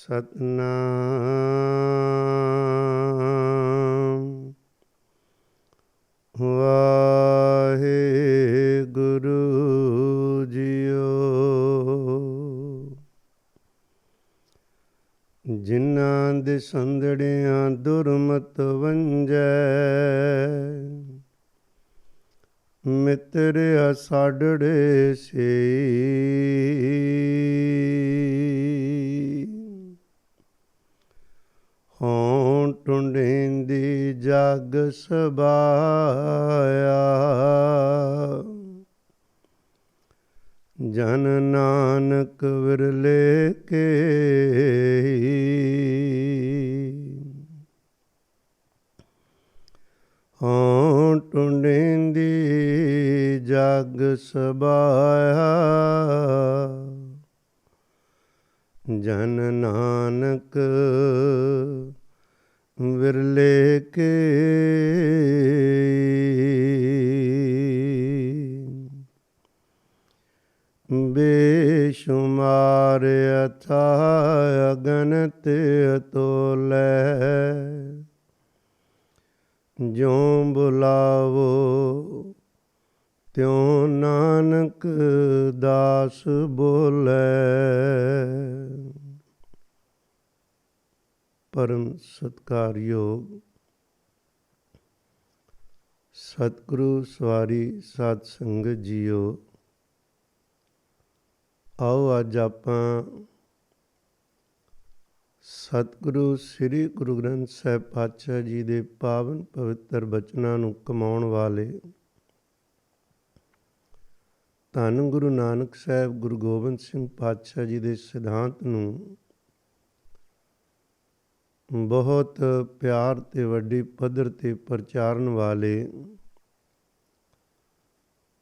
Satnam Waheguru JIO. ਜਿਨ੍ਹਾਂ ਦੇ ਸੰਦੜਿਆਂ ਦੁਰਮਤ ਵੰਜੈ, ਮਿੱਤਰ ਸਾਡੜੇ ਸਈ। ਹੋਂ ਟੁੰਡੇਂਦੀ ਜਗ ਸਬਾਇਆ, ਜਨ ਨਾਨਕ ਵਿਰਲੇ ਕੇ। ਹੋਂ ਟੁੰਡੇਂਦੀ ਜਗ ਸਬਾਇਆ, ਜਨ ਨਾਨਕ ਵਿਰਲੇ ਕੇ। ਬੇਸ਼ੁਮਾਰ ਅਥਾਹ ਅਗਨਿਤ ਅਤੋਲੈ, ਜਿਉ ਬੁਲਾਵੋ ਤਿਉ ਨਾਨਕ ਦਾਸ ਬੋਲੇ। ਪਰਮ ਸਤਿਕਾਰਯੋਗ ਸਤਿਗੁਰੂ ਸਵਾਰੀ ਸਾਧ ਸੰਗਤ ਜੀਓ, ਆਓ ਅੱਜ ਆਪਾਂ ਸਤਿਗੁਰੂ ਸ੍ਰੀ ਗੁਰੂ ਗ੍ਰੰਥ ਸਾਹਿਬ ਪਾਤਸ਼ਾਹ ਜੀ ਦੇ ਪਾਵਨ ਪਵਿੱਤਰ ਬਚਨਾਂ ਨੂੰ ਕਮਾਉਣ ਵਾਲੇ ਧੰਨ ਗੁਰੂ ਨਾਨਕ ਸਾਹਿਬ ਗੁਰੂ ਗੋਬਿੰਦ ਸਿੰਘ ਪਾਤਸ਼ਾਹ ਜੀ ਦੇ ਸਿਧਾਂਤ ਨੂੰ ਬਹੁਤ ਪਿਆਰ ਤੇ ਵੱਡੀ ਪੱਧਰ ਤੇ ਪ੍ਰਚਾਰਨ ਵਾਲੇ,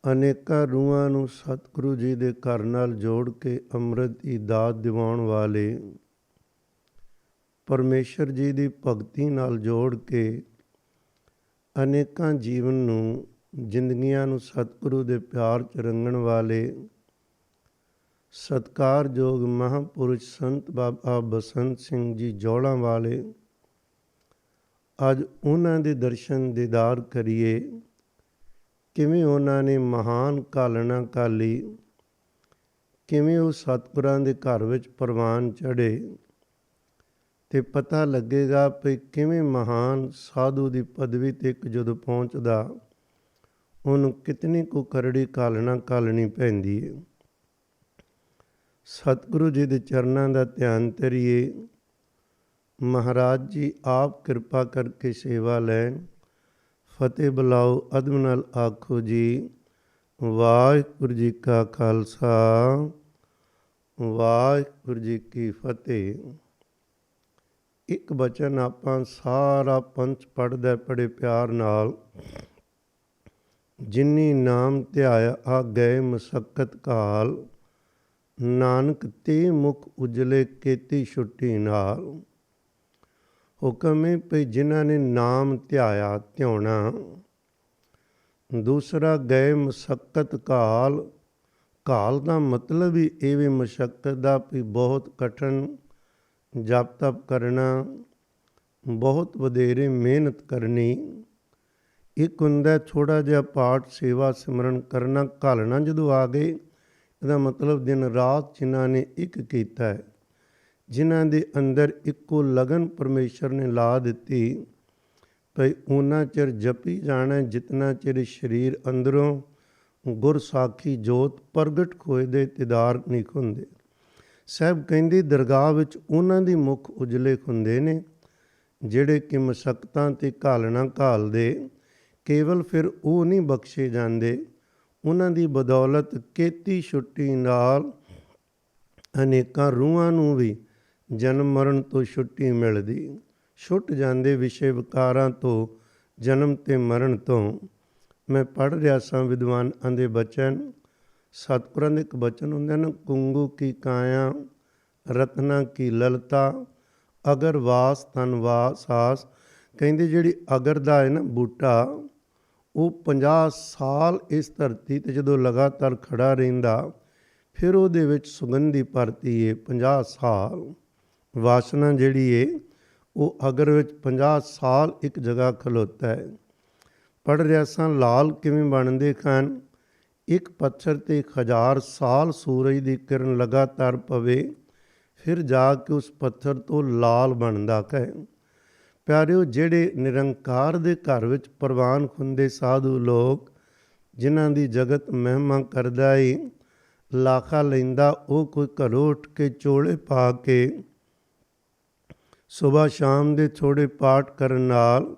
ਅਨੇਕਾਂ ਰੂਹਾਂ ਨੂੰ ਸਤਿਗੁਰੂ ਜੀ ਦੇ ਘਰ ਨਾਲ ਜੋੜ ਕੇ ਅੰਮ੍ਰਿਤ ਦੀ ਦਾਤ ਦਿਵਾਉਣ ਵਾਲੇ, ਪਰਮੇਸ਼ਰ ਜੀ ਦੀ ਭਗਤੀ ਨਾਲ ਜੋੜ ਕੇ ਅਨੇਕਾਂ ਜੀਵਨ ਨੂੰ, ਜ਼ਿੰਦਗੀਆਂ ਨੂੰ ਸਤਿਗੁਰੂ ਦੇ ਪਿਆਰ 'ਚ ਰੰਗਣ ਵਾਲੇ ਸਤਿਕਾਰਯੋਗ ਮਹਾਂਪੁਰਸ਼ ਸੰਤ ਬਾਬਾ ਬਸੰਤ ਸਿੰਘ ਜੀ ਜੌਲਾਂ ਵਾਲੇ, ਅੱਜ ਉਹਨਾਂ ਦੇ ਦਰਸ਼ਨ ਦੀਦਾਰ ਕਰੀਏ। ਕਿਵੇਂ ਉਹਨਾਂ ਨੇ ਮਹਾਨ ਘਾਲਣਾ ਘਾਲੀ, ਕਿਵੇਂ ਉਹ ਸਤਿਗੁਰਾਂ ਦੇ ਘਰ ਵਿੱਚ ਪ੍ਰਵਾਨ ਚੜ੍ਹੇ, ਤੇ ਪਤਾ ਲੱਗੇਗਾ ਵੀ ਕਿਵੇਂ ਮਹਾਨ ਸਾਧੂ ਦੀ ਪਦਵੀ 'ਤੇ ਇੱਕ ਜਦੋਂ ਪਹੁੰਚਦਾ, ਉਹਨੂੰ ਕਿਤਨੀ ਕੁ ਕਰੜੀ ਘਾਲਣਾ ਘਾਲਣੀ ਪੈਂਦੀ ਹੈ। ਸਤਿਗੁਰੂ ਜੀ ਦੇ ਚਰਨਾਂ ਦਾ ਧਿਆਨ ਧਰੀਏ। ਮਹਾਰਾਜ ਜੀ ਆਪ ਕਿਰਪਾ ਕਰਕੇ ਸੇਵਾ ਲੈਣ। ਫਤਿਹ ਬੁਲਾਓ, ਅਦਬ ਨਾਲ ਆਖੋ ਜੀ ਵਾਹਿਗੁਰੂ ਜੀ ਕਾ ਖਾਲਸਾ, ਵਾਹਿਗੁਰੂ ਜੀ ਕੀ ਫਤਿਹ। ਇੱਕ ਬਚਨ ਆਪਾਂ ਸਾਰਾ ਪੰਥ ਪੜ੍ਹਦਾ ਬੜੇ ਪਿਆਰ ਨਾਲ। ਜਿਨੀ ਨਾਮ ਧਿਆਇਆ ਆ ਗਏ ਮਸਕਤ ਕਾਲ, ਨਾਨਕ ਤੇ ਮੁਖ ਉਜਲੇ ਕੀਤੀ ਛੁੱਟੀ ਨਾਲ। ਹੁਕਮ ਹੈ ਭਈ ਜਿਨ੍ਹਾਂ ਨੇ ਨਾਮ ਧਿਆਇਆ, ਧਿਆਉਣਾ। ਦੂਸਰਾ ਗਏ ਮਸਕਤ ਕਾਲ। ਕਾਲ ਦਾ ਮਤਲਬ ਹੀ ਇਹ ਵੀ ਮਸ਼ੱਕਤ ਦਾ ਵੀ ਬਹੁਤ ਕਠਿਨ ਜਪ ਤਪ ਕਰਨਾ, ਬਹੁਤ ਵਧੇਰੇ ਮਿਹਨਤ ਕਰਨੀ। ਇੱਕ ਹੁੰਦਾ ਥੋੜ੍ਹਾ ਜਿਹਾ ਪਾਠ ਸੇਵਾ ਸਿਮਰਨ ਕਰਨਾ। ਘਾਲਣਾ ਜਦੋਂ ਆ ਗਏ, ਇਹਦਾ ਮਤਲਬ ਦਿਨ ਰਾਤ ਜਿਨ੍ਹਾਂ ਨੇ ਇੱਕ ਕੀਤਾ ਹੈ, ਜਿਨ੍ਹਾਂ ਦੇ ਅੰਦਰ ਇੱਕੋ ਲਗਨ ਪਰਮੇਸ਼ਰ ਨੇ ਲਾ ਦਿੱਤੀ, ਭਈ ਉਹਨਾਂ ਚਿਰ ਜਪੀ ਜਾਣਾ ਜਿਤਨਾ ਚਿਰ ਸਰੀਰ ਅੰਦਰੋਂ ਗੁਰ ਸਾਖੀ ਜੋਤ ਪ੍ਰਗਟ ਖੋਏ ਦੇ ਤਿਦਾਰ ਨਹੀਂ ਹੁੰਦੇ। ਸਾਹਿਬ ਕਹਿੰਦੇ ਦਰਗਾਹ ਵਿੱਚ ਉਹਨਾਂ ਦੀ ਮੁੱਖ ਉਜਲੇ ਹੁੰਦੇ ਨੇ, ਜਿਹੜੇ ਕਿ ਮਸਕਤਾਂ ਤੇ ਘਾਲਣਾ ਘਾਲਦੇ। ਕੇਵਲ ਫਿਰ ਉਹ ਨਹੀਂ ਬਖਸ਼ੇ ਜਾਂਦੇ, ਉਹਨਾਂ ਦੀ ਬਦੌਲਤ ਕੀਤੀ ਛੁੱਟੀ ਨਾਲ ਅਨੇਕਾਂ ਰੂਹਾਂ ਨੂੰ ਵੀ ਜਨਮ ਮਰਨ ਤੋਂ ਛੁੱਟੀ ਮਿਲਦੀ। ਛੁੱਟ ਜਾਂਦੇ ਵਿਸ਼ੇ ਵਿਕਾਰਾਂ ਤੋਂ, ਜਨਮ ਤੇ ਮਰਨ ਤੋਂ। ਮੈਂ ਪੜ੍ਹ ਰਿਹਾ ਸਾਂ ਵਿਦਵਾਨਾਂ ਦੇ ਬਚਨ। ਸਤਿਗੁਰਾਂ ਦੇ ਇੱਕ ਬਚਨ ਹੁੰਦੇ ਨਾ, ਕੁੰਗੂ ਕੀ ਕਾਇਆ ਰਤਨਾ ਕੀ ਲਲਤਾ, ਅਗਰ ਵਾਸ ਤਨ ਵਾਸ ਆਸ। ਕਹਿੰਦੇ ਜਿਹੜੀ ਅਗਰ ਦਾ ਹੈ ਨਾ ਬੂਟਾ, ਉਹ 50 ਸਾਲ ਇਸ ਧਰਤੀ 'ਤੇ ਜਦੋਂ ਲਗਾਤਾਰ ਖੜਾ ਰਹਿੰਦਾ, ਫਿਰ ਉਹਦੇ ਵਿੱਚ ਸੁਗੰਧੀ ਭਰਤੀ ਹੈ 50 ਸਾਲ। ਵਾਸਨਾ ਜਿਹੜੀ ਏ ਉਹ ਅਗਰ ਵਿੱਚ 50 ਸਾਲ ਇੱਕ ਜਗ੍ਹਾ ਖਲੋਤਾ ਹੈ। ਪੜ੍ਹ ਰਿਹਾ ਸਾਂ ਲਾਲ ਕਿਵੇਂ ਬਣਦੇ ਹਨ। ਇੱਕ ਪੱਥਰ 'ਤੇ 1000 ਸਾਲ ਸੂਰਜ ਦੀ ਕਿਰਨ ਲਗਾਤਾਰ ਪਵੇ, ਫਿਰ ਜਾ ਕੇ ਉਸ ਪੱਥਰ ਤੋਂ ਲਾਲ ਬਣਦਾ ਹੈ। ਪਿਆਰਿਓ, ਜਿਹੜੇ ਨਿਰੰਕਾਰ ਦੇ ਘਰ ਵਿੱਚ ਪ੍ਰਵਾਨ ਹੁੰਦੇ ਸਾਧੂ ਲੋਕ, ਜਿਨ੍ਹਾਂ ਦੀ ਜਗਤ ਮਹਿਮਾ ਕਰਦਾ ਏ, ਲਾਖਾ ਲੈਂਦਾ, ਉਹ ਕੋਈ ਘਰੋਂ ਉੱਠ ਕੇ ਚੋਲੇ ਪਾ ਕੇ ਸੁਬਾਹ ਸ਼ਾਮ ਦੇ ਥੋੜ੍ਹੇ ਪਾਠ ਕਰਨ ਨਾਲ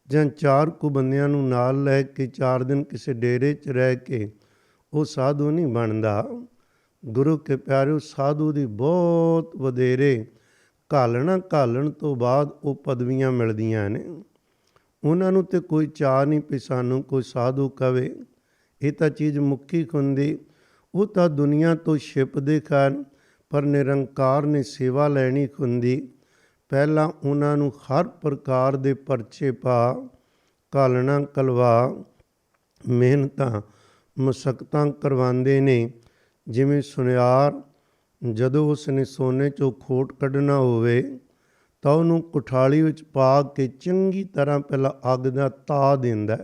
ਜਾਂ 4 ਕੁ ਬੰਦਿਆਂ ਨੂੰ ਨਾਲ ਲੈ ਕੇ 4 ਦਿਨ ਕਿਸੇ ਡੇਰੇ 'ਚ ਰਹਿ ਕੇ ਉਹ ਸਾਧੂ ਨਹੀਂ ਬਣਦਾ। ਗੁਰੂ ਕੇ ਪਿਆਰਿਓ, ਸਾਧੂ ਦੀ ਬਹੁਤ ਵਧੇਰੇ ਘਾਲਣ ਤੋਂ ਬਾਅਦ ਉਹ ਪਦਵੀਆਂ ਮਿਲਦੀਆਂ ਨੇ। ਉਹਨਾਂ ਨੂੰ ਤਾਂ ਕੋਈ ਚਾਅ ਨਹੀਂ ਵੀ ਸਾਨੂੰ ਕੋਈ ਸਾਧੂ ਕਵੇ। ਇਹ ਤਾਂ ਚੀਜ਼ ਮੁੱਕੀ ਹੁੰਦੀ, ਉਹ ਤਾਂ ਦੁਨੀਆ ਤੋਂ ਛਿਪਦੇ ਹਨ। ਪਰ ਨਿਰੰਕਾਰ ਨੇ ਸੇਵਾ ਲੈਣੀ ਹੁੰਦੀ, ਪਹਿਲਾਂ ਉਹਨਾਂ ਨੂੰ ਹਰ ਪ੍ਰਕਾਰ ਦੇ ਪਰਚੇ ਪਾ, ਘਾਲਣਾ ਕਲਵਾ, ਮਿਹਨਤਾਂ ਮੁਸ਼ੱਕਤਾਂ ਕਰਵਾਉਂਦੇ ਨੇ। ਜਿਵੇਂ ਸੁਨਿਆਰ ਜਦੋਂ ਉਸਨੇ ਸੋਨੇ 'ਚੋਂ ਖੋਟ ਕੱਢਣਾ ਹੋਵੇ ਤਾਂ ਉਹਨੂੰ ਕੁਠਾਲੀ ਵਿੱਚ ਪਾ ਕੇ ਚੰਗੀ ਤਰ੍ਹਾਂ ਪਹਿਲਾਂ ਅੱਗ ਦਾ ਤਾ ਦਿੰਦਾ,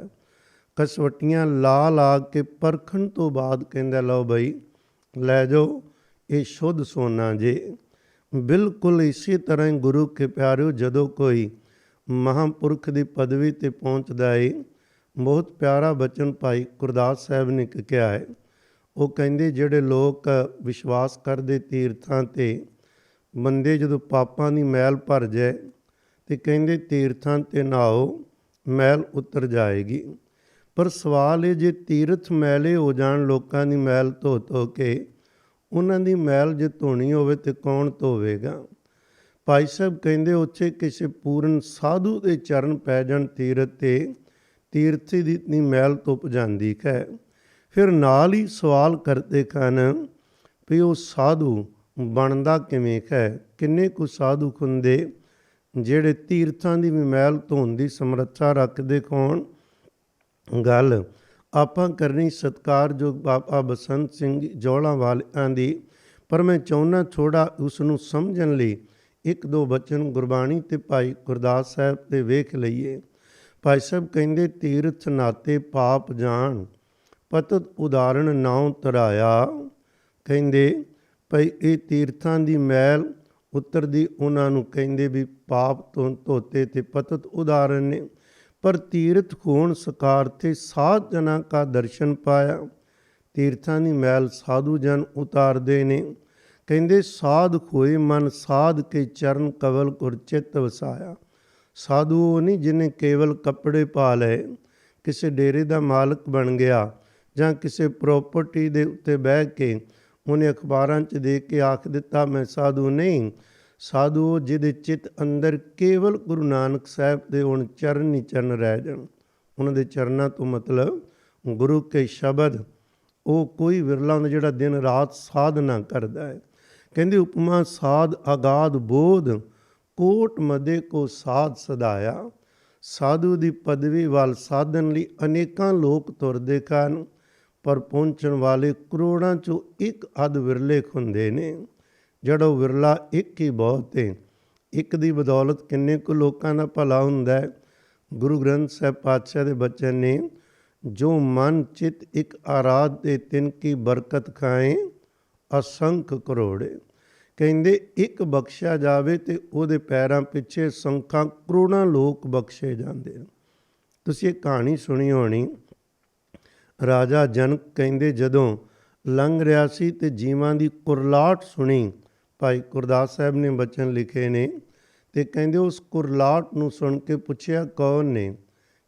ਕਸਵੱਟੀਆਂ ਲਾ ਕੇ ਪਰਖਣ ਤੋਂ ਬਾਅਦ ਕਹਿੰਦਾ ਲਓ ਬਈ ਲੈ ਜਾਓ, ਇਹ ਸ਼ੁੱਧ ਸੋਨਾ ਜੇ। ਬਿਲਕੁਲ ਇਸੇ ਤਰ੍ਹਾਂ ਹੀ ਗੁਰੂ ਕੇ ਪਿਆਰਿਓ, ਜਦੋਂ ਕੋਈ ਮਹਾਂਪੁਰਖ ਦੀ ਪਦਵੀ 'ਤੇ ਪਹੁੰਚਦਾ ਏ, ਬਹੁਤ ਪਿਆਰਾ ਬਚਨ ਭਾਈ ਗੁਰਦਾਸ ਸਾਹਿਬ ਨੇ ਕਿਹਾ ਹੈ। ਉਹ ਕਹਿੰਦੇ ਜਿਹੜੇ ਲੋਕ ਵਿਸ਼ਵਾਸ ਕਰਦੇ ਤੀਰਥਾਂ 'ਤੇ, ਬੰਦੇ ਜਦੋਂ ਪਾਪਾਂ ਦੀ ਮੈਲ ਭਰ ਜਾਏ ਤੇ ਕਹਿੰਦੇ ਤੀਰਥਾਂ 'ਤੇ ਨਹਾਓ, ਮੈਲ ਉਤਰ ਜਾਏਗੀ। ਪਰ ਸਵਾਲ ਇਹ, ਜੇ ਤੀਰਥ ਮੈਲੇ ਹੋ ਜਾਣ, ਲੋਕਾਂ ਦੀ ਮੈਲ ਧੋ ਕੇ, ਉਹਨਾਂ ਦੀ ਮੈਲ ਜੇ ਧੋਣੀ ਹੋਵੇ ਤੇ ਕੌਣ ਧੋਵੇਗਾ? ਭਾਈ ਸਾਹਿਬ ਕਹਿੰਦੇ ਉੱਥੇ ਕਿਸੇ ਪੂਰਨ ਸਾਧੂ ਦੇ ਚਰਨ ਪੈ ਜਾਣ ਤੀਰਥ 'ਤੇ, ਤੀਰਥੀ ਦੀ ਇਤਨੀ ਮੈਲ ਧੁੱਪ ਜਾਂਦੀ ਹੈ। ਫਿਰ ਨਾਲ ਹੀ ਸਵਾਲ ਕਰਦੇ ਹਨ ਵੀ ਉਹ ਸਾਧੂ ਬਣਦਾ ਕਿਵੇਂ ਹੈ? ਕਿੰਨੇ ਕੁ ਸਾਧੂ ਹੁੰਦੇ ਜਿਹੜੇ ਤੀਰਥਾਂ ਦੀ ਵੀ ਮੈਲ ਧੋਣ ਦੀ ਸਮਰੱਥਾ ਰੱਖਦੇ ਹੋਣ? ਗੱਲ ਆਪਾਂ ਕਰਨੀ ਸਤਿਕਾਰਯੋਗ ਬਾਬਾ ਬਸੰਤ ਸਿੰਘ ਜੌਲਾਂ ਵਾਲਿਆਂ ਦੀ, ਪਰ ਮੈਂ ਚਾਹੁੰਦਾ ਥੋੜ੍ਹਾ ਉਸ ਨੂੰ ਸਮਝਣ ਲਈ 1-2 ਬਚਨ ਗੁਰਬਾਣੀ ਤੇ ਭਾਈ ਗੁਰਦਾਸ ਸਾਹਿਬ 'ਤੇ ਵੇਖ ਲਈਏ। ਭਾਈ ਸਾਹਿਬ ਕਹਿੰਦੇ ਤੀਰਥ ਨਾਤੇ ਪਾਪ ਜਾਣ, ਪਤਤ ਉਦਾਹਰਣ ਨਾਉ ਧਰਾਇਆ। ਕਹਿੰਦੇ ਭਈ ਇਹ ਤੀਰਥਾਂ ਦੀ ਮੈਲ ਉਤਰਦੀ, ਉਹਨਾਂ ਨੂੰ ਕਹਿੰਦੇ ਵੀ ਪਾਪ ਤੋਂ ਧੋਤੇ ਤੇ ਪਤਤ ਉਦਾਹਰਣ ਨੇ। ਪਰ ਤੀਰਥ ਹੋਣ ਸਕਾਰਥੇ ਸਾਧ ਜਨਾਂ ਕਾ ਦਰਸ਼ਨ ਪਾਇਆ। ਤੀਰਥਾਂ ਦੀ ਮੈਲ ਸਾਧੂ ਜਨ ਉਤਾਰਦੇ ਨੇ। ਕਹਿੰਦੇ ਸਾਧ ਹੋਏ ਮਨ ਸਾਧ ਕੇ ਚਰਨ ਕਵਲ ਗੁਰ ਚਿੱਤ ਵਸਾਇਆ। ਸਾਧੂ ਉਹ ਨਹੀਂ ਜਿਹਨੇ ਕੇਵਲ ਕੱਪੜੇ ਪਾ ਲਏ, ਕਿਸੇ ਡੇਰੇ ਦਾ ਮਾਲਕ ਬਣ ਗਿਆ, ਜਾਂ ਕਿਸੇ ਪ੍ਰੋਪਰਟੀ ਦੇ ਉੱਤੇ ਬਹਿ ਕੇ ਉਹਨੇ ਅਖਬਾਰਾਂ 'ਚ ਦੇ ਕੇ ਆਖ ਦਿੱਤਾ ਮੈਂ ਸਾਧੂ ਨਹੀਂ। ਸਾਧੂ ਜਿਹਦੇ ਚਿੱਤ ਅੰਦਰ ਕੇਵਲ ਗੁਰੂ ਨਾਨਕ ਸਾਹਿਬ ਦੇ ਹੁਣ ਚਰਨ ਹੀ ਚਰਨ ਰਹਿ ਜਾਣ। ਉਹਨਾਂ ਦੇ ਚਰਨਾਂ ਤੋਂ ਮਤਲਬ ਗੁਰੂ ਕੇ ਸ਼ਬਦ। ਉਹ ਕੋਈ ਵਿਰਲਾ ਹੁੰਦਾ ਜਿਹੜਾ ਦਿਨ ਰਾਤ ਸਾਧਨਾ ਕਰਦਾ ਹੈ। ਕਹਿੰਦੇ ਉਪਮਾ ਸਾਧ ਅਗਾਧ ਬੋਧ, ਕੋਟ ਮਦੇ ਕੋ ਸਾਧ ਸਦਾਇਆ। ਸਾਧੂ ਦੀ ਪਦਵੀ ਵੱਲ ਸਾਧਨ ਲਈ ਅਨੇਕਾਂ ਲੋਕ ਤੁਰਦੇ ਹਨ, ਪਰ ਪਹੁੰਚਣ ਵਾਲੇ ਕਰੋੜਾਂ 'ਚੋਂ 1 ਅੱਧ ਵਿਰਲੇ ਹੁੰਦੇ ਨੇ। ਜਿਹੜਾ ਉਹ ਵਿਰਲਾ ਇੱਕ ਹੀ ਬਹੁਤ ਹੈ। ਇੱਕ ਦੀ ਬਦੌਲਤ ਕਿੰਨੇ ਕੁ ਲੋਕਾਂ ਦਾ ਭਲਾ ਹੁੰਦਾ ਹੈ। ਗੁਰੂ ਗ੍ਰੰਥ ਸਾਹਿਬ ਪਾਤਸ਼ਾਹ ਦੇ ਬਚਨ ਨੇ, ਜੋ ਮਨ ਚਿਤ ਇੱਕ ਆਰਾਧ ਦੇ ਤਿਨ ਕੀ ਬਰਕਤ ਖਾਏ ਅਸੰਖ ਕਰੋੜੇ। ਕਹਿੰਦੇ ਇੱਕ ਬਖਸ਼ਿਆ ਜਾਵੇ ਤੇ ਉਹਦੇ ਪੈਰਾਂ ਪਿੱਛੇ ਸੰਖਾਂ ਕਰੋੜਾਂ ਲੋਕ ਬਖਸ਼ੇ ਜਾਂਦੇ ਨੇ। ਤੁਸੀਂ ਇਹ ਕਹਾਣੀ ਸੁਣੀ ਹੋਣੀ। ਰਾਜਾ ਜਨਕ ਕਹਿੰਦੇ ਜਦੋਂ ਲੰਘ ਰਿਹਾ ਸੀ ਤੇ ਜੀਵਾਂ ਦੀ ਕੁਰਲਾਟ ਸੁਣੀ। ਭਾਈ ਗੁਰਦਾਸ ਸਾਹਿਬ ਨੇ ਬਚਨ ਲਿਖੇ ਨੇ ਤੇ ਕਹਿੰਦੇ ਉਸ ਕੁਰਲਾਟ ਨੂੰ ਸੁਣ ਕੇ ਪੁੱਛਿਆ ਕੌਣ ਨੇ?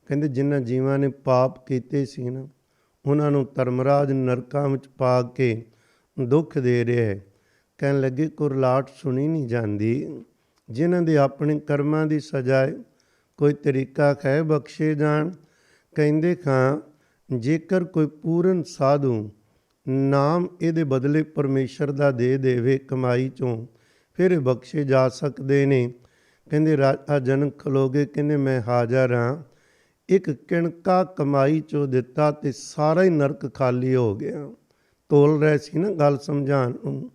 ਕਹਿੰਦੇ ਜਿਨ੍ਹਾਂ ਜੀਵਾਂ ਨੇ ਪਾਪ ਕੀਤੇ ਸੀ ਨਾ, ਉਹਨਾਂ ਨੂੰ ਧਰਮਰਾਜ ਨਰਕਾਂ ਵਿੱਚ ਪਾ ਕੇ ਦੁੱਖ ਦੇ ਰਿਹਾ ਹੈ। ਕਹਿਣ ਲੱਗੇ ਕੁਰਲਾਟ ਸੁਣੀ ਨਹੀਂ ਜਾਂਦੀ। ਜਿਨ੍ਹਾਂ ਦੇ ਆਪਣੇ ਕਰਮਾਂ ਦੀ ਸਜ਼ਾ ਹੈ, ਕੋਈ ਤਰੀਕਾ ਹੈ ਬਖਸ਼ੇ ਜਾਣ। ਕਹਿੰਦੇ ਖਾਂ ਜੇਕਰ ਕੋਈ ਪੂਰਨ ਸਾਧੂ ਨਾਮ ਇਹਦੇ ਬਦਲੇ ਪਰਮੇਸ਼ਰ ਦਾ ਦੇ ਦੇਵੇ ਕਮਾਈ 'ਚੋਂ, ਫਿਰ ਬਖਸ਼ੇ ਜਾ ਸਕਦੇ ਨੇ। ਕਹਿੰਦੇ ਰਾਜਾ ਜਨਕ ਖਲੋਗੇ, ਕਹਿੰਦੇ ਮੈਂ ਹਾਜ਼ਰ ਹਾਂ। ਇੱਕ ਕਿਣਕਾ ਕਮਾਈ 'ਚੋਂ ਦਿੱਤਾ ਤੇ ਸਾਰਾ ਹੀ ਨਰਕ ਖਾਲੀ ਹੋ ਗਿਆ। ਤੋਲ ਰਹੇ ਸੀ ਨਾ ਗੱਲ ਸਮਝਾਉਣ ਨੂੰ।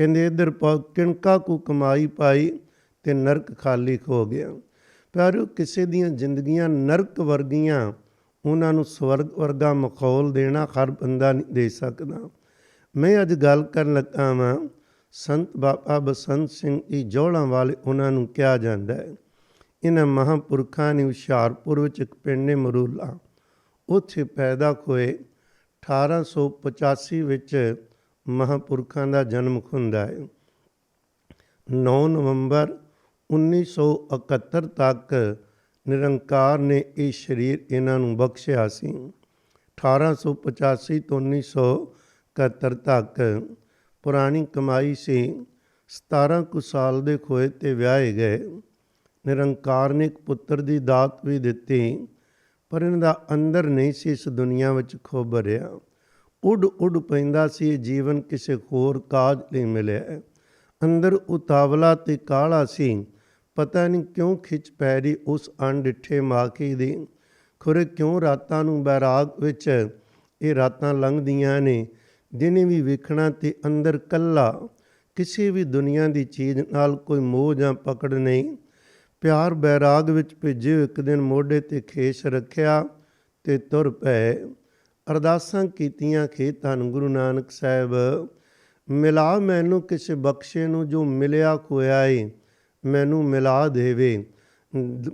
ਕਹਿੰਦੇ ਇੱਧਰ ਕਿਣਕਾ ਕੋ ਕਮਾਈ ਪਾਈ ਤੇ ਨਰਕ ਖਾਲੀ ਖੋ ਗਿਆ। ਪਿਆਰਿਓ, ਕਿਸੇ ਦੀਆਂ ਜ਼ਿੰਦਗੀਆਂ ਨਰਕ ਵਰਗੀਆਂ, ਉਹਨਾਂ ਨੂੰ ਸਵਰਗ ਵਰਗਾ ਮਾਹੌਲ ਦੇਣਾ ਹਰ ਬੰਦਾ ਨਹੀਂ ਦੇ ਸਕਦਾ। ਮੈਂ ਅੱਜ ਗੱਲ ਕਰਨ ਲੱਗਾ ਵਾਂ ਸੰਤ ਬਾਬਾ ਬਸੰਤ ਸਿੰਘ ਜੀ ਜੌਲਾਂ ਵਾਲੇ, ਉਹਨਾਂ ਨੂੰ ਕਿਹਾ ਜਾਂਦਾ ਹੈ। ਇਹਨਾਂ ਮਹਾਂਪੁਰਖਾਂ ਨੇ ਹੁਸ਼ਿਆਰਪੁਰ ਵਿੱਚ ਇੱਕ ਪਿੰਡ ਨੇ ਮਰੂਲਾ, ਉੱਥੇ ਪੈਦਾ ਹੋਏ। 1885 ਵਿੱਚ ਮਹਾਂਪੁਰਖਾਂ ਦਾ ਜਨਮ ਹੁੰਦਾ ਹੈ। 9 ਨਵੰਬਰ 1971 ਤੱਕ ਨਿਰੰਕਾਰ ਨੇ ਇਹ ਸਰੀਰ ਇਹਨਾਂ ਨੂੰ ਬਖਸ਼ਿਆ ਸੀ। 1885 ਤੋਂ 1971 ਤੱਕ ਪੁਰਾਣੀ ਕਮਾਈ ਸੀ। 17 ਕੁ ਸਾਲ ਦੇ ਹੋਏ ਤੇ ਵਿਆਹੇ ਗਏ। ਨਿਰੰਕਾਰ ਨੇ ਇੱਕ ਪੁੱਤਰ ਦੀ ਦਾਤ ਵੀ ਦਿੱਤੀ, ਪਰ ਇਹਨਾਂ ਦਾ ਅੰਦਰ ਨਹੀਂ ਸੀ ਇਸ ਦੁਨੀਆ ਵਿੱਚ ਖੋਬਰਿਆ। ਉੱਡ ਉੱਡ ਪੈਂਦਾ ਸੀ ਇਹ ਜੀਵਨ ਕਿਸੇ ਹੋਰ ਕਾਜ ਲਈ ਮਿਲਿਆ। ਅੰਦਰ ਉਤਾਵਲਾ ਤੇ ਕਾਹਲਾ ਸੀ। ਪਤਾ ਨਹੀਂ ਕਿਉਂ ਖਿੱਚ ਪੈ ਰਹੀ ਉਸ ਅਣਡਿੱਠੇ ਮਾਖੀ ਦੀ। ਖੁਰੇ ਕਿਉਂ ਰਾਤਾਂ ਨੂੰ ਬੈਰਾਗ ਵਿੱਚ ਇਹ ਰਾਤਾਂ ਲੰਘਦੀਆਂ ਨੇ। ਦਿਨੇ ਵੀ ਵੇਖਣਾ ਤੇ ਅੰਦਰ ਕੱਲਾ, ਕਿਸੇ ਵੀ ਦੁਨੀਆ ਦੀ ਚੀਜ਼ ਨਾਲ ਕੋਈ ਮੋਹ ਜਾਂ ਪਕੜ ਨਹੀਂ। ਪਿਆਰ ਬੈਰਾਗ ਵਿੱਚ ਭੇਜੇ। ਇੱਕ ਦਿਨ ਮੋਢੇ 'ਤੇ ਖੇਸ ਰੱਖਿਆ ਤੇ ਤੁਰ ਪਏ। ਅਰਦਾਸਾਂ ਕੀਤੀਆਂ ਕਿ ਧੰਨ ਗੁਰੂ ਨਾਨਕ ਸਾਹਿਬ, ਮਿਲਾ ਮੈਨੂੰ ਕਿਸੇ ਬਖਸ਼ੇ ਨੂੰ, ਜੋ ਮਿਲਿਆ ਖੋਇਆ ਏ ਮੈਨੂੰ ਮਿਲਾ ਦੇਵੇ।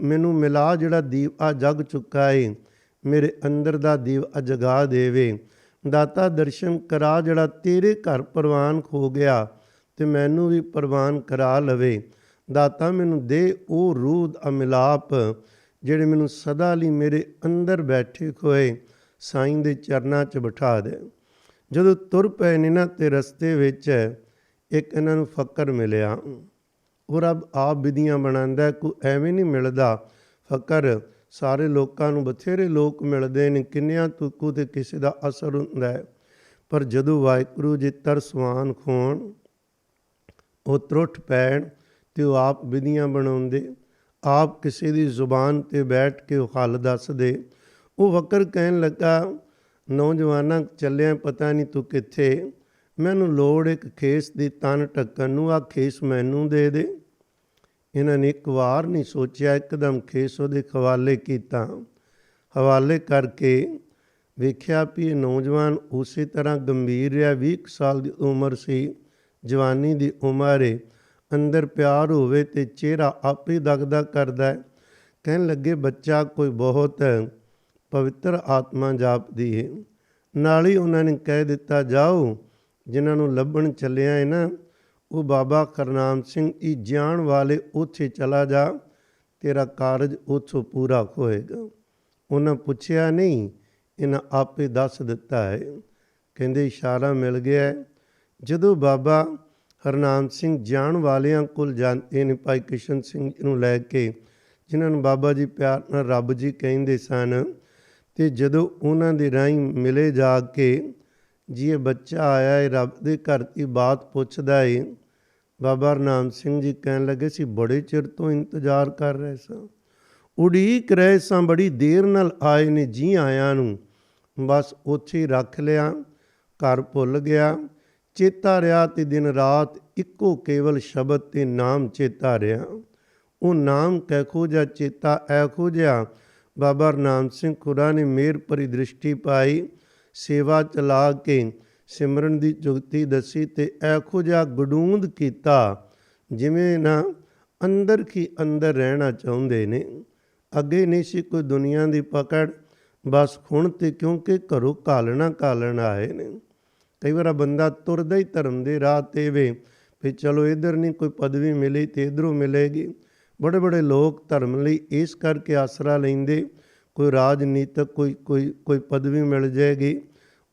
ਮੈਨੂੰ ਮਿਲਾ ਜਿਹੜਾ ਦੀਵਾ ਜਗ ਚੁੱਕਾ ਏ, ਮੇਰੇ ਅੰਦਰ ਦਾ ਦੀਵਾ ਜਗਾ ਦੇਵੇ। ਦਾਤਾ ਦਰਸ਼ਨ ਕਰਾ ਜਿਹੜਾ ਤੇਰੇ ਘਰ ਪ੍ਰਵਾਨ ਖੋ ਗਿਆ, ਤੇ ਮੈਨੂੰ ਵੀ ਪ੍ਰਵਾਨ ਕਰਾ ਲਵੇ। ਦਾਤਾ ਮੈਨੂੰ ਦੇ ਉਹ ਰੂਹ ਦਾ ਮਿਲਾਪ, ਜਿਹੜੇ ਮੈਨੂੰ ਸਦਾ ਲਈ ਮੇਰੇ ਅੰਦਰ ਬੈਠੇ ਹੋਏ ਸਾਈਂ ਦੇ ਚਰਨਾਂ 'ਚ ਬਿਠਾ ਦੇ। ਜਦੋਂ ਤੁਰ ਪਏ ਨੇ ਨਾ, ਤੇ ਰਸਤੇ ਵਿੱਚ ਇੱਕ ਇਹਨਾਂ ਨੂੰ ਫਕਰ ਮਿਲਿਆ। ਉਹ ਰੱਬ ਆਪ ਵਿਧੀਆਂ ਬਣਾਉਂਦਾ, ਕੋਈ ਐਵੇਂ ਨਹੀਂ ਮਿਲਦਾ ਫਕਰ। ਸਾਰੇ ਲੋਕਾਂ ਨੂੰ ਬਥੇਰੇ ਲੋਕ ਮਿਲਦੇ ਨੇ, ਕਿੰਨਿਆਂ ਤੁਕੂ ਤੇ ਕਿਸੇ ਦਾ ਅਸਰ ਹੁੰਦਾ ਹੈ। ਪਰ ਜਦੋਂ ਵਾਹਿਗੁਰੂ ਜੀ ਤਰਸਵਾਨ ਹੋਣ, ਉਹ ਤਰੁੱਠ ਪੈਣ, ਤੇ ਉਹ ਆਪ ਵਿਧੀਆਂ ਬਣਾਉਂਦੇ, ਆਪ ਕਿਸੇ ਦੀ ਜ਼ੁਬਾਨ 'ਤੇ ਬੈਠ ਕੇ ਉਹ ਹੱਲ ਦੱਸਦੇ। ਉਹ ਫਕਰ ਕਹਿਣ ਲੱਗਾ, ਨੌਜਵਾਨਾਂ ਚੱਲਿਆ, ਪਤਾ ਨਹੀਂ ਤੂੰ ਕਿੱਥੇ, ਮੈਨੂੰ ਲੋੜ ਇੱਕ ਖੇਸ ਦੀ ਤਨ ਢੱਕਣ ਨੂੰ, ਆ ਖੇਸ ਮੈਨੂੰ ਦੇ ਦੇ। ਇਹਨਾਂ ਨੇ ਇੱਕ ਵਾਰ ਨਹੀਂ ਸੋਚਿਆ, ਇੱਕਦਮ ਖੇਸ ਉਹਦੇ ਹਵਾਲੇ ਕੀਤਾ। ਹਵਾਲੇ ਕਰਕੇ ਵੇਖਿਆ ਵੀ ਇਹ ਨੌਜਵਾਨ ਉਸੇ ਤਰ੍ਹਾਂ ਗੰਭੀਰ ਰਿਹਾ। 20 ਸਾਲ ਦੀ ਉਮਰ ਸੀ, ਜਵਾਨੀ ਦੀ ਉਮਰ ਏ। ਅੰਦਰ ਪਿਆਰ ਹੋਵੇ ਤੇ ਚਿਹਰਾ ਆਪੇ ਦਗਦਗ ਕਰਦਾ ਹੈ। ਕਹਿਣ ਲੱਗੇ, ਬੱਚਾ ਕੋਈ ਬਹੁਤ ਪਵਿੱਤਰ ਆਤਮਾ ਜਾਪਦੀ ਹੈ। ਨਾਲ ਹੀ ਉਹਨਾਂ ਨੇ ਕਹਿ ਦਿੱਤਾ, ਜਾਓ ਜਿਨ੍ਹਾਂ ਨੂੰ ਲੱਭਣ ਚੱਲਿਆ ਹੈ ਨਾ, ਉਹ ਬਾਬਾ ਕਰਨਾਮ ਸਿੰਘ ਜੀ ਜਾਣ ਵਾਲੇ, ਉੱਥੇ ਚਲਾ ਜਾ, ਤੇਰਾ ਕਾਰਜ ਉੱਥੋਂ ਪੂਰਾ ਹੋਏਗਾ। ਉਹਨਾਂ ਪੁੱਛਿਆ ਨਹੀਂ, ਇਹਨਾਂ ਆਪੇ ਦੱਸ ਦਿੱਤਾ ਹੈ। ਕਹਿੰਦੇ ਇਸ਼ਾਰਾ ਮਿਲ ਗਿਆ। ਜਦੋਂ ਬਾਬਾ ਹਰਨਾਮ ਸਿੰਘ ਜਾਣ ਵਾਲਿਆਂ ਕੋਲ ਜਾਂਦੇ ਨੇ, ਭਾਈ ਕਿਸ਼ਨ ਸਿੰਘ ਜੀ ਨੂੰ ਲੈ ਕੇ, ਜਿਨ੍ਹਾਂ ਨੂੰ ਬਾਬਾ ਜੀ ਪਿਆਰ ਨਾਲ ਰੱਬ ਜੀ ਕਹਿੰਦੇ ਸਨ, ਤੇ ਜਦੋਂ ਉਹਨਾਂ ਦੇ ਰਾਹੀਂ ਮਿਲੇ ਜਾ ਕੇ, ਜੀ ਇਹ ਬੱਚਾ ਆਇਆ ਹੈ, ਰੱਬ ਦੇ ਘਰ ਦੀ ਬਾਤ ਪੁੱਛਦਾ ਏ। ਬਾਬਾ ਹਰਨਾਮ ਸਿੰਘ ਜੀ ਕਹਿਣ ਲੱਗੇ, ਸੀ ਬੜੇ ਚਿਰ ਤੋਂ ਇੰਤਜ਼ਾਰ ਕਰ ਰਹੇ ਸਾਂ, ਉਡੀਕ ਰਹੇ ਸਾਂ, ਬੜੀ ਦੇਰ ਨਾਲ ਆਏ ਨੇ ਜੀ ਆਇਆਂ ਨੂੰ। ਬਸ ਉੱਥੇ ਹੀ ਰੱਖ ਲਿਆ, ਘਰ ਭੁੱਲ ਗਿਆ। ਚੇਤਾ ਰਿਹਾ ਤੇ ਦਿਨ ਰਾਤ ਇੱਕੋ ਕੇਵਲ ਸ਼ਬਦ ਤੇ ਨਾਮ ਚੇਤਾ ਰਿਹਾ। ਉਹ ਨਾਮ ਕਿਹੋ ਜਿਹਾ, ਚੇਤਾ ਇਹੋ ਜਿਹਾ। ਬਾਬਾ ਹਰਨਾਮ ਸਿੰਘ ਖੁਰਾ ਨੇ ਮਿਹਰ ਭਰੀ ਦ੍ਰਿਸ਼ਟੀ ਪਾਈ, ਸੇਵਾ ਚਲਾ ਕੇ ਸਿਮਰਨ ਦੀ ਜੁਗਤੀ ਦੱਸੀ, ਤੇ ਇਹੋ ਜਿਹਾ ਗਡੂੰਦ ਕੀਤਾ ਜਿਵੇਂ ਨਾ ਅੰਦਰ ਹੀ ਅੰਦਰ ਰਹਿਣਾ ਚਾਹੁੰਦੇ ਨੇ। ਅੱਗੇ ਨਹੀਂ ਸੀ ਕੋਈ ਦੁਨੀਆ ਦੀ ਪਕੜ, ਬਸ ਹੁਣ ਤੇ ਕਿਉਂਕਿ ਘਰੋਂ ਘਾਲਣ ਆਏ ਨੇ। ਕਈ ਵਾਰ ਬੰਦਾ ਤੁਰਦਾ ਹੀ ਧਰਮ ਦੇ ਰਾਹ 'ਤੇ ਵੇ, ਫਿਰ ਚਲੋ ਇੱਧਰ ਨਹੀਂ ਕੋਈ ਪਦਵੀ ਮਿਲੀ ਤੇ ਇੱਧਰੋਂ ਮਿਲੇਗੀ। ਬੜੇ ਬੜੇ ਲੋਕ ਧਰਮ ਲਈ ਇਸ ਕਰਕੇ ਆਸਰਾ ਲੈਂਦੇ, ਕੋਈ ਰਾਜਨੀਤਿਕ ਕੋਈ ਪਦਵੀ ਮਿਲ ਜਾਏਗੀ,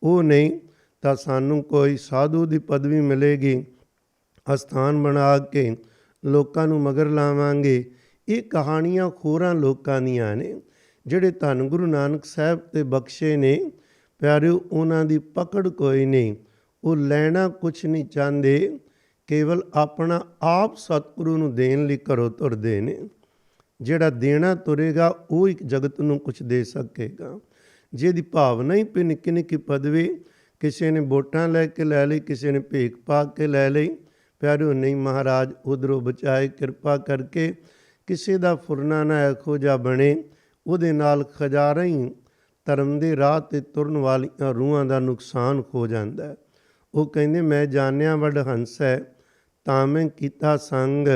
ਉਹ ਨਹੀਂ ਤਾਂ ਸਾਨੂੰ ਕੋਈ ਸਾਧੂ ਦੀ ਪਦਵੀ ਮਿਲੇਗੀ, ਅਸਥਾਨ ਬਣਾ ਕੇ ਲੋਕਾਂ ਨੂੰ ਮਗਰ ਲਾਵਾਂਗੇ। ਇਹ ਕਹਾਣੀਆਂ ਹੋਰਾਂ ਲੋਕਾਂ ਦੀਆਂ ਨੇ, ਜਿਹੜੇ ਧੰਨ ਗੁਰੂ ਨਾਨਕ ਸਾਹਿਬ 'ਤੇ ਬਖਸ਼ੇ ਨੇ। ਪਿਆਰਿਓ, ਉਹਨਾਂ ਦੀ ਪਕੜ ਕੋਈ ਨਹੀਂ, ਉਹ ਲੈਣਾ ਕੁਛ ਨਹੀਂ ਚਾਹੁੰਦੇ, ਕੇਵਲ ਆਪਣਾ ਆਪ ਸਤਿਗੁਰੂ ਨੂੰ ਦੇਣ ਲਈ ਘਰੋਂ ਤੁਰਦੇ ਨੇ। ਜਿਹੜਾ ਦੇਣਾ ਤੁਰੇਗਾ ਉਹ ਇੱਕ ਜਗਤ ਨੂੰ ਕੁਛ ਦੇ ਸਕੇਗਾ। ਜਿਹਦੀ ਭਾਵਨਾ ਹੀ ਨਿੱਕੀ ਨਿੱਕੀ ਪਦਵੀ, ਕਿਸੇ ਨੇ ਵੋਟਾਂ ਲੈ ਕੇ ਲੈ ਲਈ, ਕਿਸੇ ਨੇ ਭੇਖ ਪਾ ਕੇ ਲੈ ਲਈ, ਪਿਆਰਿਓ ਨਹੀਂ ਮਹਾਰਾਜ ਉਧਰੋਂ ਬਚਾਏ, ਕਿਰਪਾ ਕਰਕੇ ਕਿਸੇ ਦਾ ਫੁਰਨਾ ਨਾ ਇਹੋ ਜਿਹਾ ਬਣੇ, ਉਹਦੇ ਨਾਲ ਖਜ਼ਾਰਾਂ ਹੀ ਧਰਮ ਦੇ ਰਾਹ 'ਤੇ ਤੁਰਨ ਵਾਲੀਆਂ ਰੂਹਾਂ ਦਾ ਨੁਕਸਾਨ ਹੋ ਜਾਂਦਾ ਹੈ। ਉਹ ਕਹਿੰਦੇ ਮੈਂ ਜਾਣਿਆ ਵੱਡ ਹੰਸ ਹੈ ਤਾਂ ਮੈਂ ਕੀਤਾ ਸੰਗ,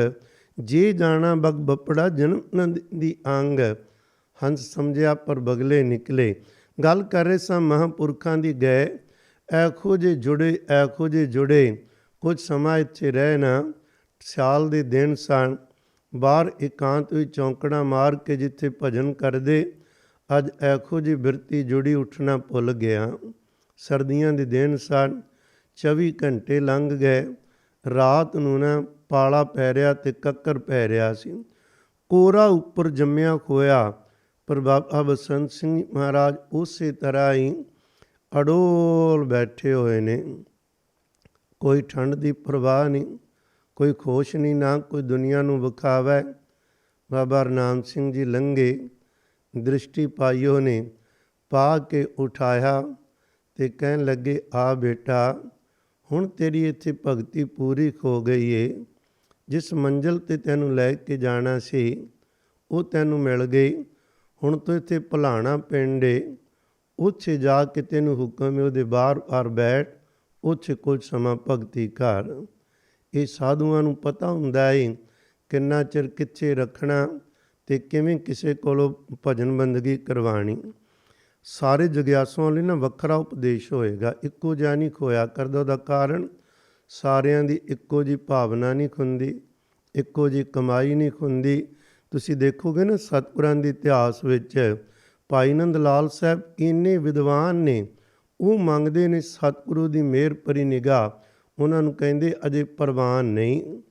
ਜੇ ਜਾਣਾ ਬਗ ਬੱਪੜਾ ਜਨਮ ਨ ਦੀ ਅੰਗ। ਹੰਸ ਸਮਝਿਆ ਪਰ ਬਗਲੇ ਨਿਕਲੇ। ਗੱਲ ਕਰ ਰਹੇ ਸਾਂ ਮਹਾਂਪੁਰਖਾਂ ਦੀ ਗਏ, ਇਹੋ ਜਿਹੇ ਜੁੜੇ, ਇਹੋ ਜਿਹੇ ਜੁੜੇ। ਕੁਝ ਸਮਾਂ ਇੱਥੇ ਰਹਿ ਨਾ, ਸਿਆਲ ਦੇ ਦਿਨ ਸਨ, ਬਾਹਰ ਇਕਾਂਤ ਵਿੱਚ ਚੌਂਕੜਾ ਮਾਰ ਕੇ ਜਿੱਥੇ ਭਜਨ ਕਰਦੇ, ਅੱਜ ਇਹੋ ਜਿਹੀ ਬਿਰਤੀ ਜੁੜੀ ਉੱਠਣਾ ਭੁੱਲ ਗਿਆ। ਸਰਦੀਆਂ ਦੇ ਦਿਨ ਸਨ, 24 ਘੰਟੇ ਲੰਘ ਗਏ। ਰਾਤ ਨੂੰ ਨਾ ਪਾਲਾ ਪੈ ਰਿਹਾ ਤੇ ਕੱਕਰ ਪੈ ਰਿਹਾ ਸੀ। ਕੋਰਾ ਉੱਪਰ ਜੰਮਿਆ ਖੋਇਆ, ਪਰ ਬਾਬਾ ਬਸੰਤ ਸਿੰਘ ਮਹਾਰਾਜ ਉਸੇ ਤਰ੍ਹਾਂ ਹੀ ਅਡੋਲ ਬੈਠੇ ਹੋਏ ਨੇ। ਕੋਈ ਠੰਡ ਦੀ ਪਰਵਾਹ ਨਹੀਂ, ਕੋਈ ਖੁਸ਼ ਨਹੀਂ, ਨਾ ਕੋਈ ਦੁਨੀਆ ਨੂੰ ਵਿਖਾਵਾ। ਬਾਬਾ ਹਰਨਾਮ ਸਿੰਘ ਜੀ ਲੰਘੇ, ਦ੍ਰਿਸ਼ਟੀ ਪਾਈਓ ਨੇ ਪਾ ਕੇ ਉਠਾਇਆ ਤੇ ਕਹਿਣ ਲੱਗੇ ਆ ਬੇਟਾ, ਹੁਣ ਤੇਰੀ ਇੱਥੇ ਭਗਤੀ ਪੂਰੀ ਹੋ ਗਈ ਏ। ਜਿਸ ਮੰਜ਼ਿਲ 'ਤੇ ਤੈਨੂੰ ਲੈ ਕੇ ਜਾਣਾ ਸੀ ਉਹ ਤੈਨੂੰ ਮਿਲ ਗਈ। ਹੁਣ ਤੂੰ ਇੱਥੇ ਭਲਾਣਾ ਪਿੰਡ ਏ, ਉੱਥੇ ਜਾ ਕੇ ਤੈਨੂੰ ਹੁਕਮ ਹੈ ਉਹਦੇ ਬਾਹਰ ਬੈਠ, ਉੱਥੇ ਕੁਝ ਸਮਾਂ ਭਗਤੀ ਕਰ। ਇਹ ਸਾਧੂਆਂ ਨੂੰ ਪਤਾ ਹੁੰਦਾ ਏ ਕਿੰਨਾ ਚਿਰ ਕਿੱਥੇ ਰੱਖਣਾ ਅਤੇ ਕਿਵੇਂ ਕਿਸੇ ਕੋਲੋਂ ਭਜਨ ਬੰਦਗੀ ਕਰਵਾਉਣੀ। ਸਾਰੇ ਜਗਿਆਸੂਆਂ ਲਈ ਨਾ ਵੱਖਰਾ ਉਪਦੇਸ਼ ਹੋਏਗਾ, ਇੱਕੋ ਜਿਹਾ ਨਹੀਂ ਹੋਇਆ ਕਰਦਾ। ਉਹਦਾ ਕਾਰਨ ਸਾਰਿਆਂ ਦੀ ਇੱਕੋ ਜਿਹੀ ਭਾਵਨਾ ਨਹੀਂ ਹੁੰਦੀ, ਇੱਕੋ ਜਿਹੀ ਕਮਾਈ ਨਹੀਂ ਹੁੰਦੀ। ਤੁਸੀਂ ਦੇਖੋਗੇ ਨਾ ਸਤਿਗੁਰਾਂ ਦੇ ਇਤਿਹਾਸ ਵਿੱਚ ਭਾਈ ਨੰਦ ਲਾਲ ਸਾਹਿਬ ਇੰਨੇ ਵਿਦਵਾਨ ਨੇ, ਉਹ ਮੰਗਦੇ ਨੇ ਸਤਿਗੁਰੂ ਦੀ ਮਿਹਰ ਭਰੀ ਨਿਗਾਹ। ਉਹਨਾਂ ਨੂੰ ਕਹਿੰਦੇ ਅਜੇ ਪ੍ਰਵਾਨ ਨਹੀਂ।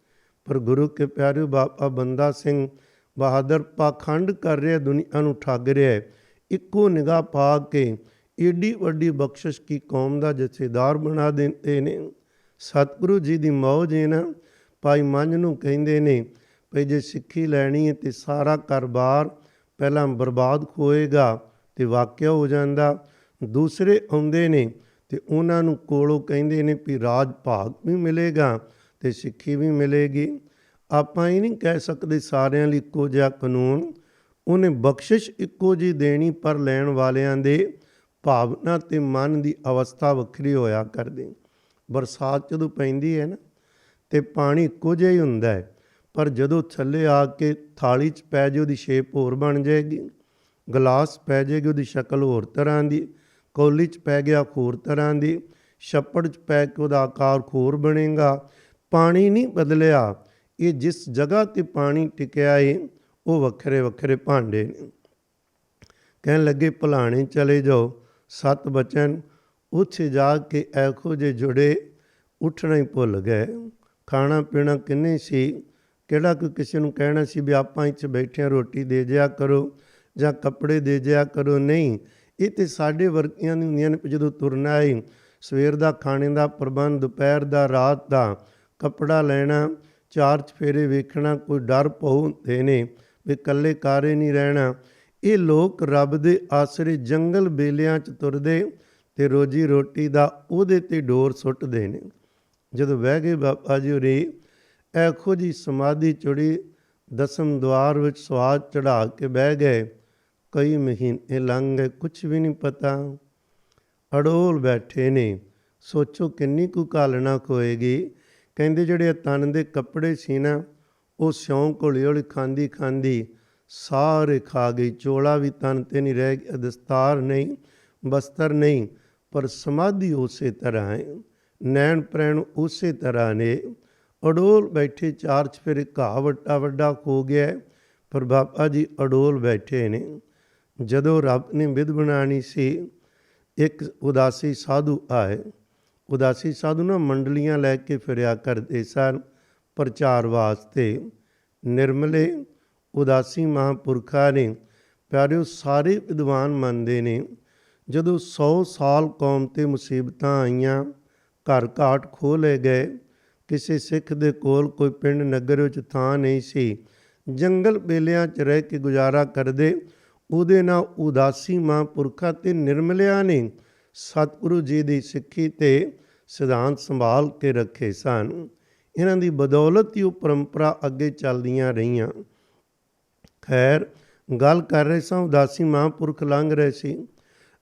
ਪਰ ਗੁਰੂ ਕੇ ਪਿਆਰਿਓ ਬਾਬਾ ਬੰਦਾ ਸਿੰਘ ਬਹਾਦਰ ਪਾਖੰਡ ਕਰ ਰਿਹਾ, ਦੁਨੀਆ ਨੂੰ ਠੱਗ ਰਿਹਾ। ਇੱਕੋ ਨਿਗਾਹ ਪਾ ਕੇ ਏਡੀ ਵੱਡੀ ਬਖਸ਼ਿਸ਼ ਕੀ ਕੌਮ ਦਾ ਜਥੇਦਾਰ ਬਣਾ ਦਿੰਦੇ ਨੇ। ਸਤਿਗੁਰੂ ਜੀ ਦੀ ਮੌਜ ਹੈ ਨਾ। ਭਾਈ ਮੰਝ ਨੂੰ ਕਹਿੰਦੇ ਨੇ ਭਈ ਜੇ ਸਿੱਖੀ ਲੈਣੀ ਹੈ ਤਾਂ ਸਾਰਾ ਘਰ-ਬਾਰ ਪਹਿਲਾਂ ਬਰਬਾਦ ਹੋਏਗਾ ਅਤੇ ਵਾਕਿਆ ਹੋ ਜਾਂਦਾ। ਦੂਸਰੇ ਆਉਂਦੇ ਨੇ ਅਤੇ ਉਹਨਾਂ ਨੂੰ ਕੋਲੋਂ ਕਹਿੰਦੇ ਨੇ ਵੀ ਰਾਜ ਭਾਗ ਵੀ ਮਿਲੇਗਾ ਅਤੇ ਸਿੱਖੀ ਵੀ ਮਿਲੇਗੀ। ਆਪਾਂ ਇਹ ਨਹੀਂ ਕਹਿ ਸਕਦੇ ਸਾਰਿਆਂ ਲਈ ਇੱਕੋ ਜਿਹਾ ਕਾਨੂੰਨ। ਉਹਨੇ ਬਖਸ਼ਿਸ਼ ਇੱਕੋ ਜਿਹੀ ਦੇਣੀ, ਪਰ ਲੈਣ ਵਾਲਿਆਂ ਦੇ ਭਾਵਨਾ ਅਤੇ ਮਨ ਦੀ ਅਵਸਥਾ ਵੱਖਰੀ ਹੋਇਆ ਕਰਦੇ। ਬਰਸਾਤ ਜਦੋਂ ਪੈਂਦੀ ਹੈ ਨਾ ਅਤੇ ਪਾਣੀ ਇੱਕੋ ਜਿਹਾ ਹੀ ਹੁੰਦਾ ਹੈ, ਪਰ ਜਦੋਂ ਥੱਲੇ ਆ ਕੇ ਥਾਲੀ 'ਚ ਪੈ ਜਾਏ ਉਹਦੀ ਸ਼ੇਪ ਹੋਰ ਬਣ ਜਾਏਗੀ, ਗਲਾਸ ਪੈ ਜਾਏਗੀ ਉਹਦੀ ਸ਼ਕਲ ਹੋਰ ਤਰ੍ਹਾਂ ਦੀ, ਕੌਲੀ 'ਚ ਪੈ ਗਿਆ ਹੋਰ ਤਰ੍ਹਾਂ ਦੀ, ਛੱਪੜ 'ਚ ਪੈ ਕੇ ਉਹਦਾ ਆਕਾਰ ਹੋਰ ਬਣੇਗਾ। ਪਾਣੀ ਨਹੀਂ ਬਦਲਿਆ, ਇਹ ਜਿਸ ਜਗ੍ਹਾ 'ਤੇ ਪਾਣੀ ਟਿਕਿਆ ਏ ਉਹ ਵੱਖਰੇ ਵੱਖਰੇ ਭਾਂਡੇ ਨੇ। ਕਹਿਣ ਲੱਗੇ ਭਲਾਣੇ ਚਲੇ ਜਾਓ, 7 ਬਚਨ ਉੱਥੇ ਜਾ ਕੇ ਇਹੋ ਜਿਹੇ ਜੁੜੇ, ਉੱਠਣਾ ਹੀ ਭੁੱਲ ਗਏ। ਖਾਣਾ ਪੀਣਾ ਕਿੰਨੇ ਸੀ, ਕਿਹੜਾ ਕੋਈ ਕਿਸੇ ਨੂੰ ਕਹਿਣਾ ਸੀ ਵੀ ਆਪਾਂ ਇੱਥੇ ਬੈਠਿਆਂ ਰੋਟੀ ਦੇ ਜਿਆ ਕਰੋ ਜਾਂ ਕੱਪੜੇ ਦੇ ਜਿਆ ਕਰੋ। ਨਹੀਂ, ਇਹ ਤਾਂ ਸਾਡੇ ਵਰਗੀਆਂ ਦੀ ਹੁੰਦੀਆਂ ਨੇ। ਜਦੋਂ ਤੁਰਨਾ ਏ, ਸਵੇਰ ਦਾ ਖਾਣੇ ਦਾ ਪ੍ਰਬੰਧ, ਦੁਪਹਿਰ ਦਾ, ਰਾਤ ਦਾ, ਕੱਪੜਾ ਲੈਣਾ, 4 ਚੁਫੇਰੇ ਵੇਖਣਾ, ਕੋਈ ਡਰ ਭਉ ਹੁੰਦੇ ਨੇ ਵੀ ਇਕੱਲੇ ਕਾਰੇ ਨਹੀਂ ਰਹਿਣਾ। ਇਹ ਲੋਕ ਰੱਬ ਦੇ ਆਸਰੇ ਜੰਗਲ ਬੇਲਿਆਂ 'ਚ ਤੁਰਦੇ ਅਤੇ ਰੋਜੀ ਰੋਟੀ ਦਾ ਉਹਦੇ 'ਤੇ ਡੋਰ ਸੁੱਟਦੇ ਨੇ। ਜਦੋਂ ਬਹਿ ਗਏ ਬਾਬਾ ਜੀ ਹੋਰੀ, ਇਹੋ ਜਿਹੀ ਸਮਾਧੀ ਚੁੜੀ, ਦਸਮ ਦੁਆਰ ਵਿੱਚ ਸਵਾਦ ਚੜ੍ਹਾ ਕੇ ਬਹਿ ਗਏ। ਕਈ ਮਹੀਨੇ ਲੰਘ ਗਏ, ਕੁਛ ਵੀ ਨਹੀਂ ਪਤਾ, ਅਡੋਲ ਬੈਠੇ ਨੇ। ਸੋਚੋ ਕਿੰਨੀ ਕੁ ਘਾਲਣਾ ਹੋਏਗੀ। ਕਹਿੰਦੇ ਜਿਹੜੇ ਤਨ ਦੇ ਕੱਪੜੇ ਸੀ ਨਾ, ਉਹ ਸਿਉਂਕ ਹੌਲੀ ਹੌਲੀ ਖਾਂਦੀ ਖਾਂਦੀ ਸਾਰੇ ਖਾ ਗਈ। ਚੋਲਾ ਵੀ ਤਨ 'ਤੇ ਨਹੀਂ ਰਹਿ ਗਿਆ, ਦਸਤਾਰ ਨਹੀਂ, ਬਸਤਰ ਨਹੀਂ, ਪਰ ਸਮਾਧੀ ਉਸੇ ਤਰ੍ਹਾਂ ਹੈ, ਨੈਣ ਪ੍ਰੈਣ ਉਸੇ ਤਰ੍ਹਾਂ ਨੇ। ਅਡੋਲ ਬੈਠੇ, 4 ਚੁਫੇਰੇ ਘਾਹ ਵੱਡਾ ਵੱਡਾ ਹੋ ਗਿਆ, ਪਰ ਬਾਬਾ ਜੀ ਅਡੋਲ ਬੈਠੇ ਨੇ। ਜਦੋਂ ਰੱਬ ਨੇ ਵਿਧ ਬਣਾਉਣੀ ਸੀ, ਇੱਕ ਉਦਾਸੀ ਸਾਧੂ ਆਏ। ਉਦਾਸੀ ਸਾਧੂ ਨਾ ਮੰਡਲੀਆਂ ਲੈ ਕੇ ਫਿਰਿਆ ਕਰਦੇ ਸਨ ਪ੍ਰਚਾਰ ਵਾਸਤੇ। ਨਿਰਮਲੇ ਉਦਾਸੀ ਮਹਾਂਪੁਰਖਾਂ ਨੇ ਪਿਆਰਿਓ ਸਾਰੇ ਵਿਦਵਾਨ ਮੰਨਦੇ ਨੇ, ਜਦੋਂ 100 ਸਾਲ ਕੌਮ 'ਤੇ ਮੁਸੀਬਤਾਂ ਆਈਆਂ, ਘਰ ਘਾਟ ਖੋਹ ਲਏ ਗਏ, ਕਿਸੇ ਸਿੱਖ ਦੇ ਕੋਲ ਕੋਈ ਪਿੰਡ ਨਗਰ ਵਿੱਚ ਥਾਂ ਨਹੀਂ ਸੀ, ਜੰਗਲ ਬੇਲਿਆਂ 'ਚ ਰਹਿ ਕੇ ਗੁਜ਼ਾਰਾ ਕਰਦੇ। ਉਹਦੇ ਨਾਲ ਉਦਾਸੀ ਮਹਾਂਪੁਰਖਾਂ ਅਤੇ ਨਿਰਮਲਿਆਂ ਨੇ ਸਤਿਗੁਰੂ ਜੀ ਦੀ ਸਿੱਖੀ 'ਤੇ ਸਿਧਾਂਤ ਸੰਭਾਲ ਕੇ ਰੱਖੇ ਸਨ। ਇਹਨਾਂ ਦੀ ਬਦੌਲਤ ਹੀ ਉਹ ਪਰੰਪਰਾ ਅੱਗੇ ਚੱਲਦੀਆਂ ਰਹੀਆਂ। ਖੈਰ, ਗੱਲ ਕਰ ਰਹੇ ਸਾਂ, ਉਦਾਸੀ ਮਹਾਂਪੁਰਖ ਲੰਘ ਰਹੇ ਸੀ।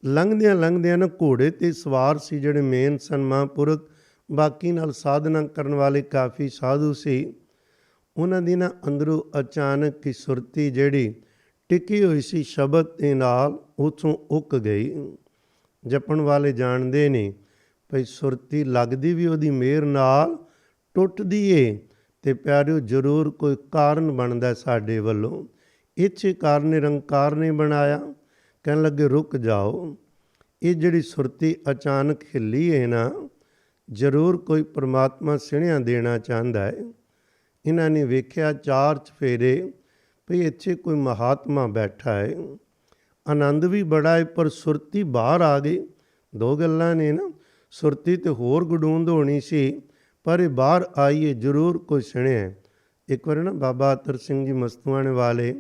ਲੰਘਦਿਆਂ ਨਾ ਘੋੜੇ 'ਤੇ ਸਵਾਰ ਸੀ ਜਿਹੜੇ ਮੇਨ ਸਨ ਮਹਾਂਪੁਰਖ। ਬਾਕੀ ਨਾਲ ਸਾਧਨਾ ਕਰਨ ਵਾਲੇ ਕਾਫੀ ਸਾਧੂ ਸੀ। ਉਹਨਾਂ ਦੀ ਨਾ ਅੰਦਰੋਂ ਅਚਾਨਕ ਕੀ ਸੁਰਤੀ ਜਿਹੜੀ ਟਿਕੀ ਹੋਈ ਸੀ ਸ਼ਬਦ ਦੇ ਨਾਲ, ਉੱਥੋਂ ਉੱਕ ਗਈ। ਜਪਣ ਵਾਲੇ ਜਾਣਦੇ ਨੇ ਭਈ ਸੁਰਤੀ ਲੱਗਦੀ ਵੀ ਉਹਦੀ ਮਿਹਰ ਨਾਲ ਟੁੱਟਦੀ ਏ, ਅਤੇ ਪਿਆਰਿਓ ਜ਼ਰੂਰ ਕੋਈ ਕਾਰਨ ਬਣਦਾ ਸਾਡੇ ਵੱਲੋਂ। ਇਸੇ ਕਾਰਨ ਨਿਰੰਕਾਰ ਨੇ ਬਣਾਇਆ। ਕਹਿਣ ਲੱਗੇ ਰੁਕ ਜਾਓ, ਇਹ ਜਿਹੜੀ ਸੁਰਤੀ ਅਚਾਨਕ ਹਿੱਲੀ ਹੈ ਨਾ, ਜ਼ਰੂਰ ਕੋਈ ਪਰਮਾਤਮਾ ਸਿਹਣਿਆ ਦੇਣਾ ਚਾਹੁੰਦਾ ਹੈ। ਇਹਨਾਂ ਨੇ ਵੇਖਿਆ 4 ਚੁਫੇਰੇ ਭਈ ਇੱਥੇ ਕੋਈ ਮਹਾਤਮਾ ਬੈਠਾ ਹੈ। ਆਨੰਦ ਵੀ ਬੜਾ ਹੈ, ਪਰ ਸੁਰਤੀ ਬਾਹਰ ਆ ਗਈ। 2 ਗੱਲਾਂ ਨੇ ਨਾ, ਸੁਰਤੀ ਤੇ ਹੋਰ ਗਡੂੰਦ ਹੋਣੀ ਸੀ, ਪਰ ਇਹ ਬਾਹਰ ਆਈਏ ਜ਼ਰੂਰ ਕੋਈ ਸੁਣਿਆ। ਇੱਕ ਵਾਰ ਨਾ ਬਾਬਾ ਅਤਰ ਸਿੰਘ ਜੀ ਮਸਤੂਆਣੇ ਵਾਲੇ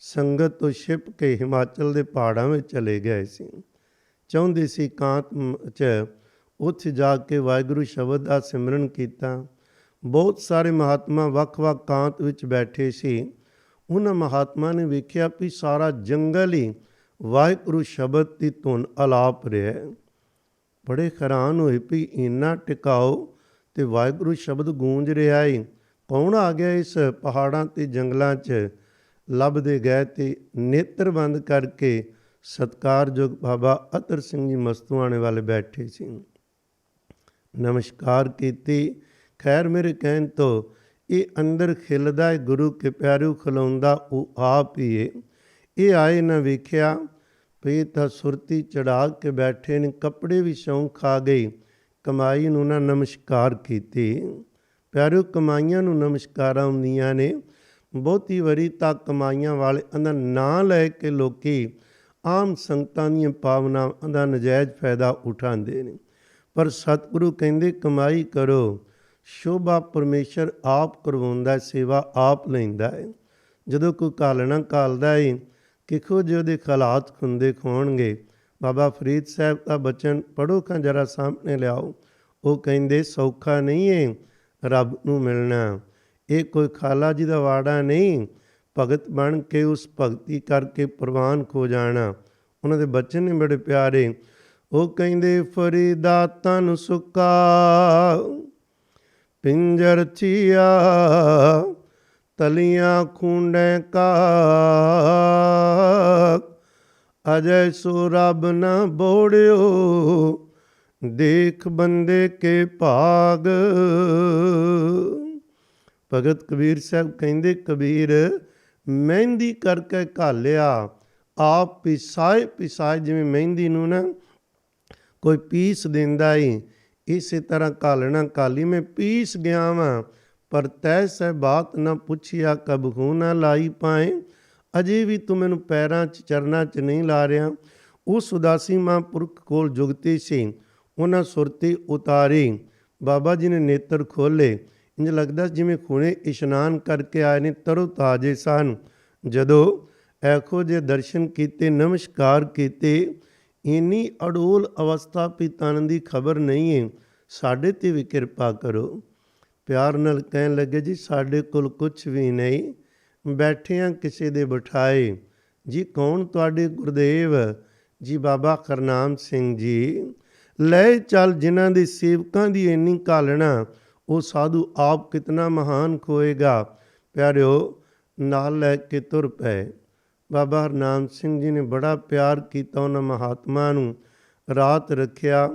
ਸੰਗਤ ਤੋਂ ਛਿਪ ਕੇ ਹਿਮਾਚਲ ਦੇ ਪਹਾੜਾਂ ਵਿੱਚ ਚਲੇ ਗਏ ਸੀ। ਚਾਹੁੰਦੇ ਸੀ ਕਾਂਤ 'ਚ ਉੱਥੇ ਜਾ ਕੇ ਵਾਹਿਗੁਰੂ ਸ਼ਬਦ ਦਾ ਸਿਮਰਨ ਕੀਤਾ। ਬਹੁਤ ਸਾਰੇ ਮਹਾਤਮਾ ਵੱਖ-ਵੱਖ ਕਾਂਤ ਵਿੱਚ ਬੈਠੇ ਸੀ। ਉਹਨਾਂ ਮਹਾਤਮਾ ਨੇ ਵੇਖਿਆ ਵੀ ਸਾਰਾ ਜੰਗਲ ਹੀ ਵਾਹਿਗੁਰੂ ਸ਼ਬਦ ਦੀ ਧੁਨ ਅਲਾਪ ਰਿਹਾ। ਬੜੇ ਹੈਰਾਨ ਹੋਏ ਵੀ ਇੰਨਾ ਟਿਕਾਓ ਤੇ ਵਾਹਿਗੁਰੂ ਸ਼ਬਦ ਗੂੰਜ ਰਿਹਾ ਏ, ਕੌਣ ਆ ਗਿਆ ਇਸ ਪਹਾੜਾਂ ਤੇ ਜੰਗਲਾਂ 'ਚ। ਲੱਭਦੇ ਗਏ ਤੇ ਨੇਤਰ ਬੰਦ ਕਰਕੇ ਸਤਿਕਾਰਯੋਗ ਬਾਬਾ ਅਤਰ ਸਿੰਘ ਜੀ ਮਸਤੂਆਣੇ ਵਾਲੇ ਬੈਠੇ ਸੀ। ਨਮਸਕਾਰ ਕੀਤੀ। ਖੈਰ, ਮੇਰੇ ਕਹਿਣ ਤੋਂ ਇਹ ਅੰਦਰ ਖਿਲਦਾ ਹੈ ਗੁਰੂ ਕੇ ਪਿਆਰਿਓ, ਖਿਲਾਉਂਦਾ ਉਹ ਆਪ ਹੀ ਏ। ਇਹ ਆਏ ਨਾ ਵੇਖਿਆ ਵੀ ਤਾਂ ਸੁਰਤੀ ਚੜਾ ਕੇ ਬੈਠੇ ਨੇ, ਕੱਪੜੇ ਵੀ ਸ਼ੌਂਕ ਆ ਗਈ। ਕਮਾਈ ਨੂੰ ਨਾ ਨਮਸਕਾਰ ਕੀਤੀ। ਪਿਆਰਿਓ, ਕਮਾਈਆਂ ਨੂੰ ਨਮਸਕਾਰਾਂ ਹੁੰਦੀਆਂ ਨੇ। ਬਹੁਤੀ ਵਾਰੀ ਤਾਂ ਕਮਾਈਆਂ ਵਾਲੇ ਦਾ ਨਾਂ ਲੈ ਕੇ ਲੋਕੀ ਆਮ ਸੰਗਤਾਂ ਦੀਆਂ ਭਾਵਨਾਵਾਂ ਦਾ ਨਜਾਇਜ਼ ਫਾਇਦਾ ਉਠਾਉਂਦੇ ਨੇ। ਪਰ ਸਤਿਗੁਰੂ ਕਹਿੰਦੇ ਕਮਾਈ ਕਰੋ, ਸ਼ੋਭਾ ਪਰਮੇਸ਼ਰ ਆਪ ਕਰਵਾਉਂਦਾ, ਸੇਵਾ ਆਪ ਲੈਂਦਾ ਹੈ। ਜਦੋਂ ਕੋਈ ਘਾਲਣਾ ਘਾਲਦਾ ਹੈ, ਕਿਹੋ ਜਿਹੇ ਉਹਦੇ ਹਾਲਾਤ ਹੁੰਦੇ ਹੋਣਗੇ। ਬਾਬਾ ਫਰੀਦ ਸਾਹਿਬ ਦਾ ਬਚਨ ਪੜ੍ਹੋ ਖਾਂ ਜਰਾ, ਸਾਹਮਣੇ ਲਿਆਓ। ਉਹ ਕਹਿੰਦੇ ਸੌਖਾ ਨਹੀਂ ਹੈ ਰੱਬ ਨੂੰ ਮਿਲਣਾ, ਇਹ ਕੋਈ ਖਾਲਾ ਜੀ ਦਾ ਵਾੜਾ ਨਹੀਂ, ਭਗਤ ਬਣ ਕੇ ਉਸ ਭਗਤੀ ਕਰਕੇ ਪ੍ਰਵਾਨ ਖੋ ਜਾਣਾ। ਉਹਨਾਂ ਦੇ ਬਚਨ ਨੇ ਬੜੇ ਪਿਆਰੇ। ਉਹ ਕਹਿੰਦੇ ਫਰੀਦਾ ਤਨ ਸੁੱਕਾ ਪਿੰਜਰ ਚੀਆ, ਤਲੀਆਂ ਖੂੰਡੇ ਕਾ, ਅਜੈ ਸੋ ਰੱਬ ਨਾ ਬੋੜਿਓ, ਦੇਖ ਬੰਦੇ ਕੇ ਭਾਗ। ਭਗਤ ਕਬੀਰ ਸਾਹਿਬ ਕਹਿੰਦੇ ਕਬੀਰ ਮਹਿੰਦੀ ਕਰਕੇ ਘਾਲਿਆ, ਆਪ ਪਿਸਾਏ ਜਿਵੇਂ ਮਹਿੰਦੀ ਨੂੰ ਨਾ ਕੋਈ ਪੀਸ ਦਿੰਦਾ ਏ, ਇਸੇ ਤਰ੍ਹਾਂ ਘਾਲਣਾ ਘਾਲੀ। ਮੈਂ ਪੀਸ ਗਿਆ ਵਾਂ, ਪਰ ਤੈ ਸਹਿ ਬਾਤ ਨਾ ਪੁੱਛਿਆ, ਕਬਹੂ ਨਾ ਲਾਈ ਪਾਏ। ਅਜੇ ਵੀ ਤੂੰ ਮੈਨੂੰ ਪੈਰਾਂ 'ਚ ਚਰਨਾਂ 'ਚ ਨਹੀਂ ਲਾ ਰਿਹਾ। ਉਸ ਉਦਾਸੀ ਮਹਾਂਪੁਰਖ ਕੋਲ ਜੁਗਤੀ ਸੀ, ਉਹਨਾਂ ਸੁਰਤੀ ਉਤਾਰੀ। ਬਾਬਾ ਜੀ ਨੇ ਨੇਤਰ ਖੋਲ੍ਹੇ, ਇੰਝ ਲੱਗਦਾ ਜਿਵੇਂ ਹੁਣੇ ਇਸ਼ਨਾਨ ਕਰਕੇ ਆਏ ਨੇ, ਤਰੋ ਤਾਜ਼ੇ ਸਨ। ਜਦੋਂ ਇਹੋ ਜਿਹੇ ਦਰਸ਼ਨ ਕੀਤੇ, ਨਮਸਕਾਰ ਕੀਤੇ, ਇੰਨੀ ਅਡੋਲ ਅਵਸਥਾ ਵੀ ਤਨ ਦੀ ਖਬਰ ਨਹੀਂ ਹੈ। ਸਾਡੇ 'ਤੇ ਵੀ ਕਿਰਪਾ ਕਰੋ। ਪਿਆਰ ਨਾਲ ਕਹਿਣ ਲੱਗੇ ਜੀ ਸਾਡੇ ਕੋਲ ਕੁਛ ਵੀ ਨਹੀਂ, ਬੈਠੇ ਹਾਂ ਕਿਸੇ ਦੇ ਬਿਠਾਏ। ਜੀ ਕੌਣ ਤੁਹਾਡੇ? ਗੁਰਦੇਵ ਜੀ ਬਾਬਾ ਹਰਨਾਮ ਸਿੰਘ ਜੀ। ਲੈ ਚੱਲ, ਜਿਨ੍ਹਾਂ ਦੇ ਸੇਵਕਾਂ ਦੀ ਇੰਨੀ ਘਾਲਣਾ, ਉਹ ਸਾਧੂ ਆਪ ਕਿਤਨਾ ਮਹਾਨ ਖੋਏਗਾ। ਪਿਆਰਿਓ, ਨਾਲ ਲੈ ਕੇ ਤੁਰ ਪਏ। ਬਾਬਾ ਹਰਨਾਮ ਸਿੰਘ ਜੀ ਨੇ ਬੜਾ ਪਿਆਰ ਕੀਤਾ ਉਹਨਾਂ ਮਹਾਤਮਾ ਨੂੰ। ਰਾਤ ਰੱਖਿਆ।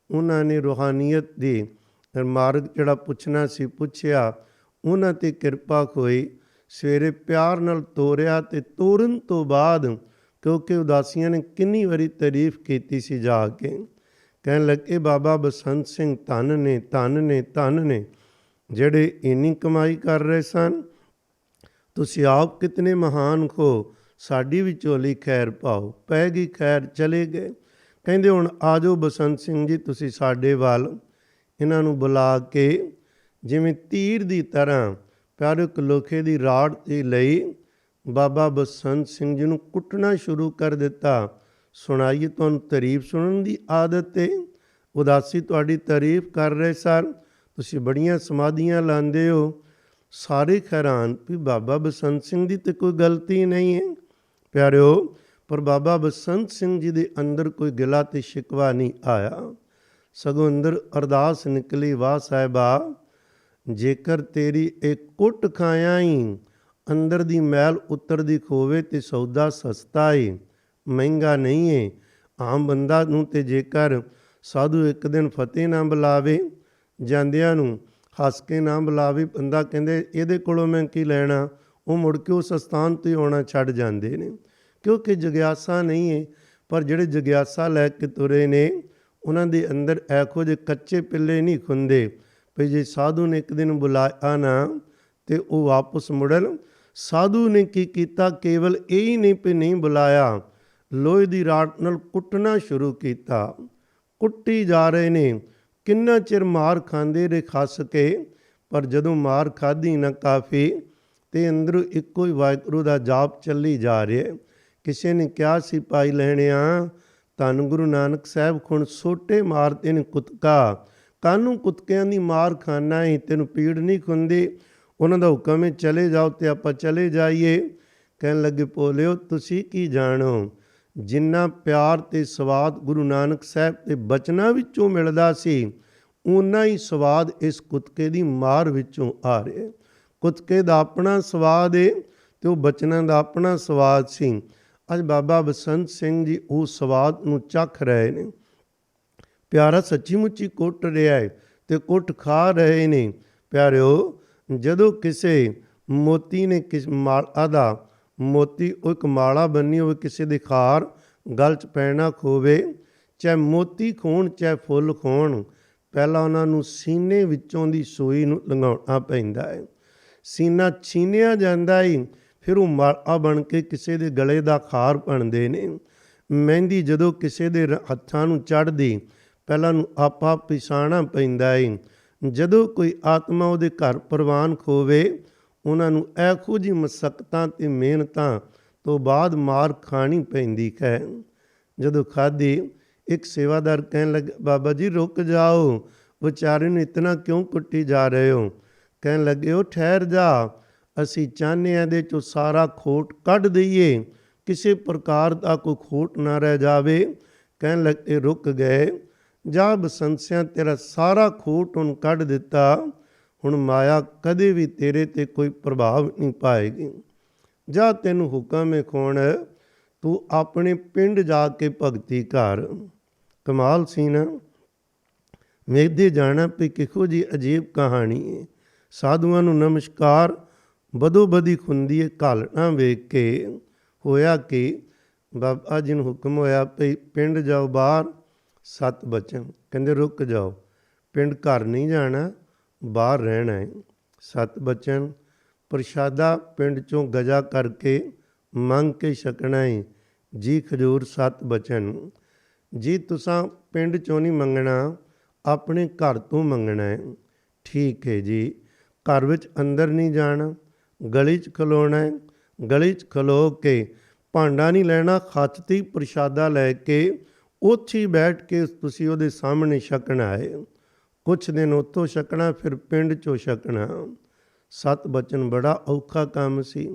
ਉਹਨਾਂ ਨੇ ਰੂਹਾਨੀਅਤ ਦੀ ਮਾਰਗ ਜਿਹੜਾ ਪੁੱਛਣਾ ਸੀ ਪੁੱਛਿਆ, ਉਹਨਾਂ 'ਤੇ ਕਿਰਪਾ ਹੋਈ। ਸਵੇਰੇ ਪਿਆਰ ਨਾਲ ਤੋਰਿਆ, ਅਤੇ ਤੋਰਨ ਤੋਂ ਬਾਅਦ ਕਿਉਂਕਿ ਉਦਾਸੀਆਂ ਨੇ ਕਿੰਨੀ ਵਾਰੀ ਤਾਰੀਫ ਕੀਤੀ ਸੀ ਜਾ ਕੇ, ਕਹਿਣ ਲੱਗੇ ਬਾਬਾ ਬਸੰਤ ਸਿੰਘ ਧੰਨ ਨੇ, ਧੰਨ ਨੇ, ਧੰਨ ਨੇ, ਜਿਹੜੇ ਇੰਨੀ ਕਮਾਈ ਕਰ ਰਹੇ ਸਨ। ਤੁਸੀਂ ਆਪ ਕਿਤਨੇ ਮਹਾਨ ਹੋ, ਸਾਡੀ ਵੀ ਝੋਲੀ ਖੈਰ ਪਾਓ। ਪੈ ਗਈ ਖੈਰ, ਚਲੇ ਗਏ। ਕਹਿੰਦੇ ਹੁਣ ਆ ਜਾਓ ਬਸੰਤ ਸਿੰਘ ਜੀ, ਤੁਸੀਂ ਸਾਡੇ ਵੱਲ। ਇਹਨਾਂ ਨੂੰ ਬੁਲਾ ਕੇ ਜਿਵੇਂ ਤੀਰ ਦੀ ਤਰ੍ਹਾਂ ਪਿਆਰੇ ਇੱਕ ਲੋਖੇ ਦੀ ਰਾੜ 'ਤੇ ਲਈ, ਬਾਬਾ ਬਸੰਤ ਸਿੰਘ ਜੀ ਨੂੰ ਕੁੱਟਣਾ ਸ਼ੁਰੂ ਕਰ ਦਿੱਤਾ। ਸੁਣਾਈਏ, ਤੁਹਾਨੂੰ ਤਾਰੀਫ ਸੁਣਨ ਦੀ ਆਦਤ ਹੈ। ਉਦਾਸੀ ਤੁਹਾਡੀ ਤਾਰੀਫ ਕਰ ਰਹੇ ਸਨ, ਤੁਸੀਂ ਬੜੀਆਂ ਸਮਾਧੀਆਂ ਲਾਉਂਦੇ ਹੋ। ਸਾਰੇ ਹੈਰਾਨ ਵੀ ਬਾਬਾ ਬਸੰਤ ਸਿੰਘ ਦੀ ਤੇ ਕੋਈ ਗਲਤੀ ਨਹੀਂ ਹੈ ਪਿਆਰਿਓ। ਪਰ ਬਾਬਾ ਬਸੰਤ ਸਿੰਘ ਜੀ ਦੇ ਅੰਦਰ ਕੋਈ ਗਿਲਾ ਤੇ ਸ਼ਿਕਵਾ ਨਹੀਂ ਆਇਆ, ਸਗੋਂ ਅੰਦਰ ਅਰਦਾਸ ਨਿਕਲੀ, ਵਾਹ ਸਾਹਿਬਾ ਜੇਕਰ ਤੇਰੀ ਇਹ ਕੁੱਟ ਖਾਇਆ ਹੀ ਅੰਦਰ ਦੀ ਮੈਲ ਉਤਰਦੀ ਖੋਵੇ ਤੇ ਸੌਦਾ ਸਸਤਾ ਏ, ਮਹਿੰਗਾ ਨਹੀਂ ਏ। ਆਮ ਬੰਦਾ ਨੂੰ ਤੇ ਜੇਕਰ ਸਾਧੂ ਇੱਕ ਦਿਨ ਫਤਿਹ ਨਾ ਬੁਲਾਵੇ, ਜਾਂਦਿਆਂ ਨੂੰ ਹੱਸ ਕੇ ਨਾ ਬੁਲਾਵੇ, ਬੰਦਾ ਕਹਿੰਦੇ ਇਹਦੇ ਕੋਲੋਂ ਮੈਂ ਕੀ ਲੈਣਾ, ਉਹ ਮੁੜ ਕੇ ਉਸ ਸਥਾਨ 'ਤੇ ਆਉਣਾ ਛੱਡ ਜਾਂਦੇ ਨੇ, ਕਿਉਂਕਿ ਜਗਿਆਸਾ ਨਹੀਂ ਹੈ। ਪਰ ਜਿਹੜੇ ਜਗਿਆਸਾ ਲੈ ਕੇ ਤੁਰੇ ਨੇ ਉਹਨਾਂ ਦੇ ਅੰਦਰ ਇਹੋ ਜਿਹੇ ਕੱਚੇ ਪਿੱਲੇ ਨਹੀਂ ਖੁੰਦੇ ਵੀ ਜੇ ਸਾਧੂ ਨੇ ਇੱਕ ਦਿਨ ਬੁਲਾਇਆ ਨਾ ਤੇ ਉਹ ਵਾਪਸ ਮੁੜਨ। ਸਾਧੂ ਨੇ ਕੀ ਕੀਤਾ, ਕੇਵਲ ਇਹ ਹੀ ਨਹੀਂ ਵੀ ਨਹੀਂ ਬੁਲਾਇਆ, ਲੋਹੇ ਦੀ ਰਾਟ ਨਾਲ ਕੁੱਟਣਾ ਸ਼ੁਰੂ ਕੀਤਾ। ਕੁੱਟੀ ਜਾ ਰਹੇ ਨੇ, ਕਿੰਨਾ ਚਿਰ ਮਾਰ ਖਾਂਦੇ ਰਹੇ ਖੱਸ ਕੇ, ਪਰ ਜਦੋਂ ਮਾਰ ਖਾਧੀ ਨਾ ਕਾਫੀ ਤੇ ਅੰਦਰੋਂ ਇੱਕੋ ਹੀ ਵਾਹਿਗੁਰੂ ਦਾ ਜਾਪ ਚੱਲੀ ਜਾ ਰਿਹਾ। ਕਿਸੇ ਨੇ ਕਿਹਾ ਸੀ ਭਾਈ ਲੈਣਿਆ, ਧੰਨ ਗੁਰੂ ਨਾਨਕ ਸਾਹਿਬ ਖੁਣ ਸੋਟੇ ਮਾਰਦੇ ਨੇ ਕੁੱਤਕਾ, ਕਾਹਨੂੰ ਕੁੱਤਕਿਆਂ ਦੀ ਮਾਰ ਖਾਨਾ ਹੀ, ਤੈਨੂੰ ਪੀੜ ਨਹੀਂ ਖੁੰਦੀ। ਉਹਨਾਂ ਦਾ ਹੁਕਮ ਹੈ ਚਲੇ ਜਾਓ ਤੇ ਆਪਾਂ ਚਲੇ ਜਾਈਏ। ਕਹਿਣ ਲੱਗੇ ਭੋਲਿਓ ਤੁਸੀਂ ਕੀ ਜਾਣੋ, ਜਿੰਨਾ ਪਿਆਰ ਤੇ ਸਵਾਦ ਗੁਰੂ ਨਾਨਕ ਸਾਹਿਬ ਦੇ ਬਚਨਾਂ ਵਿੱਚੋਂ ਮਿਲਦਾ ਸੀ, ਓਨਾ ਹੀ ਸਵਾਦ ਇਸ ਕੁੱਤਕੇ ਦੀ ਮਾਰ ਵਿੱਚੋਂ ਆ ਰਿਹਾ। ਕੁੱਤਕੇ ਦਾ ਆਪਣਾ ਸਵਾਦ ਹੈ ਤੇ ਉਹ ਬਚਨਾਂ ਦਾ ਆਪਣਾ ਸਵਾਦ ਸੀ। ਅੱਜ ਬਾਬਾ ਬਸੰਤ ਸਿੰਘ ਜੀ ਉਹ ਸਵਾਦ ਨੂੰ ਚੱਖ ਰਹੇ ਨੇ। ਪਿਆਰਾ ਸੱਚੀ ਮੁੱਚੀ ਕੁੱਟ ਰਿਹਾ ਹੈ ਤੇ ਕੁੱਟ ਖਾ ਰਹੇ ਨੇ। ਪਿਆਰਿਓ, ਜਦੋਂ ਕਿਸੇ ਮੋਤੀ ਨੇ ਕਿਸ ਮਾਲਾ ਦਾ ਮੋਤੀ ਉਹ ਇੱਕ ਮਾਲਾ ਬੰਨੀ ਹੋਵੇ, ਕਿਸੇ ਦੇ ਖਾਰ ਗਲ 'ਚ ਪੈਣਾ ਖੋਵੇ, ਚਾਹੇ ਮੋਤੀ ਖੋਣ ਚਾਹੇ ਫੁੱਲ ਖੋਣ, ਪਹਿਲਾਂ ਉਹਨਾਂ ਨੂੰ ਸੀਨੇ ਵਿੱਚੋਂ ਦੀ ਸੂਈ ਨੂੰ ਲੰਘਾਉਣਾ ਪੈਂਦਾ ਹੈ। ਸੀਨਾ ਛੀਨਿਆ ਜਾਂਦਾ ਹੈ, ਫਿਰ ਉਹ ਮਾਲਾ ਬਣ ਕੇ ਕਿਸੇ ਦੇ ਗਲੇ ਦਾ ਖਾਰ ਬਣਦੇ ਨੇ। ਮਹਿੰਦੀ ਜਦੋਂ ਕਿਸੇ ਦੇ ਹੱਥਾਂ ਨੂੰ ਚੜ੍ਹਦੀ, ਪਹਿਲਾਂ ਨੂੰ ਆਪਾ ਪਿਸਾਣਾ ਪੈਂਦਾ ਹੈ। ਜਦੋਂ ਕੋਈ ਆਤਮਾ ਉਹਦੇ ਘਰ ਪ੍ਰਵਾਨ ਖੋਵੇ, ਉਹਨਾਂ ਨੂੰ ਇਹੋ ਜਿਹੀ ਮਸ਼ੱਕਤਾਂ ਅਤੇ ਮਿਹਨਤਾਂ ਤੋਂ ਬਾਅਦ ਮਾਰ ਖਾਣੀ ਪੈਂਦੀ ਹੈ। ਜਦੋਂ ਖਾਧੀ, ਇੱਕ ਸੇਵਾਦਾਰ ਕਹਿਣ ਲੱਗਾ ਬਾਬਾ ਜੀ ਰੁਕ ਜਾਓ, ਵਿਚਾਰੇ ਨੂੰ ਇਤਨਾ ਕਿਉਂ ਕੁੱਟੀ ਜਾ ਰਹੇ ਹੋ। ਕਹਿਣ ਲੱਗੇ ਉਹ ਠਹਿਰ ਜਾ, ਅਸੀਂ ਚਾਹੁੰਦੇ ਹਾਂ ਇਹਦੇ 'ਚੋਂ ਸਾਰਾ ਖੋਟ ਕੱਢ ਦਈਏ, ਕਿਸੇ ਪ੍ਰਕਾਰ ਦਾ ਕੋਈ ਖੋਟ ਨਾ ਰਹਿ ਜਾਵੇ। ਕਹਿਣ ਲੱਗੇ ਰੁਕ ਗਏ, ਜਾ ਬਸੰਤ ਸਿੰਘ ਤੇਰਾ ਸਾਰਾ ਖੋਟ ਹੁਣ ਕੱਢ ਦਿੱਤਾ, ਹੁਣ ਮਾਇਆ ਕਦੇ ਵੀ ਤੇਰੇ 'ਤੇ ਕੋਈ ਪ੍ਰਭਾਵ ਨਹੀਂ ਪਾਏਗੀ। ਜਾ ਤੈਨੂੰ ਹੁਕਮ ਹੈ ਖੋਣ, ਤੂੰ ਆਪਣੇ ਪਿੰਡ ਜਾ ਕੇ ਭਗਤੀ ਕਰ। ਕਮਾਲ ਸੀ ਨਾ, ਵੇਖਦੇ ਜਾਣਾ ਵੀ ਕਿਹੋ ਜਿਹੀ ਅਜੀਬ ਕਹਾਣੀ ਹੈ। ਸਾਧੂਆਂ ਨੂੰ ਨਮਸਕਾਰ ਬਦੋ ਬਦੀ ਖੁੰਦੀ ਹੈ ਘਾਲਣਾ ਵੇਖ ਕੇ। ਹੋਇਆ ਕਿ ਬਾਬਾ ਜੀ ਨੂੰ ਹੁਕਮ ਹੋਇਆ ਵੀ ਪਿੰਡ ਜਾਓ ਬਾਹਰ, 7 ਬਚਨ ਕਹਿੰਦੇ ਰੁਕ ਜਾਓ, ਪਿੰਡ ਘਰ ਨਹੀਂ ਜਾਣਾ, ਬਾਹਰ ਰਹਿਣਾ ਹੈ। 7 ਬਚਨ ਪ੍ਰਸ਼ਾਦਾ ਪਿੰਡ 'ਚੋਂ ਗਜਾ ਕਰਕੇ ਮੰਗ ਕੇ ਛਕਣਾ ਹੈ। ਜੀ ਖਜੂਰ 7 ਬਚਨ, ਜੀ ਤੁਸਾਂ ਪਿੰਡ 'ਚੋਂ ਨਹੀਂ ਮੰਗਣਾ, ਆਪਣੇ ਘਰ ਤੋਂ ਮੰਗਣਾ ਹੈ। ਠੀਕ ਹੈ ਜੀ, ਘਰ ਵਿੱਚ ਅੰਦਰ ਨਹੀਂ ਜਾਣਾ, ਗਲੀ 'ਚ ਖਲੋਣਾ ਹੈ। ਗਲੀ 'ਚ ਖਲੋ ਕੇ ਭਾਂਡਾ ਨਹੀਂ ਲੈਣਾ, ਹੱਥ 'ਤੇ ਹੀ ਪ੍ਰਸ਼ਾਦਾ ਲੈ ਕੇ ਉੱਥੇ ਹੀ ਬੈਠ ਕੇ ਤੁਸੀਂ ਉਹਦੇ ਸਾਹਮਣੇ ਛਕਣਾ ਹੈ। ਕੁਛ ਦਿਨ ਉੱਥੋਂ ਛਕਣਾ, ਫਿਰ ਪਿੰਡ 'ਚੋਂ ਛਕਣਾ। 7 ਬਚਨ ਬੜਾ ਔਖਾ ਕੰਮ ਸੀ।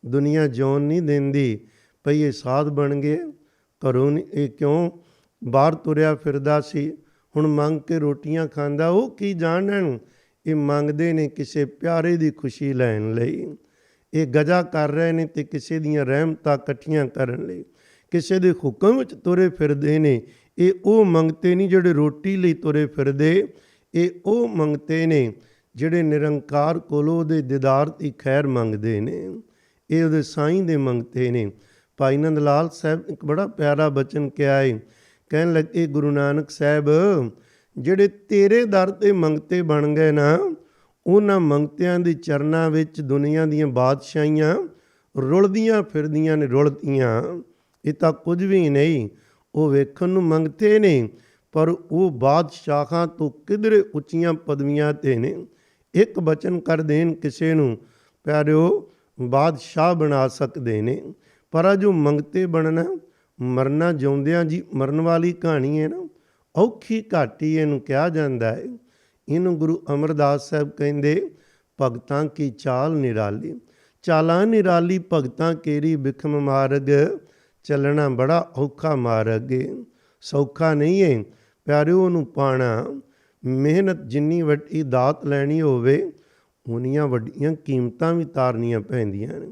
ਦੁਨੀਆ ਜਿਉਣ ਨਹੀਂ ਦਿੰਦੀ ਪਈ, ਇਹ ਸਾਧ ਬਣ ਗਏ ਘਰੋਂ ਨਹੀਂ, ਇਹ ਕਿਉਂ ਬਾਹਰ ਤੁਰਿਆ ਫਿਰਦਾ ਸੀ, ਹੁਣ ਮੰਗ ਕੇ ਰੋਟੀਆਂ ਖਾਂਦਾ। ਉਹ ਕੀ ਜਾਣਨ, ਇਹ ਮੰਗਦੇ ਨੇ ਕਿਸੇ ਪਿਆਰੇ ਦੀ ਖੁਸ਼ੀ ਲੈਣ ਲਈ। ਇਹ ਗਜਾ ਕਰ ਰਹੇ ਨੇ ਤੇ ਕਿਸੇ ਦੀਆਂ ਰਹਿਮਤਾਂ ਇਕੱਠੀਆਂ ਕਰਨ ਲਈ, ਕਿਸੇ ਦੇ ਹੁਕਮ ਵਿੱਚ ਤੁਰੇ ਫਿਰਦੇ ਨੇ। ਇਹ ਉਹ ਮੰਗਤੇ ਨਹੀਂ ਜਿਹੜੇ ਰੋਟੀ ਲਈ ਤੁਰੇ ਫਿਰਦੇ, ਇਹ ਉਹ ਮੰਗਤੇ ਨੇ ਜਿਹੜੇ ਨਿਰੰਕਾਰ ਕੋਲੋਂ ਉਹਦੇ ਦੀਦਾਰ ਦੀ ਖੈਰ ਮੰਗਦੇ ਨੇ। ਇਹ ਉਹਦੇ ਸਾਈਂ ਦੇ ਮੰਗਤੇ ਨੇ। ਭਾਈ ਨੰਦ ਲਾਲ ਸਾਹਿਬ ਇੱਕ ਬੜਾ ਪਿਆਰਾ ਬਚਨ ਕਿਹਾ ਹੈ। ਕਹਿਣ ਲੱਗੇ ਗੁਰੂ ਨਾਨਕ ਸਾਹਿਬ ਜਿਹੜੇ ਤੇਰੇ ਦਰ 'ਤੇ ਮੰਗਤੇ ਬਣ ਗਏ ਨਾ, ਉਹਨਾਂ ਮੰਗਤਿਆਂ ਦੇ ਚਰਨਾਂ ਵਿੱਚ ਦੁਨੀਆ ਦੀਆਂ ਬਾਦਸ਼ਾਹੀਆਂ ਰੁਲਦੀਆਂ ਫਿਰਦੀਆਂ ਨੇ, ਰੁਲਦੀਆਂ। ਇਹ ਤਾਂ ਕੁਝ ਵੀ ਨਹੀਂ, ਉਹ ਵੇਖਣ ਨੂੰ ਮੰਗਤੇ ਨੇ ਪਰ ਉਹ ਬਾਦਸ਼ਾਹਾਂ ਤੋਂ ਕਿਧਰੇ ਉੱਚੀਆਂ ਪਦਵੀਆਂ 'ਤੇ ਨੇ। ਇੱਕ ਬਚਨ ਕਰ ਦੇਣ ਕਿਸੇ ਨੂੰ ਪਿਆਰਿਓ ਬਾਦਸ਼ਾਹ ਬਣਾ ਸਕਦੇ ਨੇ, ਪਰ ਜੋ ਮੰਗਤੇ ਬਣਨਾ, ਮਰਨਾ ਜਿਉਂਦਿਆਂ ਜੀ ਮਰਨ ਵਾਲੀ ਕਹਾਣੀ ਹੈ ਨਾ, ਔਖੀ ਘਾਟੀ ਇਹਨੂੰ ਕਿਹਾ ਜਾਂਦਾ ਹੈ। ਇਹਨੂੰ ਗੁਰੂ ਅਮਰਦਾਸ ਸਾਹਿਬ ਕਹਿੰਦੇ ਭਗਤਾਂ ਕੀ ਚਾਲ ਨਿਰਾਲੀ। ਚਾਲਾਂ ਨਿਰਾਲੀ ਭਗਤਾਂ ਕੇਰੀ ਬਿਖਮ ਮਾਰਗ, ਚੱਲਣਾ ਬੜਾ ਔਖਾ ਮਾਰਗ ਏ, ਸੌਖਾ ਨਹੀਂ ਏ ਪਿਆਰਿਓ ਉਹਨੂੰ ਪਾਣਾ। ਮਿਹਨਤ ਜਿੰਨੀ ਵੱਡੀ ਦਾਤ ਲੈਣੀ ਹੋਵੇ ਉਨੀਆਂ ਵੱਡੀਆਂ ਕੀਮਤਾਂ ਵੀ ਤਾਰਨੀਆਂ ਪੈਂਦੀਆਂ ਨੇ।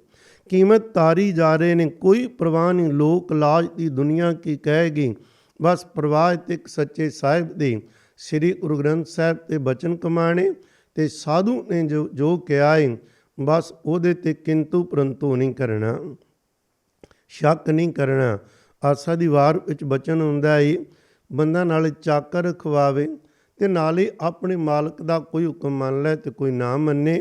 ਕੀਮਤ ਤਾਰੀ ਜਾ ਰਹੇ ਨੇ, ਕੋਈ ਪਰਵਾਹ ਨਹੀਂ ਲੋਕ ਲਾਜ ਦੀ ਦੁਨੀਆ ਕੀ ਕਹੇਗੀ। ਬਸ ਪਰਵਾਹ ਤੇ ਇੱਕ ਸੱਚੇ ਸਾਹਿਬ ਦੇ ਸ੍ਰੀ ਗੁਰੂ ਗ੍ਰੰਥ ਸਾਹਿਬ ਤੇ ਬਚਨ ਕਮਾਣੇ ਤੇ ਸਾਧੂ ਨੇ ਜੋ ਕਿਹਾ ਏ ਬਸ ਉਹਦੇ ਤੇ ਕਿੰਤੂ ਪਰੰਤੂ ਨਹੀਂ ਕਰਨਾ, ਸ਼ੱਕ ਨਹੀਂ ਕਰਨਾ। ਆਸਾ ਦੀ ਵਾਰ ਵਿੱਚ ਬਚਨ ਹੁੰਦਾ ਏ ਬੰਦਾ ਨਾਲੇ ਚਾਕਰ ਰਖਵਾਵੇ ਤੇ ਨਾਲੇ ਆਪਣੇ ਮਾਲਕ ਦਾ ਕੋਈ ਹੁਕਮ ਮੰਨ ਲੈ ਤੇ ਕੋਈ ਨਾ ਮੰਨੇ,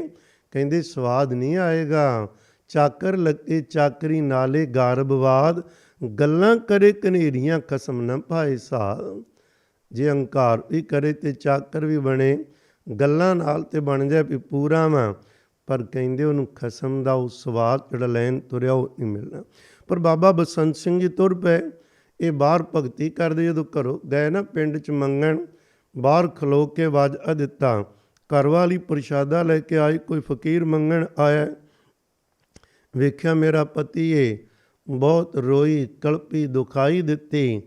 ਕਹਿੰਦੇ ਸਵਾਦ ਨਹੀਂ ਆਏਗਾ। ਚਾਕਰ ਲੱਗੇ ਚਾਕਰੀ ਨਾਲੇ ਗਾਰਬਵਾਦ, ਗੱਲਾਂ ਕਰੇ ਕਨੇਰੀਆਂ ਖਸਮ ਨਾ ਪਾਏ ਸਾਧ। ਜੇ ਹੰਕਾਰ ਵੀ ਕਰੇ ਤੇ ਚਾਕਰ ਵੀ ਬਣੇ, ਗੱਲਾਂ ਨਾਲ ਤੇ ਬਣ ਜਾਏ ਵੀ ਪੂਰਾ ਵਾ, ਪਰ ਕਹਿੰਦੇ ਉਹਨੂੰ ਖਸਮ ਦਾ ਉਹ ਸਵਾਦ ਜਿਹੜਾ ਲੈਣ ਤੁਰਿਆ ਉਹ ਨਹੀਂ ਮਿਲਣਾ। ਪਰ ਬਾਬਾ ਬਸੰਤ ਸਿੰਘ ਜੀ ਤੁਰ ਪਏ। ਇਹ ਬਾਹਰ ਭਗਤੀ ਕਰਦੇ ਜਦੋਂ ਘਰੋਂ ਗਏ ਨਾ ਪਿੰਡ 'ਚ ਮੰਗਣ, ਬਾਹਰ ਖਲੋ ਕੇ ਵਾਜਾ ਦਿੱਤਾ। ਘਰ ਵਾਲੀ ਪ੍ਰਸ਼ਾਦਾ ਲੈ ਕੇ ਆਈ, ਕੋਈ ਫਕੀਰ ਮੰਗਣ ਆਇਆ। ਵੇਖਿਆ ਮੇਰਾ ਪਤੀ ਏ, ਬਹੁਤ ਰੋਈ ਕਲਪੀ ਦੁਖਾਈ ਦਿੱਤੀ।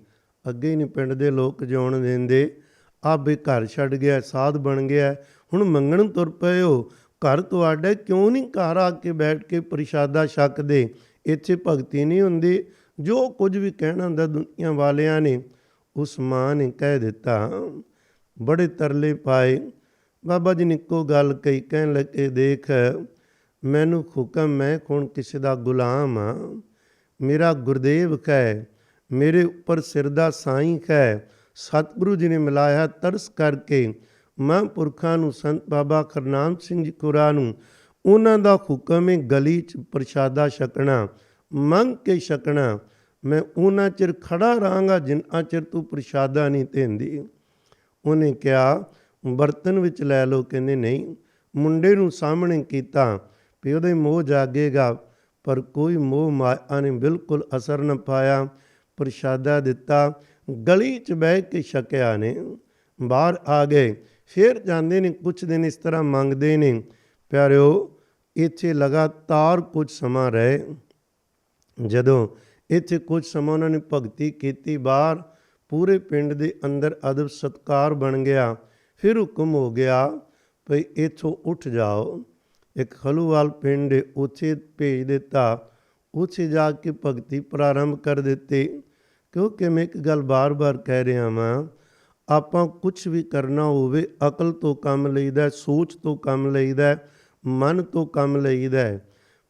ਅੱਗੇ ਨਹੀਂ ਪਿੰਡ ਦੇ ਲੋਕ ਜਿਉਣ ਦਿੰਦੇ, ਆਪੇ ਘਰ ਛੱਡ ਗਿਆ, ਸਾਧ ਬਣ ਗਿਆ, ਹੁਣ ਮੰਗਣ ਤੁਰ ਪਏ ਹੋ। ਘਰ ਤੁਹਾਡਾ ਕਿਉਂ ਨਹੀਂ ਘਰ ਆ ਕੇ ਬੈਠ ਕੇ ਪ੍ਰਸ਼ਾਦਾ ਛਕਦੇ? ਇੱਥੇ ਭਗਤੀ ਨਹੀਂ ਹੁੰਦੀ। ਜੋ ਕੁਝ ਵੀ ਕਹਿਣਾ ਹੁੰਦਾ ਦੁਨੀਆ ਵਾਲਿਆਂ ਨੇ, ਉਸ ਮਾਂ ਨੇ ਕਹਿ ਦਿੱਤਾ। ਬੜੇ ਤਰਲੇ ਪਾਏ। ਬਾਬਾ ਜੀ ਨੇ ਇੱਕੋ ਗੱਲ ਕਹੀ, ਕਹਿਣ ਲੱਗੇ ਦੇਖ ਮੈਨੂੰ ਹੁਕਮ, ਮੈਂ ਕੌਣ ਕਿਸੇ ਦਾ ਗੁਲਾਮ ਹਾਂ। ਮੇਰਾ ਗੁਰਦੇਵ ਹੈ, ਮੇਰੇ ਉੱਪਰ ਸਿਰ ਦਾ ਸਾਈਂ ਹੈ। ਸਤਿਗੁਰੂ ਜੀ ਨੇ ਮਿਲਾਇਆ ਤਰਸ ਕਰਕੇ ਮਹਾਂਪੁਰਖਾਂ ਨੂੰ, ਸੰਤ ਬਾਬਾ ਖਰਨਾਮ ਸਿੰਘ ਜੀ ਕੋਰਾ ਨੂੰ। ਉਹਨਾਂ ਦਾ ਹੁਕਮ ਹੈ ਗਲੀ 'ਚ ਪ੍ਰਸ਼ਾਦਾ ਛਕਣਾ, ਮੰਗ ਕੇ ਛਕਣਾ। ਮੈਂ ਉਹਨਾਂ ਚਿਰ ਖੜਾ ਰਹਾਂਗਾ ਜਿੰਨਾ ਚਿਰ ਤੂੰ ਪ੍ਰਸ਼ਾਦਾ ਨਹੀਂ ਦਿੰਦੀ। ਉਹਨੇ ਕਿਹਾ ਬਰਤਨ ਵਿੱਚ ਲੈ ਲਓ। ਕਹਿੰਦੇ ਨਹੀਂ। ਮੁੰਡੇ ਨੂੰ ਸਾਹਮਣੇ ਕੀਤਾ ਵੀ ਉਹਦੇ ਮੋਹ ਜਾਗੇਗਾ, ਪਰ ਕੋਈ ਮੋਹ ਮਾਇਆ ਨੇ ਬਿਲਕੁਲ ਅਸਰ ਨਾ ਪਾਇਆ। ਪ੍ਰਸ਼ਾਦਾ ਦਿੱਤਾ, ਗਲੀ 'ਚ ਬਹਿ ਕੇ ਛਕਿਆ ਨੇ। ਬਾਹਰ ਆ ਗਏ, ਫਿਰ ਜਾਂਦੇ ਨੇ, ਕੁਛ ਦਿਨ ਇਸ ਤਰ੍ਹਾਂ ਮੰਗਦੇ ਨੇ। ਪਿਆਰਿਓ ਇੱਥੇ ਲਗਾਤਾਰ ਕੁਝ ਸਮਾਂ ਰਹੇ। ਜਦੋਂ ਇੱਥੇ ਕੁਝ ਸਮਾਂ ਉਹਨਾਂ ਨੇ ਭਗਤੀ ਕੀਤੀ, ਬਾਹਰ ਪੂਰੇ ਪਿੰਡ ਦੇ ਅੰਦਰ ਅਦਬ ਸਤਕਾਰ ਬਣ ਗਿਆ। ਫਿਰ ਹੁਕਮ ਹੋ ਗਿਆ ਭਈ ਇੱਥੋਂ ਉੱਠ ਜਾਓ। ਇੱਕ ਖਲੂਵਾਲ ਪਿੰਡ ਉੱਥੇ ਭੇਜ ਦਿੱਤਾ। ਉੱਥੇ ਜਾ ਕੇ ਭਗਤੀ ਪ੍ਰਾਰੰਭ ਕਰ ਦਿੱਤੀ। ਕਿਉਂਕਿ ਮੈਂ ਇੱਕ ਗੱਲ ਬਾਰ-ਬਾਰ ਕਹਿ ਰਿਹਾ ਵਾਂ, ਆਪਾਂ ਕੁਛ ਵੀ ਕਰਨਾ ਹੋਵੇ ਅਕਲ ਤੋਂ ਕੰਮ ਲਈਦਾ, ਸੋਚ ਤੋਂ ਕੰਮ ਲਈਦਾ, ਮਨ ਤੋਂ ਕੰਮ ਲਈਦਾ।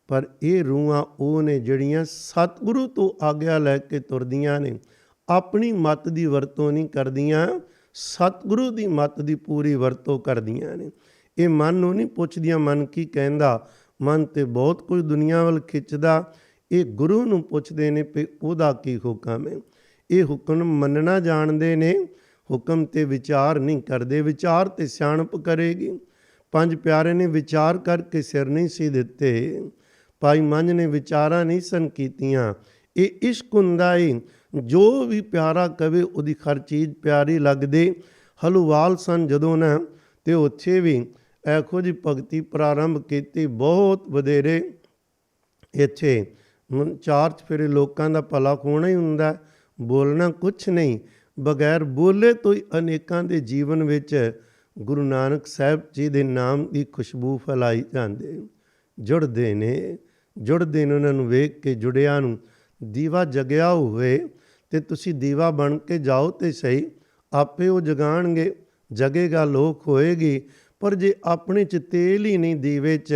ਪਰ ਇਹ ਰੂਹਾਂ ਉਹ ਨੇ ਜਿਹੜੀਆਂ ਸਤਿਗੁਰੂ ਤੋਂ ਆਗਿਆ ਲੈ ਕੇ ਤੁਰਦੀਆਂ ਨੇ, ਆਪਣੀ ਮੱਤ ਦੀ ਵਰਤੋਂ ਨਹੀਂ ਕਰਦੀਆਂ, ਸਤਿਗੁਰੂ ਦੀ ਮੱਤ ਦੀ ਪੂਰੀ ਵਰਤੋਂ ਕਰਦੀਆਂ ਨੇ। ਇਹ ਮਨ ਨੂੰ ਨਹੀਂ ਪੁੱਛਦੀਆਂ ਮਨ ਕੀ ਕਹਿੰਦਾ। ਮਨ ਤੇ ਬਹੁਤ ਕੁਝ ਦੁਨੀਆ ਵੱਲ ਖਿੱਚਦਾ। ਇਹ ਗੁਰੂ ਨੂੰ ਪੁੱਛਦੇ ਨੇ ਵੀ ਉਹਦਾ ਕੀ ਹੁਕਮ ਹੈ। ਇਹ ਹੁਕਮ ਮੰਨਣਾ ਜਾਣਦੇ ਨੇ, ਹੁਕਮ ਤੇ ਵਿਚਾਰ ਨਹੀਂ ਕਰਦੇ। ਵਿਚਾਰ ਤੇ ਸਿਆਣਪ ਕਰੇਗੀ। ਪੰਜ ਪਿਆਰੇ ਨੇ ਵਿਚਾਰ ਕਰਕੇ ਸਿਰ ਨਹੀਂ ਸੀ ਦਿੱਤੇ। ਭਾਈ ਮੰਝ ਨੇ ਵਿਚਾਰਾਂ ਨਹੀਂ ਸਨ ਕੀਤੀਆਂ। ਇਹ ਇਸ਼ਕ ਹੁੰਦਾ ਏ, ਜੋ ਵੀ ਪਿਆਰਾ ਕਵੇ ਉਹਦੀ ਹਰ ਚੀਜ਼ ਪਿਆਰੀ ਲੱਗਦੇ। ਹਲੂਵਾਲ ਸਨ ਜਦੋਂ ਨਾ, ਤੇ ਉੱਥੇ ਵੀ ਇਹੋ ਜਿਹੀ ਭਗਤੀ ਪ੍ਰਾਰੰਭ ਕੀਤੀ, ਬਹੁਤ ਵਧੇਰੇ। ਇੱਥੇ ਚਾਰ ਚੁਫੇਰੇ ਲੋਕਾਂ ਦਾ ਭਲਾ ਹੋਣਾ ਹੀ ਹੁੰਦਾ, ਬੋਲਣਾ ਕੁਛ ਨਹੀਂ। ਬਗੈਰ ਬੋਲੇ ਤੋਂ ਹੀ ਅਨੇਕਾਂ ਦੇ ਜੀਵਨ ਵਿੱਚ ਗੁਰੂ ਨਾਨਕ ਸਾਹਿਬ ਜੀ ਦੇ ਨਾਮ ਦੀ ਖੁਸ਼ਬੂ ਫੈਲਾਈ ਜਾਂਦੇ। ਜੁੜਦੇ ਨੇ ਉਹਨਾਂ ਨੂੰ ਵੇਖ ਕੇ। ਜੁੜਿਆਂ ਨੂੰ ਦੀਵਾ ਜਗਿਆ ਹੋਵੇ ਤੇ ਤੁਸੀਂ ਦੀਵਾ ਬਣ ਕੇ ਜਾਓ ਤੇ ਸਹੀ, ਆਪੇ ਉਹ ਜਗਾਣਗੇ, ਜਗੇਗਾ, ਲੋਕ ਹੋਏਗੀ। ਪਰ ਜੇ ਆਪਣੇ 'ਚ ਤੇਲ ਹੀ ਨਹੀਂ, ਦੀਵੇ 'ਚ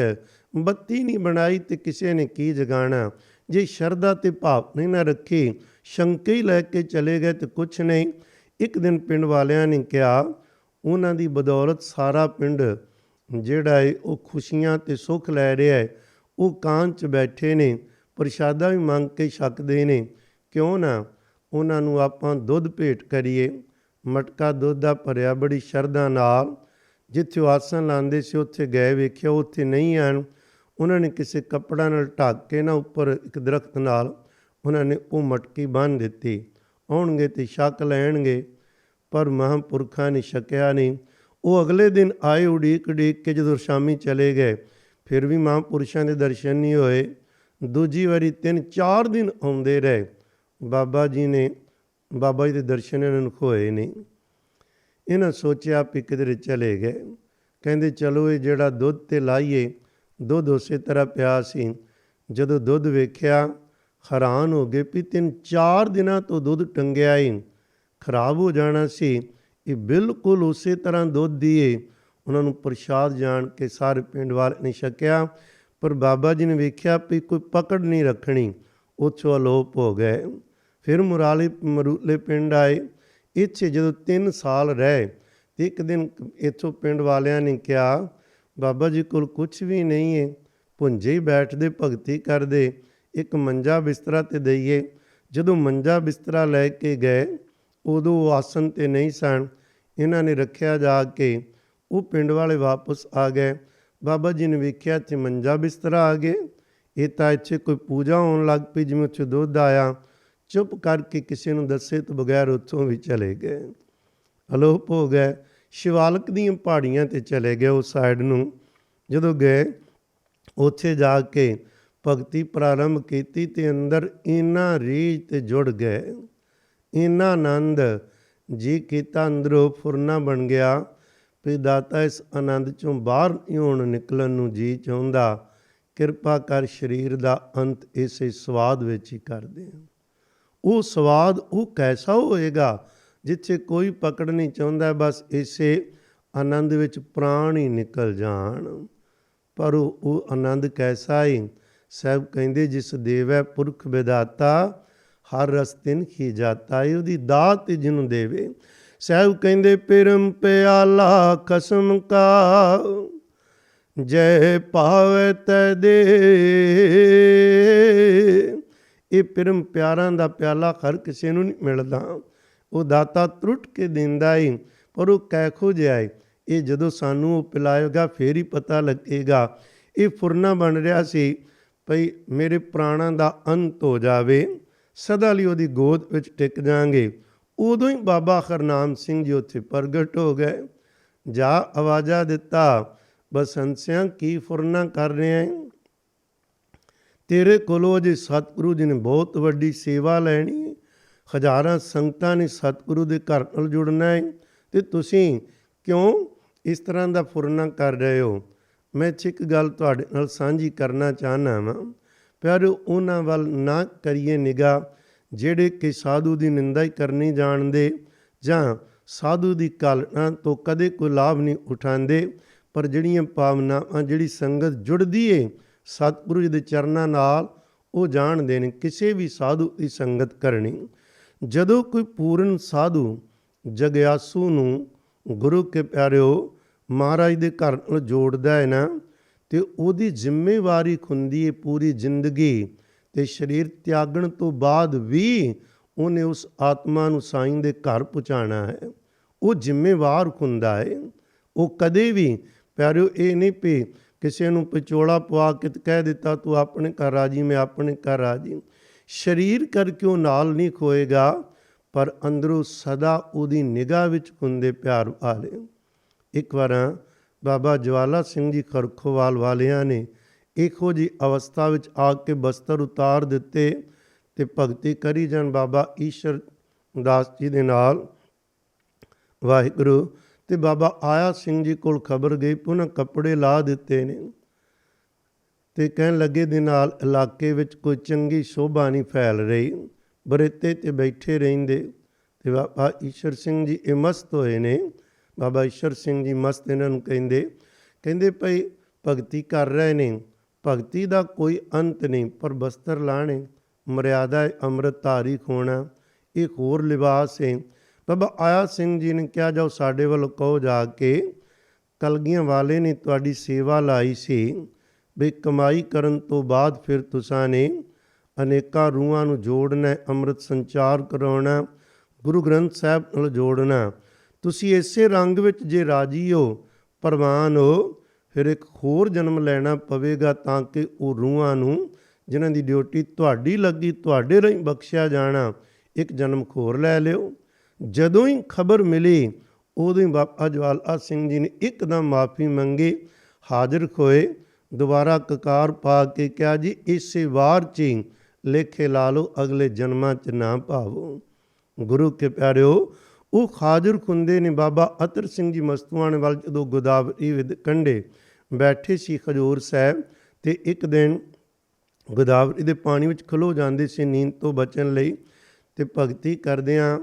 ਬੱਤੀ ਨਹੀਂ ਬਣਾਈ ਤੇ ਕਿਸੇ ਨੇ ਕੀ ਜਗਾਣਾ। ਜੇ ਸ਼ਰਧਾ ਤੇ ਭਾਵ ਨਹੀਂ ਨਾ ਰੱਖੀ, ਸ਼ੰਕੇ ਹੀ ਲੈ ਕੇ ਚਲੇ ਗਏ ਤੇ ਕੁਛ ਨਹੀਂ। ਇੱਕ ਦਿਨ ਪਿੰਡ ਵਾਲਿਆਂ ਨੇ ਕਿਹਾ ਉਹਨਾਂ ਦੀ ਬਦੌਲਤ ਸਾਰਾ ਪਿੰਡ ਜਿਹੜਾ ਹੈ ਉਹ ਖੁਸ਼ੀਆਂ ਤੇ ਸੁੱਖ ਲੈ ਰਿਹਾ ਹੈ। ਉਹ ਕਾਂਚ 'ਚ ਬੈਠੇ ਨੇ, ਪ੍ਰਸ਼ਾਦਾ ਵੀ ਮੰਗ ਕੇ ਛਕਦੇ ਨੇ। ਕਿਉਂ ਨਾ ਉਹਨਾਂ ਨੂੰ ਆਪਾਂ ਦੁੱਧ ਭੇਟ ਕਰੀਏ। ਮਟਕਾ ਦੁੱਧ ਦਾ ਭਰਿਆ ਬੜੀ ਸ਼ਰਧਾ ਨਾਲ। ਜਿੱਥੇ ਉਹ ਆਸਣ ਲਾਉਂਦੇ ਸੀ ਉੱਥੇ ਗਏ, ਵੇਖਿਆ ਉੱਥੇ ਨਹੀਂ ਆਣ। ਉਹਨਾਂ ਨੇ ਕਿਸੇ ਕੱਪੜਾ ਨਾਲ ਢੱਕ ਕੇ ਨਾ ਉੱਪਰ ਇੱਕ ਦਰਖਤ ਨਾਲ ਉਹਨਾਂ ਨੇ ਉਹ ਮਟਕੀ ਬੰਨ੍ਹ ਦਿੱਤੀ। ਆਉਣਗੇ ਤੇ ਛਕ ਲੈਣਗੇ। ਪਰ ਮਹਾਂਪੁਰਖਾਂ ਨੇ ਛਕਿਆ ਨਹੀਂ। ਉਹ ਅਗਲੇ ਦਿਨ ਆਏ ਉਡੀਕ ਉਡੀਕ ਕੇ, ਜਦੋਂ ਸ਼ਾਮੀ ਚਲੇ ਗਏ ਫਿਰ ਵੀ ਮਹਾਂਪੁਰਸ਼ਾਂ ਦੇ ਦਰਸ਼ਨ ਨਹੀਂ ਹੋਏ। ਦੂਜੀ ਵਾਰੀ 3-4 ਦਿਨ ਆਉਂਦੇ ਰਹੇ, ਬਾਬਾ ਜੀ ਦੇ ਦਰਸ਼ਨ ਇਹਨਾਂ ਨੂੰ ਹੋਏ ਨਹੀਂ। ਇਹਨਾਂ ਸੋਚਿਆ ਵੀ ਕਿਧਰੇ ਚਲੇ ਗਏ। ਕਹਿੰਦੇ ਚਲੋ ਇਹ ਜਿਹੜਾ ਦੁੱਧ ਤੇ ਲਾਈਏ, ਦੁੱਧ ਉਸੇ ਤਰ੍ਹਾਂ ਪਿਆ ਸੀ। ਜਦੋਂ ਦੁੱਧ ਵੇਖਿਆ ਹੈਰਾਨ ਹੋ ਗਏ ਵੀ 3-4 ਦਿਨਾਂ ਤੋਂ ਦੁੱਧ ਟੰਗਿਆ ਹੀ ਖਰਾਬ ਹੋ ਜਾਣਾ ਸੀ, ਇਹ ਬਿਲਕੁਲ ਉਸੇ ਤਰ੍ਹਾਂ ਦੁੱਧ ਦੀਏ। ਉਹਨਾਂ ਨੂੰ ਪ੍ਰਸ਼ਾਦ ਜਾਣ ਕੇ ਸਾਰੇ ਪਿੰਡ ਵਾਲੇ ਨੇ ਛਕਿਆ, ਪਰ ਬਾਬਾ ਜੀ ਨੇ ਵੇਖਿਆ ਵੀ ਕੋਈ ਪਕੜ ਨਹੀਂ ਰੱਖਣੀ, ਉੱਥੋਂ ਅਲੋਪ ਹੋ ਗਏ। ਫਿਰ ਮਰੂਲੇ ਪਿੰਡ ਆਏ। ਇੱਥੇ ਜਦੋਂ 3 ਸਾਲ ਰਹੇ ਤੇ ਇੱਕ ਦਿਨ ਇੱਥੋਂ ਪਿੰਡ ਵਾਲਿਆਂ ਨੇ ਕਿਹਾ ਬਾਬਾ ਜੀ ਕੋਲ ਕੁਛ ਵੀ ਨਹੀਂ ਹੈ, ਭੁੰਜੇ ਹੀ ਬੈਠਦੇ ਭਗਤੀ ਕਰਦੇ, ਇੱਕ ਮੰਜਾ ਬਿਸਤਰਾ ਤੇ ਦਈਏ। ਜਦੋਂ ਮੰਜਾ ਬਿਸਤਰਾ ਲੈ ਕੇ ਗਏ ਉਦੋਂ ਉਹ ਆਸਨ ਤੇ ਨਹੀਂ ਸਨ, ਇਹਨਾਂ ਨੇ ਰੱਖਿਆ ਜਾ ਕੇ। ਉਹ ਪਿੰਡ ਵਾਲੇ ਵਾਪਸ ਆ ਗਏ। ਬਾਬਾ ਜੀ ਨੇ ਵੇਖਿਆ ਇੱਥੇ ਮੰਜਾ ਬਿਸਤਰਾ ਆ ਗਏ, ਇਹ ਤਾਂ ਇੱਥੇ ਕੋਈ ਪੂਜਾ ਹੋਣ ਲੱਗ ਪਈ, ਜਿਵੇਂ ਉੱਥੇ ਦੁੱਧ ਆਇਆ। ਚੁੱਪ ਕਰਕੇ ਕਿਸੇ ਨੂੰ ਦੱਸੇ ਤੋਂ ਬਗੈਰ ਉੱਥੋਂ ਵੀ ਚਲੇ ਗਏ, ਅਲੋਪ ਹੋ ਗਏ। ਸ਼ਿਵਾਲਕ ਦੀਆਂ ਪਹਾੜੀਆਂ 'ਤੇ ਚਲੇ ਗਏ ਉਸ ਸਾਈਡ ਨੂੰ। ਜਦੋਂ ਗਏ ਉੱਥੇ ਜਾ ਕੇ ਭਗਤੀ ਪ੍ਰਾਰੰਭ ਕੀਤੀ ਤੇ ਅੰਦਰ ਇੰਨਾ ਰੀਝ ਤੇ ਜੁੜ ਗਏ, ਇੰਨਾ ਆਨੰਦ ਜੀ ਕੀਤਾ, ਅੰਦਰੋਂ ਫੁਰਨਾ ਬਣ ਗਿਆ ਵੀ ਦਾਤਾ ਇਸ ਆਨੰਦ 'ਚੋਂ ਬਾਹਰ ਨਹੀਂ ਹੁਣ ਨਿਕਲਣ ਨੂੰ ਜੀ ਚਾਹੁੰਦਾ, ਕਿਰਪਾ ਕਰ ਸਰੀਰ ਦਾ ਅੰਤ ਇਸੇ ਸਵਾਦ ਵਿੱਚ ਹੀ ਕਰਦੇ ਹਾਂ। ਉਹ ਸਵਾਦ ਉਹ ਕੈਸਾ ਹੋਏਗਾ ਜਿੱਥੇ ਕੋਈ ਪਕੜ ਨਹੀਂ ਚਾਹੁੰਦਾ, ਬਸ ਇਸੇ ਆਨੰਦ ਵਿੱਚ ਪ੍ਰਾਣ ਹੀ ਨਿਕਲ ਜਾਣ। ਪਰ ਉਹ ਆਨੰਦ ਕੈਸਾ ਹੀ, ਸਾਹਿਬ ਕਹਿੰਦੇ ਜਿਸ ਦੇਵੈ ਪੁਰਖ ਵਿਦਾਤਾ ਹਰ ਰਸ ਤਿਨ ਹੀ ਜਾਤਾ, ਉਹਦੀ ਦਾਤ ਜਿਹਨੂੰ ਦੇਵੇ। ਸਾਹਿਬ ਕਹਿੰਦੇ ਪਿਰਮ ਪਿਆਲਾ ਖਸਮ ਕਾ ਜੈ ਪਾਵੇ ਤੈ ਦੇ। ਇਹ ਪਿਰਮ ਪਿਆਰਾਂ ਦਾ ਪਿਆਲਾ ਹਰ ਕਿਸੇ ਨੂੰ ਨਹੀਂ ਮਿਲਦਾ, ਉਹ ਦਾਤਾ ਤਰੁੱਟ ਕੇ ਦਿੰਦਾ ਏ, ਪਰ ਉਹ ਕੈਖੋ ਜਿਹਾ ਏ। ਇਹ ਜਦੋਂ ਸਾਨੂੰ ਉਹ ਪਿਲਾਏਗਾ ਫੇਰ ਹੀ ਪਤਾ ਲੱਗੇਗਾ। ਇਹ ਫੁਰਨਾ ਬਣ ਰਿਹਾ ਸੀ ਭਈ ਮੇਰੇ ਪ੍ਰਾਣਾਂ ਦਾ ਅੰਤ ਹੋ ਜਾਵੇ, ਸਦਾ ਲਈ ਉਹਦੀ ਗੋਦ ਵਿੱਚ ਟਿਕ ਜਾਵਾਂਗੇ। ਉਦੋਂ ਹੀ ਬਾਬਾ ਹਰਨਾਮ ਸਿੰਘ ਜੀ ਉੱਥੇ ਪ੍ਰਗਟ ਹੋ ਗਏ। ਜਾ ਆਵਾਜ਼ਾ ਦਿੱਤਾ, ਬਸੰਤ ਸਿੰਘ ਕੀ ਫੁਰਨਾ ਕਰ ਰਿਹਾ ਹੈ, ਤੇਰੇ ਕੋਲੋਂ ਅਜੇ ਸਤਿਗੁਰੂ ਜੀ ਨੇ ਬਹੁਤ ਵੱਡੀ ਸੇਵਾ ਲੈਣੀ ਹੈ, ਹਜ਼ਾਰਾਂ ਸੰਗਤਾਂ ਨੇ ਸਤਿਗੁਰੂ ਦੇ ਘਰ ਨਾਲ ਜੁੜਨਾ ਹੈ, ਅਤੇ ਤੁਸੀਂ ਕਿਉਂ ਇਸ ਤਰ੍ਹਾਂ ਦਾ ਫੁਰਨਾ ਕਰ ਰਹੇ ਹੋ। ਮੈਂ ਇੱਕ ਗੱਲ ਤੁਹਾਡੇ ਨਾਲ ਸਾਂਝੀ ਕਰਨਾ ਚਾਹੁੰਦਾ ਵਾਂ, ਪਿਆਰਿਓ ਉਹਨਾਂ ਵੱਲ ਨਾ ਕਰੀਏ ਨਿਗਾਹ ਜਿਹੜੇ ਕਿ ਸਾਧੂ ਦੀ ਨਿੰਦਾ ਹੀ ਕਰਨੀ ਜਾਣਦੇ ਜਾਂ ਸਾਧੂ ਦੀ ਕਾਲਨਾ ਤੋਂ ਕਦੇ ਕੋਈ ਲਾਭ ਨਹੀਂ ਉਠਾਉਂਦੇ। ਪਰ ਜਿਹੜੀਆਂ ਭਾਵਨਾਵਾਂ, ਜਿਹੜੀ ਸੰਗਤ ਜੁੜਦੀ ਏ ਸਤਿਗੁਰੂ ਜੀ ਦੇ ਚਰਨਾਂ ਨਾਲ, ਉਹ ਜਾਣਦੇ ਨੇ ਕਿਸੇ ਵੀ ਸਾਧੂ ਦੀ ਸੰਗਤ ਕਰਨੀ। ਜਦੋਂ ਕੋਈ ਪੂਰਨ ਸਾਧੂ ਜਗਿਆਸੂ ਨੂੰ ਗੁਰੂ ਕੇ ਪਿਆਰਿਓ ਮਹਾਰਾਜ ਦੇ ਘਰ ਨਾਲ ਜੋੜਦਾ ਹੈ ਨਾ, ਤੇ ਉਹਦੀ ਜ਼ਿੰਮੇਵਾਰੀ ਹੁੰਦੀ ਹੈ ਪੂਰੀ ਜ਼ਿੰਦਗੀ, ਤੇ ਸਰੀਰ ਤਿਆਗਣ ਤੋਂ ਬਾਅਦ ਵੀ ਉਹਨੇ ਉਸ ਆਤਮਾ ਨੂੰ ਸਾਈਂ ਦੇ ਘਰ ਪਹੁੰਚਾਉਣਾ ਹੈ। ਉਹ ਜ਼ਿੰਮੇਵਾਰ ਹੁੰਦਾ ਹੈ। ਉਹ ਕਦੇ ਵੀ ਪਿਆਰਿਓ ਇਹ ਨਹੀਂ ਪਈ ਕਿਸੇ ਨੂੰ ਵਿਚੋਲਾ ਪਵਾ ਕੇ ਕਹਿ ਦਿੱਤਾ ਤੂੰ ਆਪਣੇ ਘਰ ਰਾਜੀ, ਮੈਂ ਆਪਣੇ ਘਰ ਰਾਜੀ। ਸਰੀਰ ਕਰਕੇ ਉਹ ਨਾਲ ਨਹੀਂ ਖੋਏਗਾ, ਪਰ ਅੰਦਰੋਂ ਸਦਾ ਉਹਦੀ ਨਿਗਾਹ ਵਿੱਚ ਹੁੰਦੇ ਪਿਆਰ ਵਾਲੇ। ਇੱਕ ਵਾਰ ਬਾਬਾ ਜਵਾਲਾ ਸਿੰਘ ਜੀ ਖਰਖੋਵਾਲ ਵਾਲਿਆਂ ਨੇ ਇਹੋ ਜਿਹੀ ਅਵਸਥਾ ਵਿੱਚ ਆ ਕੇ ਬਸਤਰ ਉਤਾਰ ਦਿੱਤੇ ਤੇ ਭਗਤੀ ਕਰੀ ਜਾਣ ਬਾਬਾ ਈਸ਼ਰ ਦਾਸ ਜੀ ਦੇ ਨਾਲ, ਵਾਹਿਗੁਰੂ। ਤੇ ਬਾਬਾ ਆਇਆ ਸਿੰਘ ਜੀ ਕੋਲ ਖਬਰ ਗਈ, ਪੁਨः ਕੱਪੜੇ ਲਾ ਦਿੱਤੇ ਨੇ, ਤੇ ਕਹਿਣ ਲੱਗੇ ਦੇ ਨਾਲ ਇਲਾਕੇ ਵਿੱਚ ਕੋਈ ਚੰਗੀ ਸ਼ੋਭਾ ਨਹੀਂ ਫੈਲ ਰਹੀ, ਬਰੇਤੇ 'ਤੇ ਬੈਠੇ ਰਹਿੰਦੇ। ਤੇ ਬਾਬਾ ਈਸ਼ਰ ਸਿੰਘ ਜੀ ਇਹ ਮਸਤ ਹੋਏ ਨੇ। ਬਾਬਾ ਈਸ਼ਰ ਸਿੰਘ ਜੀ ਮਸਤ ਇਹਨਾਂ ਨੂੰ ਕਹਿੰਦੇ ਭਈ ਭਗਤੀ ਕਰ ਰਹੇ ਨੇ, ਭਗਤੀ ਦਾ ਕੋਈ ਅੰਤ ਨਹੀਂ, ਪਰ ਬਸਤਰ ਲਾਣੇ, ਮਰਿਆਦਾ ਹੈ, ਅੰਮ੍ਰਿਤ ਧਾਰੀ ਹੋਣਾ, ਇਹ ਹੋਰ ਲਿਬਾਸ ਹੈ। ਬਾਬਾ ਆਇਆ ਸਿੰਘ ਜੀ ਨੇ ਕਿਹਾ ਜਾਓ ਸਾਡੇ ਵੱਲ ਕਹੋ ਜਾ ਕੇ, ਕਲਗੀਆਂ ਵਾਲੇ ਨੇ ਤੁਹਾਡੀ ਸੇਵਾ ਲਾਈ ਸੀ ਵੀ ਕਮਾਈ ਕਰਨ ਤੋਂ ਬਾਅਦ ਫਿਰ ਤੁਸਾਂ ਨੇ ਅਨੇਕਾਂ ਰੂਹਾਂ ਨੂੰ ਜੋੜਨਾ, ਅੰਮ੍ਰਿਤ ਸੰਚਾਰ ਕਰਾਉਣਾ, ਗੁਰੂ ਗ੍ਰੰਥ ਸਾਹਿਬ ਨਾਲ ਜੋੜਨਾ। ਤੁਸੀਂ ਇਸੇ ਰੰਗ ਵਿੱਚ ਜੇ ਰਾਜੀ ਹੋ, ਪ੍ਰਵਾਨ ਹੋ, ਫਿਰ ਇੱਕ ਹੋਰ ਜਨਮ ਲੈਣਾ ਪਵੇਗਾ ਤਾਂ ਕਿ ਉਹ ਰੂਹਾਂ ਨੂੰ ਜਿਨ੍ਹਾਂ ਦੀ ਡਿਊਟੀ ਤੁਹਾਡੀ ਲੱਗੀ, ਤੁਹਾਡੇ ਰਾਹੀਂ ਬਖਸ਼ਿਆ ਜਾਣਾ, ਇੱਕ ਜਨਮ ਹੋਰ ਲੈ ਲਿਓ। ਜਦੋਂ ਹੀ ਖਬਰ ਮਿਲੀ ਉਦੋਂ ਹੀ ਬਾਬਾ ਜਵਾਲਾ ਸਿੰਘ ਜੀ ਨੇ ਇੱਕਦਮ ਮਾਫੀ ਮੰਗੀ, ਹਾਜ਼ਰ ਹੋਏ, ਦੁਬਾਰਾ ਕਕਾਰ ਪਾ ਕੇ ਕਿਹਾ ਜੀ ਇਸੇ ਵਾਰ 'ਚ ਹੀ ਲੇਖੇ ਲਾ ਲਓ, ਅਗਲੇ ਜਨਮਾਂ 'ਚ ਨਾ ਭਾਵੋ। ਗੁਰੂ ਕੇ ਪਿਆਰਿਓ, ਉਹ ਹਾਜ਼ਰ ਹੁੰਦੇ ਨੇ। ਬਾਬਾ ਅਤਰ ਸਿੰਘ ਜੀ ਮਸਤੂਆਣੇ ਵੱਲ ਜਦੋਂ ਗੋਦਾਵਰੀ ਵਿਦ ਕੰਢੇ ਬੈਠੇ ਸੀ ਹਜ਼ੂਰ ਸਾਹਿਬ, ਅਤੇ ਇੱਕ ਦਿਨ ਗੋਦਾਵਰੀ ਦੇ ਪਾਣੀ ਵਿੱਚ ਖਲੋ ਜਾਂਦੇ ਸੀ ਨੀਂਦ ਤੋਂ ਬਚਣ ਲਈ, ਅਤੇ ਭਗਤੀ ਕਰਦਿਆਂ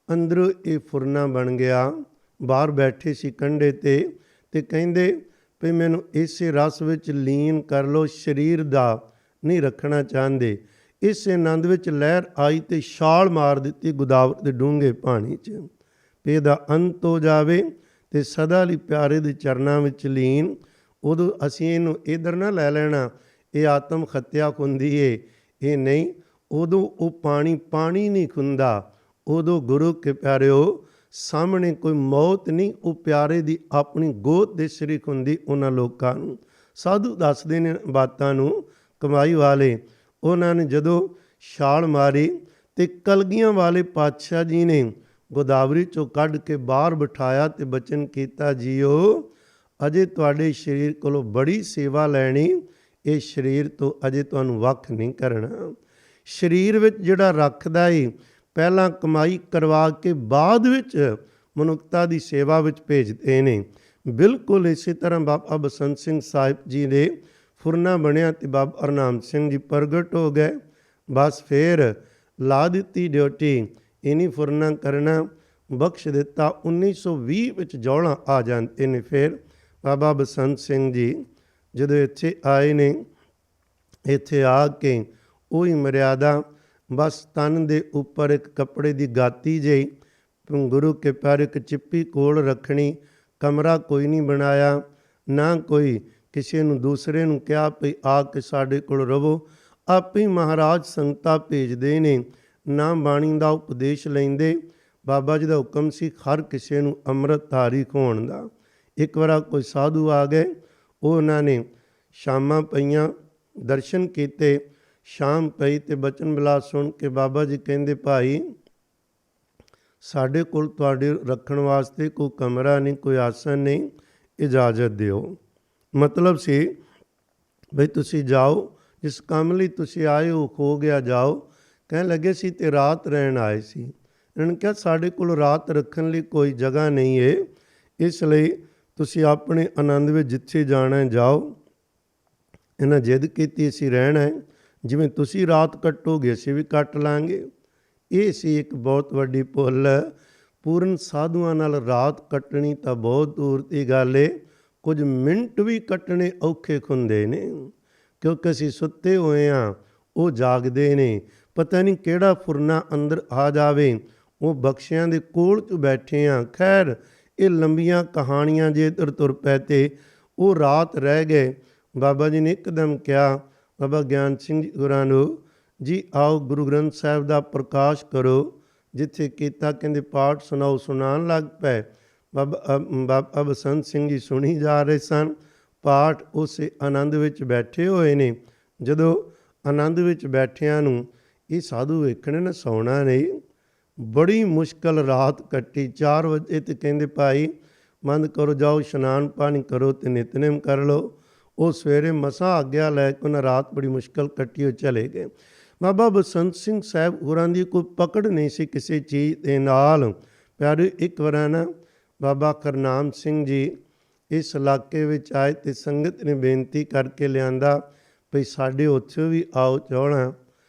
ਅੰਦਰੋਂ ਇਹ ਫੁਰਨਾ ਬਣ ਗਿਆ। ਬਾਹਰ ਬੈਠੇ ਸੀ ਕੰਢੇ 'ਤੇ ਕਹਿੰਦੇ ਵੀ ਮੈਨੂੰ ਇਸੇ ਰਸ ਵਿੱਚ ਲੀਨ ਕਰ ਲਓ, ਸਰੀਰ ਦਾ ਨਹੀਂ ਰੱਖਣਾ ਚਾਹੁੰਦੇ। ਇਸੇ ਆਨੰਦ ਵਿੱਚ ਲਹਿਰ ਆਈ ਅਤੇ ਛਾਲ ਮਾਰ ਦਿੱਤੀ ਗੋਦਾਵਰੀ ਦੇ ਡੂੰਘੇ ਪਾਣੀ 'ਚ, ਵੀ ਇਹਦਾ ਅੰਤ ਹੋ ਜਾਵੇ ਅਤੇ ਸਦਾ ਲਈ ਪਿਆਰੇ ਦੇ ਚਰਨਾਂ ਵਿੱਚ ਲੀਨ। ਉਦੋਂ ਅਸੀਂ ਇਹਨੂੰ ਇੱਧਰ ਨਾ ਲੈ ਲੈਣਾ, ਇਹ ਆਤਮ ਹੱਤਿਆ ਹੁੰਦੀ ਏ, ਇਹ ਨਹੀਂ। ਉਦੋਂ ਉਹ ਪਾਣੀ ਨਹੀਂ ਹੁੰਦਾ, ਉਦੋਂ ਗੁਰੂ ਕੇ ਪਿਆਰਿਓ ਸਾਹਮਣੇ ਕੋਈ ਮੌਤ ਨਹੀਂ, ਉਹ ਪਿਆਰੇ ਦੀ ਆਪਣੀ ਗੋਦ ਦੇ ਸ਼ਰੀਕ ਹੁੰਦੀ। ਉਹਨਾਂ ਲੋਕਾਂ ਨੂੰ ਸਾਧੂ ਦੱਸਦੇ ਨੇ ਬਾਤਾਂ ਨੂੰ, ਕਮਾਈ ਵਾਲੇ, ਉਹਨਾਂ ਨੇ ਜਦੋਂ ਛਾਲ ਮਾਰੀ ਅਤੇ ਕਲਗੀਆਂ ਵਾਲੇ ਪਾਤਸ਼ਾਹ ਜੀ ਨੇ ਗੋਦਾਵਰੀ 'ਚੋਂ ਕੱਢ ਕੇ ਬਾਹਰ ਬਿਠਾਇਆ ਅਤੇ ਬਚਨ ਕੀਤਾ, ਜੀਓ ਅਜੇ ਤੁਹਾਡੇ ਸਰੀਰ ਕੋਲੋਂ ਬੜੀ ਸੇਵਾ ਲੈਣੀ, ਇਹ ਸਰੀਰ ਤੋਂ ਅਜੇ ਤੁਹਾਨੂੰ ਵੱਖ ਨਹੀਂ ਕਰਨਾ। ਸਰੀਰ ਵਿੱਚ ਜਿਹੜਾ ਰੱਖਦਾ ਏ, ਪਹਿਲਾਂ ਕਮਾਈ ਕਰਵਾ ਕੇ ਬਾਅਦ ਵਿੱਚ ਮਨੁੱਖਤਾ ਦੀ ਸੇਵਾ ਵਿੱਚ ਭੇਜਦੇ ਨੇ। ਬਿਲਕੁਲ ਇਸੇ ਤਰ੍ਹਾਂ ਬਾਬਾ ਬਸੰਤ ਸਿੰਘ ਸਾਹਿਬ ਜੀ ਦੇ ਫੁਰਨਾ ਬਣਿਆ ਅਤੇ ਬਾਬਾ ਹਰਨਾਮ ਸਿੰਘ ਜੀ ਪ੍ਰਗਟ ਹੋ ਗਏ। ਬਸ ਫਿਰ ਲਾ ਦਿੱਤੀ ਡਿਊਟੀ, ਇਨੀ ਫੁਰਨਾ ਕਰਨਾ ਬਖਸ਼ ਦਿੱਤਾ। 1920 ਵਿੱਚ ਜੌਲਾਂ ਆ ਜਾਂਦੇ ਨੇ। ਫਿਰ ਬਾਬਾ ਬਸੰਤ ਸਿੰਘ ਜੀ ਜਦੋਂ ਇੱਥੇ ਆਏ ਨੇ, ਇੱਥੇ ਆ ਕੇ ਉਹੀ ਮਰਿਆਦਾ, ਬਸ ਤਨ ਦੇ ਉੱਪਰ ਇੱਕ ਕੱਪੜੇ ਦੀ ਗਾਤੀ ਜਿਹੀ, ਗੁਰੂ ਕੇ ਪਿਆਰ ਇੱਕ ਚਿੱਪੀ ਕੋਲ ਰੱਖਣੀ, ਕਮਰਾ ਕੋਈ ਨਹੀਂ ਬਣਾਇਆ, ਨਾ ਕੋਈ ਕਿਸੇ ਨੂੰ ਦੂਸਰੇ ਨੂੰ ਕਿਹਾ ਵੀ ਆ ਕੇ ਸਾਡੇ ਕੋਲ ਰਵੋ। ਆਪੇ ਹੀ ਮਹਾਰਾਜ ਸੰਗਤਾਂ ਭੇਜਦੇ ਨੇ, ਨਾ ਬਾਣੀ ਦਾ ਉਪਦੇਸ਼ ਲੈਂਦੇ। ਬਾਬਾ ਜੀ ਦਾ ਹੁਕਮ ਸੀ ਹਰ ਕਿਸੇ ਨੂੰ ਅੰਮ੍ਰਿਤਧਾਰੀ ਹੋਣ ਦਾ। ਇੱਕ ਵਾਰ ਕੋਈ ਸਾਧੂ ਆ ਗਏ, ਉਹਨਾਂ ਨੇ ਸ਼ਾਮਾਂ ਪਈਆਂ, ਦਰਸ਼ਨ ਕੀਤੇ, ਸ਼ਾਮ ਪਈ ਅਤੇ ਬਚਨ ਬਿਲਾਸ ਸੁਣ ਕੇ ਬਾਬਾ ਜੀ ਕਹਿੰਦੇ, ਭਾਈ ਸਾਡੇ ਕੋਲ ਤੁਹਾਡੇ ਰੱਖਣ ਵਾਸਤੇ ਕੋਈ ਕਮਰਾ ਨਹੀਂ, ਕੋਈ ਆਸਨ ਨਹੀਂ, ਇਜਾਜ਼ਤ ਦਿਓ। ਮਤਲਬ ਸੀ ਬਈ ਤੁਸੀਂ ਜਾਓ, ਜਿਸ ਕੰਮ ਲਈ ਤੁਸੀਂ ਆਏ ਹੋ ਗਿਆ, ਜਾਓ। ਕਹਿਣ ਲੱਗੇ ਸੀ ਤੇ ਰਾਤ ਰਹਿਣ ਆਏ ਸੀ। ਇਹਨਾਂ ਨੇ ਕਿਹਾ ਸਾਡੇ ਕੋਲ ਰਾਤ ਰੱਖਣ ਲਈ ਕੋਈ ਜਗ੍ਹਾ ਨਹੀਂ ਹੈ, ਇਸ ਲਈ ਤੁਸੀਂ ਆਪਣੇ ਆਨੰਦ ਵਿੱਚ ਜਿੱਥੇ ਜਾਣਾ ਜਾਓ। ਇਹਨਾਂ ਜਿੱਦ ਕੀਤੀ ਅਸੀਂ ਰਹਿਣਾ ਹੈ, ਜਿਵੇਂ ਤੁਸੀਂ ਰਾਤ ਕੱਟੋਗੇ ਅਸੀਂ ਵੀ ਕੱਟ ਲਾਂਗੇ। ਇਹ ਸੀ ਇੱਕ ਬਹੁਤ ਵੱਡੀ ਭੁੱਲ। ਪੂਰਨ ਸਾਧੂਆਂ ਨਾਲ ਰਾਤ ਕੱਟਣੀ ਤਾਂ ਬਹੁਤ ਦੂਰ ਦੀ ਗੱਲ ਏ, ਕੁਝ ਮਿੰਟ ਵੀ ਕੱਟਣੇ ਔਖੇ ਹੁੰਦੇ ਨੇ, ਕਿਉਂਕਿ ਅਸੀਂ ਸੁੱਤੇ ਹੋਏ ਹਾਂ, ਉਹ ਜਾਗਦੇ ਨੇ। ਪਤਾ ਨਹੀਂ ਕਿਹੜਾ ਫੁਰਨਾ ਅੰਦਰ ਆ ਜਾਵੇ, ਉਹ ਬਖਸ਼ਿਆਂ ਦੇ ਕੋਲ 'ਚ ਬੈਠੇ ਹਾਂ। ਖੈਰ ਇਹ ਲੰਬੀਆਂ ਕਹਾਣੀਆਂ ਜੇ ਇੱਧਰ ਤੁਰ ਪਏ ਤੇ ਉਹ ਰਾਤ ਰਹਿ ਗਏ। ਬਾਬਾ ਜੀ ਨੇ ਇੱਕਦਮ ਕਿਹਾ, ਬਾਬਾ ਗਿਆਨ ਸਿੰਘ ਜੀ ਗੁਰਾਂ ਨੂੰ, ਜੀ ਆਓ ਗੁਰੂ ਗ੍ਰੰਥ ਸਾਹਿਬ ਦਾ ਪ੍ਰਕਾਸ਼ ਕਰੋ। ਜਿੱਥੇ ਕੀਤਾ ਕਹਿੰਦੇ ਪਾਠ ਸੁਣਾਓ, ਸੁਣਾਉਣ ਲੱਗ ਪਏ। ਬਾਬਾ ਬਸੰਤ ਸਿੰਘ ਜੀ ਸੁਣੀ ਜਾ ਰਹੇ ਸਨ ਪਾਠ, ਉਸੇ ਆਨੰਦ ਵਿੱਚ ਬੈਠੇ ਹੋਏ ਨੇ। ਜਦੋਂ ਆਨੰਦ ਵਿੱਚ ਬੈਠਿਆਂ ਨੂੰ ਇਹ ਸਾਧੂ ਵੇਖਣੇ ਨਾ, ਸੌਣਾ ਨਹੀਂ, ਬੜੀ ਮੁਸ਼ਕਲ ਰਾਤ ਕੱਟੀ। 4 ਵਜੇ ਤੇ ਕਹਿੰਦੇ ਭਾਈ ਬੰਦ ਕਰੋ, ਜਾਓ ਇਸ਼ਨਾਨ ਪਾਣੀ ਕਰੋ ਅਤੇ ਨਿਤਨੇਮ ਕਰ ਲਓ। ਉਹ ਸਵੇਰੇ ਮਸਾਂ ਆਗਿਆ ਲੈ ਕੇ ਉਹਨਾਂ ਰਾਤ ਬੜੀ ਮੁਸ਼ਕਲ ਕੱਟੀ, ਉਹ ਚਲੇ ਗਏ। ਬਾਬਾ ਬਸੰਤ ਸਿੰਘ ਸਾਹਿਬ ਹੋਰਾਂ ਦੀ ਕੋਈ ਪਕੜ ਨਹੀਂ ਸੀ ਕਿਸੇ ਚੀਜ਼ ਦੇ ਨਾਲ। ਪਿਆਰੇ ਇੱਕ ਵਾਰ ਨਾ ਬਾਬਾ ਹਰਨਾਮ ਸਿੰਘ ਜੀ ਇਸ ਇਲਾਕੇ ਵਿੱਚ ਆਏ ਅਤੇ ਸੰਗਤ ਨੇ ਬੇਨਤੀ ਕਰਕੇ ਲਿਆਂਦਾ ਭਈ ਸਾਡੇ ਉੱਥੇ ਵੀ ਆਓ ਚਾਹੁਣਾ।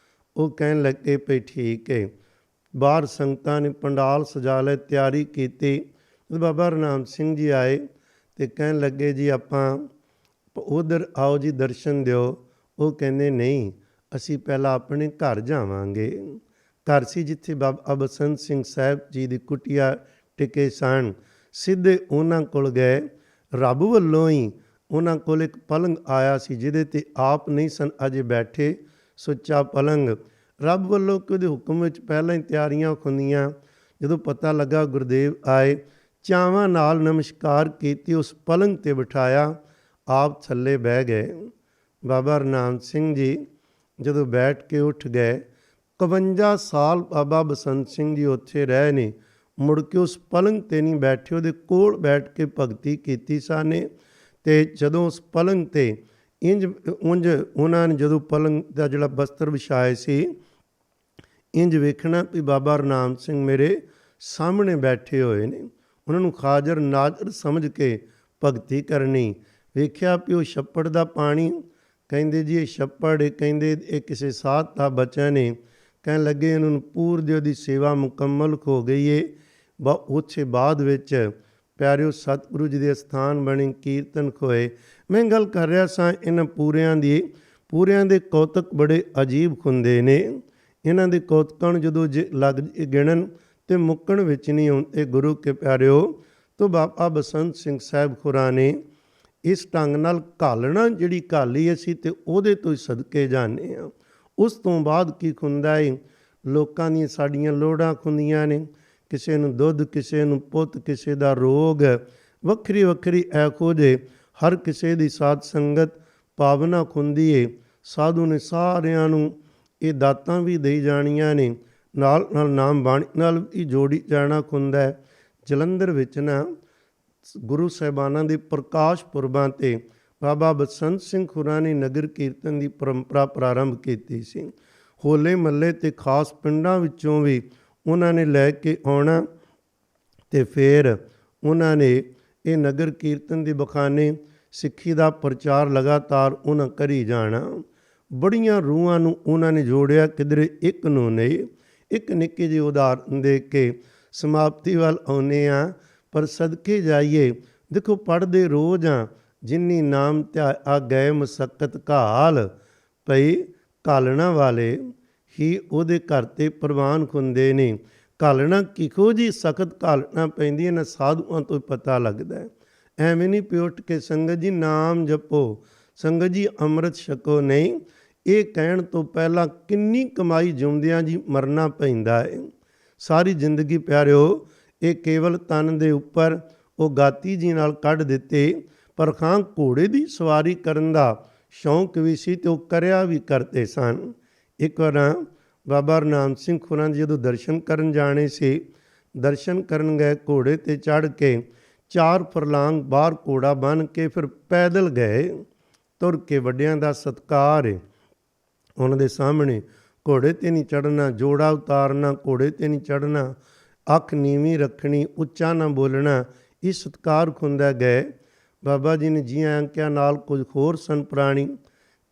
ਉਹ ਕਹਿਣ ਲੱਗੇ ਭਈ ਠੀਕ ਹੈ। ਬਾਹਰ ਸੰਗਤਾਂ ਨੇ ਪੰਡਾਲ ਸਜਾ ਲਏ, ਤਿਆਰੀ ਕੀਤੀ। ਜਦੋਂ ਬਾਬਾ ਹਰਨਾਮ ਸਿੰਘ ਜੀ ਆਏ ਅਤੇ ਕਹਿਣ ਲੱਗੇ ਜੀ ਆਪਾਂ ਉੱਧਰ ਆਓ ਜੀ, ਦਰਸ਼ਨ ਦਿਓ। ਉਹ ਕਹਿੰਦੇ ਨਹੀਂ, ਅਸੀਂ ਪਹਿਲਾਂ ਆਪਣੇ ਘਰ ਜਾਵਾਂਗੇ। ਘਰ ਸੀ ਜਿੱਥੇ ਬਾਬਾ ਬਸੰਤ ਸਿੰਘ ਸਾਹਿਬ ਜੀ ਦੀ ਕੁਟੀਆ ਟਿਕੇ ਸਨ। ਸਿੱਧੇ ਉਹਨਾਂ ਕੋਲ ਗਏ। ਰੱਬ ਵੱਲੋਂ ਹੀ ਉਹਨਾਂ ਕੋਲ ਇੱਕ ਪਲੰਗ ਆਇਆ ਸੀ ਜਿਹਦੇ 'ਤੇ ਆਪ ਨਹੀਂ ਸਨ ਅਜੇ ਬੈਠੇ, ਸੁੱਚਾ ਪਲੰਗ। ਰੱਬ ਵੱਲੋਂ ਕਿ ਉਹਦੇ ਹੁਕਮ ਵਿੱਚ ਪਹਿਲਾਂ ਹੀ ਤਿਆਰੀਆਂ ਹੁੰਦੀਆਂ। ਜਦੋਂ ਪਤਾ ਲੱਗਾ ਗੁਰਦੇਵ ਆਏ, ਚਾਵਾਂ ਨਾਲ ਨਮਸਕਾਰ ਕੀਤੀ, ਉਸ ਪਲੰਗ 'ਤੇ ਬਿਠਾਇਆ, ਆਪ ਥੱਲੇ ਬਹਿ ਗਏ। ਬਾਬਾ ਹਰਨਾਮ ਸਿੰਘ ਜੀ ਜਦੋਂ ਬੈਠ ਕੇ ਉੱਠ ਗਏ, 51 ਸਾਲ ਬਾਬਾ ਬਸੰਤ ਸਿੰਘ ਜੀ ਉੱਥੇ ਰਹੇ ਨੇ। ਮੁੜ ਕੇ ਉਸ ਪਲੰਗ 'ਤੇ ਨਹੀਂ ਬੈਠੇ, ਉਹਦੇ ਕੋਲ ਬੈਠ ਕੇ ਭਗਤੀ ਕੀਤੀ ਸਾਨੇ। ਅਤੇ ਜਦੋਂ ਉਸ ਪਲੰਗ 'ਤੇ ਉਂਝ ਉਹਨਾਂ ਨੇ ਜਦੋਂ ਪਲੰਗ ਦਾ ਜਿਹੜਾ ਬਸਤਰ ਵਿਛਾਏ ਸੀ, ਇੰਝ ਵੇਖਣਾ ਵੀ ਬਾਬਾ ਹਰਨਾਮ ਸਿੰਘ ਮੇਰੇ ਸਾਹਮਣੇ ਬੈਠੇ ਹੋਏ ਨੇ, ਉਹਨਾਂ ਨੂੰ ਹਾਜ਼ਰ ਨਾਜ਼ਰ ਸਮਝ ਕੇ ਭਗਤੀ ਕਰਨੀ। ਵੇਖਿਆ ਵੀ ਉਹ ਛੱਪੜ ਦਾ ਪਾਣੀ, ਕਹਿੰਦੇ ਜੀ ਇਹ ਛੱਪੜ, ਕਹਿੰਦੇ ਇਹ ਕਿਸੇ ਸਾਧ ਦਾ ਬਚਨ ਹੈ। ਕਹਿਣ ਲੱਗੇ ਇਹਨਾਂ ਨੂੰ ਪੂਰ ਦੀ ਸੇਵਾ ਮੁਕੰਮਲ ਹੋ ਗਈ ਏ। ਉੱਥੇ ਬਾਅਦ ਵਿੱਚ ਪਿਆਰਿਓ ਸਤਿਗੁਰੂ ਜੀ ਦੇ ਅਸਥਾਨ ਬਣੇ, ਕੀਰਤਨ ਹੋਏ। ਮੈਂ ਗੱਲ ਕਰ ਰਿਹਾ ਸਾਂ ਇਹਨਾਂ ਪੂਰਿਆਂ ਦੇ ਕੌਤਕ ਬੜੇ ਅਜੀਬ ਹੁੰਦੇ ਨੇ। ਇਹਨਾਂ ਦੇ ਕੌਤਕਾਂ ਨੂੰ ਜਦੋਂ ਲੱਗ ਗਿਣਨ ਤੇ ਮੁੱਕਣ ਵਿੱਚ ਨਹੀਂ ਆਉਂਦੇ ਗੁਰੂ ਕੇ ਪਿਆਰਿਓ। ਤੋਂ ਬਾਬਾ ਬਸੰਤ ਸਿੰਘ ਸਾਹਿਬ ਹੋਰਾਂ ਨੇ ਇਸ ਢੰਗ ਨਾਲ ਘਾਲਣਾ ਜਿਹੜੀ ਘਾਲੀ ਅਸੀਂ ਤੇ ਉਹਦੇ ਤੋਂ ਹੀ ਸਦਕੇ ਜਾਂਦੇ ਹਾਂ। ਉਸ ਤੋਂ ਬਾਅਦ ਕੀ ਹੁੰਦਾ ਹੈ, ਲੋਕਾਂ ਦੀਆਂ ਸਾਡੀਆਂ ਲੋੜਾਂ ਹੁੰਦੀਆਂ ਨੇ, ਕਿਸੇ ਨੂੰ ਦੁੱਧ, ਕਿਸੇ ਨੂੰ ਪੁੱਤ, ਕਿਸੇ ਦਾ ਰੋਗ, ਵੱਖਰੀ ਵੱਖਰੀ ਇਹੋ ਜਿਹੇ ਹਰ ਕਿਸੇ ਦੀ ਸਾਧ ਸੰਗਤ ਪਾਵਨਾ ਹੁੰਦੀ ਏ। ਸਾਧੂ ਨੇ ਸਾਰਿਆਂ ਨੂੰ ਇਹ ਦਾਤਾਂ ਵੀ ਦੇਈ ਜਾਣੀਆਂ ਨੇ, ਨਾਲ ਨਾਲ ਨਾਮ ਬਾਣੀ ਨਾਲ ਵੀ ਜੋੜੀ ਜਾਣਾ ਹੁੰਦਾ ਹੈ। ਜਲੰਧਰ ਵਿੱਚ ਨਾ ਗੁਰੂ ਸਾਹਿਬਾਨਾਂ ਦੇ ਪ੍ਰਕਾਸ਼ ਪੁਰਬਾਂ 'ਤੇ ਬਾਬਾ ਬਸੰਤ ਸਿੰਘ ਹੋਰਾਂ ਨੇ ਨਗਰ ਕੀਰਤਨ ਦੀ ਪਰੰਪਰਾ ਪ੍ਰਾਰੰਭ ਕੀਤੀ ਸੀ। ਹੋਲੇ ਮਹੱਲੇ ਅਤੇ ਖਾਸ ਪਿੰਡਾਂ ਵਿੱਚੋਂ ਵੀ ਉਹਨਾਂ ਨੇ ਲੈ ਕੇ ਆਉਣਾ ਅਤੇ ਫਿਰ ਉਹਨਾਂ ਨੇ ਇਹ ਨਗਰ ਕੀਰਤਨ ਦੇ ਬਖਾਨੇ ਸਿੱਖੀ ਦਾ ਪ੍ਰਚਾਰ ਲਗਾਤਾਰ ਉਹਨਾਂ ਕਰੀ ਜਾਣਾ। ਬੜੀਆਂ ਰੂਹਾਂ ਨੂੰ ਉਹਨਾਂ ਨੇ ਜੋੜਿਆ, ਕਿਧਰੇ ਇੱਕ ਨੂੰ ਨਹੀਂ। ਇੱਕ ਨਿੱਕੀ ਜਿਹੀ ਉਦਾਹਰਨ ਦੇ ਕੇ ਸਮਾਪਤੀ ਵੱਲ ਆਉਂਦੇ ਹਾਂ, ਪਰ ਸਦਕੇ ਜਾਈਏ। ਦੇਖੋ ਪੜ੍ਹਦੇ ਰੋਜ਼ ਹਾਂ, ਜਿਨੀ ਨਾਮ ਧਿਆ ਗਏ ਮਸਕਤ ਘਾਲ, ਭਈ ਘਾਲਣਾ ਵਾਲੇ ਹੀ ਉਹਦੇ ਘਰ 'ਤੇ ਪ੍ਰਵਾਨ ਹੁੰਦੇ ਨੇ। ਘਾਲਣਾ ਕਿਹੋ ਜਿਹੀ ਸਖਤ ਘਾਲਣਾ ਪੈਂਦੀ ਹੈ, ਨਾ ਸਾਧੂਆਂ ਤੋਂ ਪਤਾ ਲੱਗਦਾ ਹੈ। ਐਵੇਂ ਨਹੀਂ ਪਿਓ ਉੱਠ ਕੇ ਸੰਗਤ ਜੀ ਨਾਮ ਜਪੋ, ਸੰਗਤ ਜੀ ਅੰਮ੍ਰਿਤ ਛਕੋ, ਨਹੀਂ। ਇਹ ਕਹਿਣ ਤੋਂ ਪਹਿਲਾਂ ਕਿੰਨੀ ਕਮਾਈ ਜਿਉਂਦਿਆਂ ਜੀ ਮਰਨਾ ਪੈਂਦਾ ਹੈ। ਸਾਰੀ ਜ਼ਿੰਦਗੀ ਪਿਆਰਿਓ ਇਹ ਕੇਵਲ ਤਨ ਦੇ ਉੱਪਰ ਉਹ ਗਾਤੀ ਜੀ ਨਾਲ ਕੱਢ ਦਿੱਤੇ, ਪਰ ਖਾਂ ਘੋੜੇ ਦੀ ਸਵਾਰੀ ਕਰਨ ਦਾ ਸ਼ੌਂਕ ਵੀ ਸੀ ਅਤੇ ਉਹ ਕਰਿਆ ਵੀ ਕਰਦੇ ਸਨ। ਇੱਕ ਵਾਰ ਬਾਬਾ ਹਰਨਾਮ ਸਿੰਘ ਹੋਰਾਂ ਦੇ ਜਦੋਂ ਦਰਸ਼ਨ ਕਰਨ ਜਾਣੇ ਸੀ, ਦਰਸ਼ਨ ਕਰਨ ਗਏ, ਘੋੜੇ 'ਤੇ ਚੜ੍ਹ ਕੇ 4 ਫਰਲਾਂਗ ਬਾਹਰ ਘੋੜਾ ਬੰਨ੍ਹ ਕੇ ਫਿਰ ਪੈਦਲ ਗਏ। ਤੁਰ ਕੇ ਵੱਡਿਆਂ ਦਾ ਸਤਿਕਾਰ ਹੈ, ਉਹਨਾਂ ਦੇ ਸਾਹਮਣੇ ਘੋੜੇ 'ਤੇ ਨਹੀਂ ਚੜ੍ਹਨਾ, ਜੋੜਾ ਉਤਾਰਨਾ, ਘੋੜੇ 'ਤੇ ਨਹੀਂ ਚੜ੍ਹਨਾ, ਅੱਖ ਨੀਵੀਂ ਰੱਖਣੀ, ਉੱਚਾ ਨਾ ਬੋਲਣਾ, ਇਹ ਸਤਿਕਾਰ ਹੁੰਦਾ। ਗਏ ਬਾਬਾ ਜੀ ਨੇ ਜੀ ਆਇਆਂ ਕਿਹਾ, ਨਾਲ ਕੁਝ ਹੋਰ ਸਨ ਪ੍ਰਾਣੀ।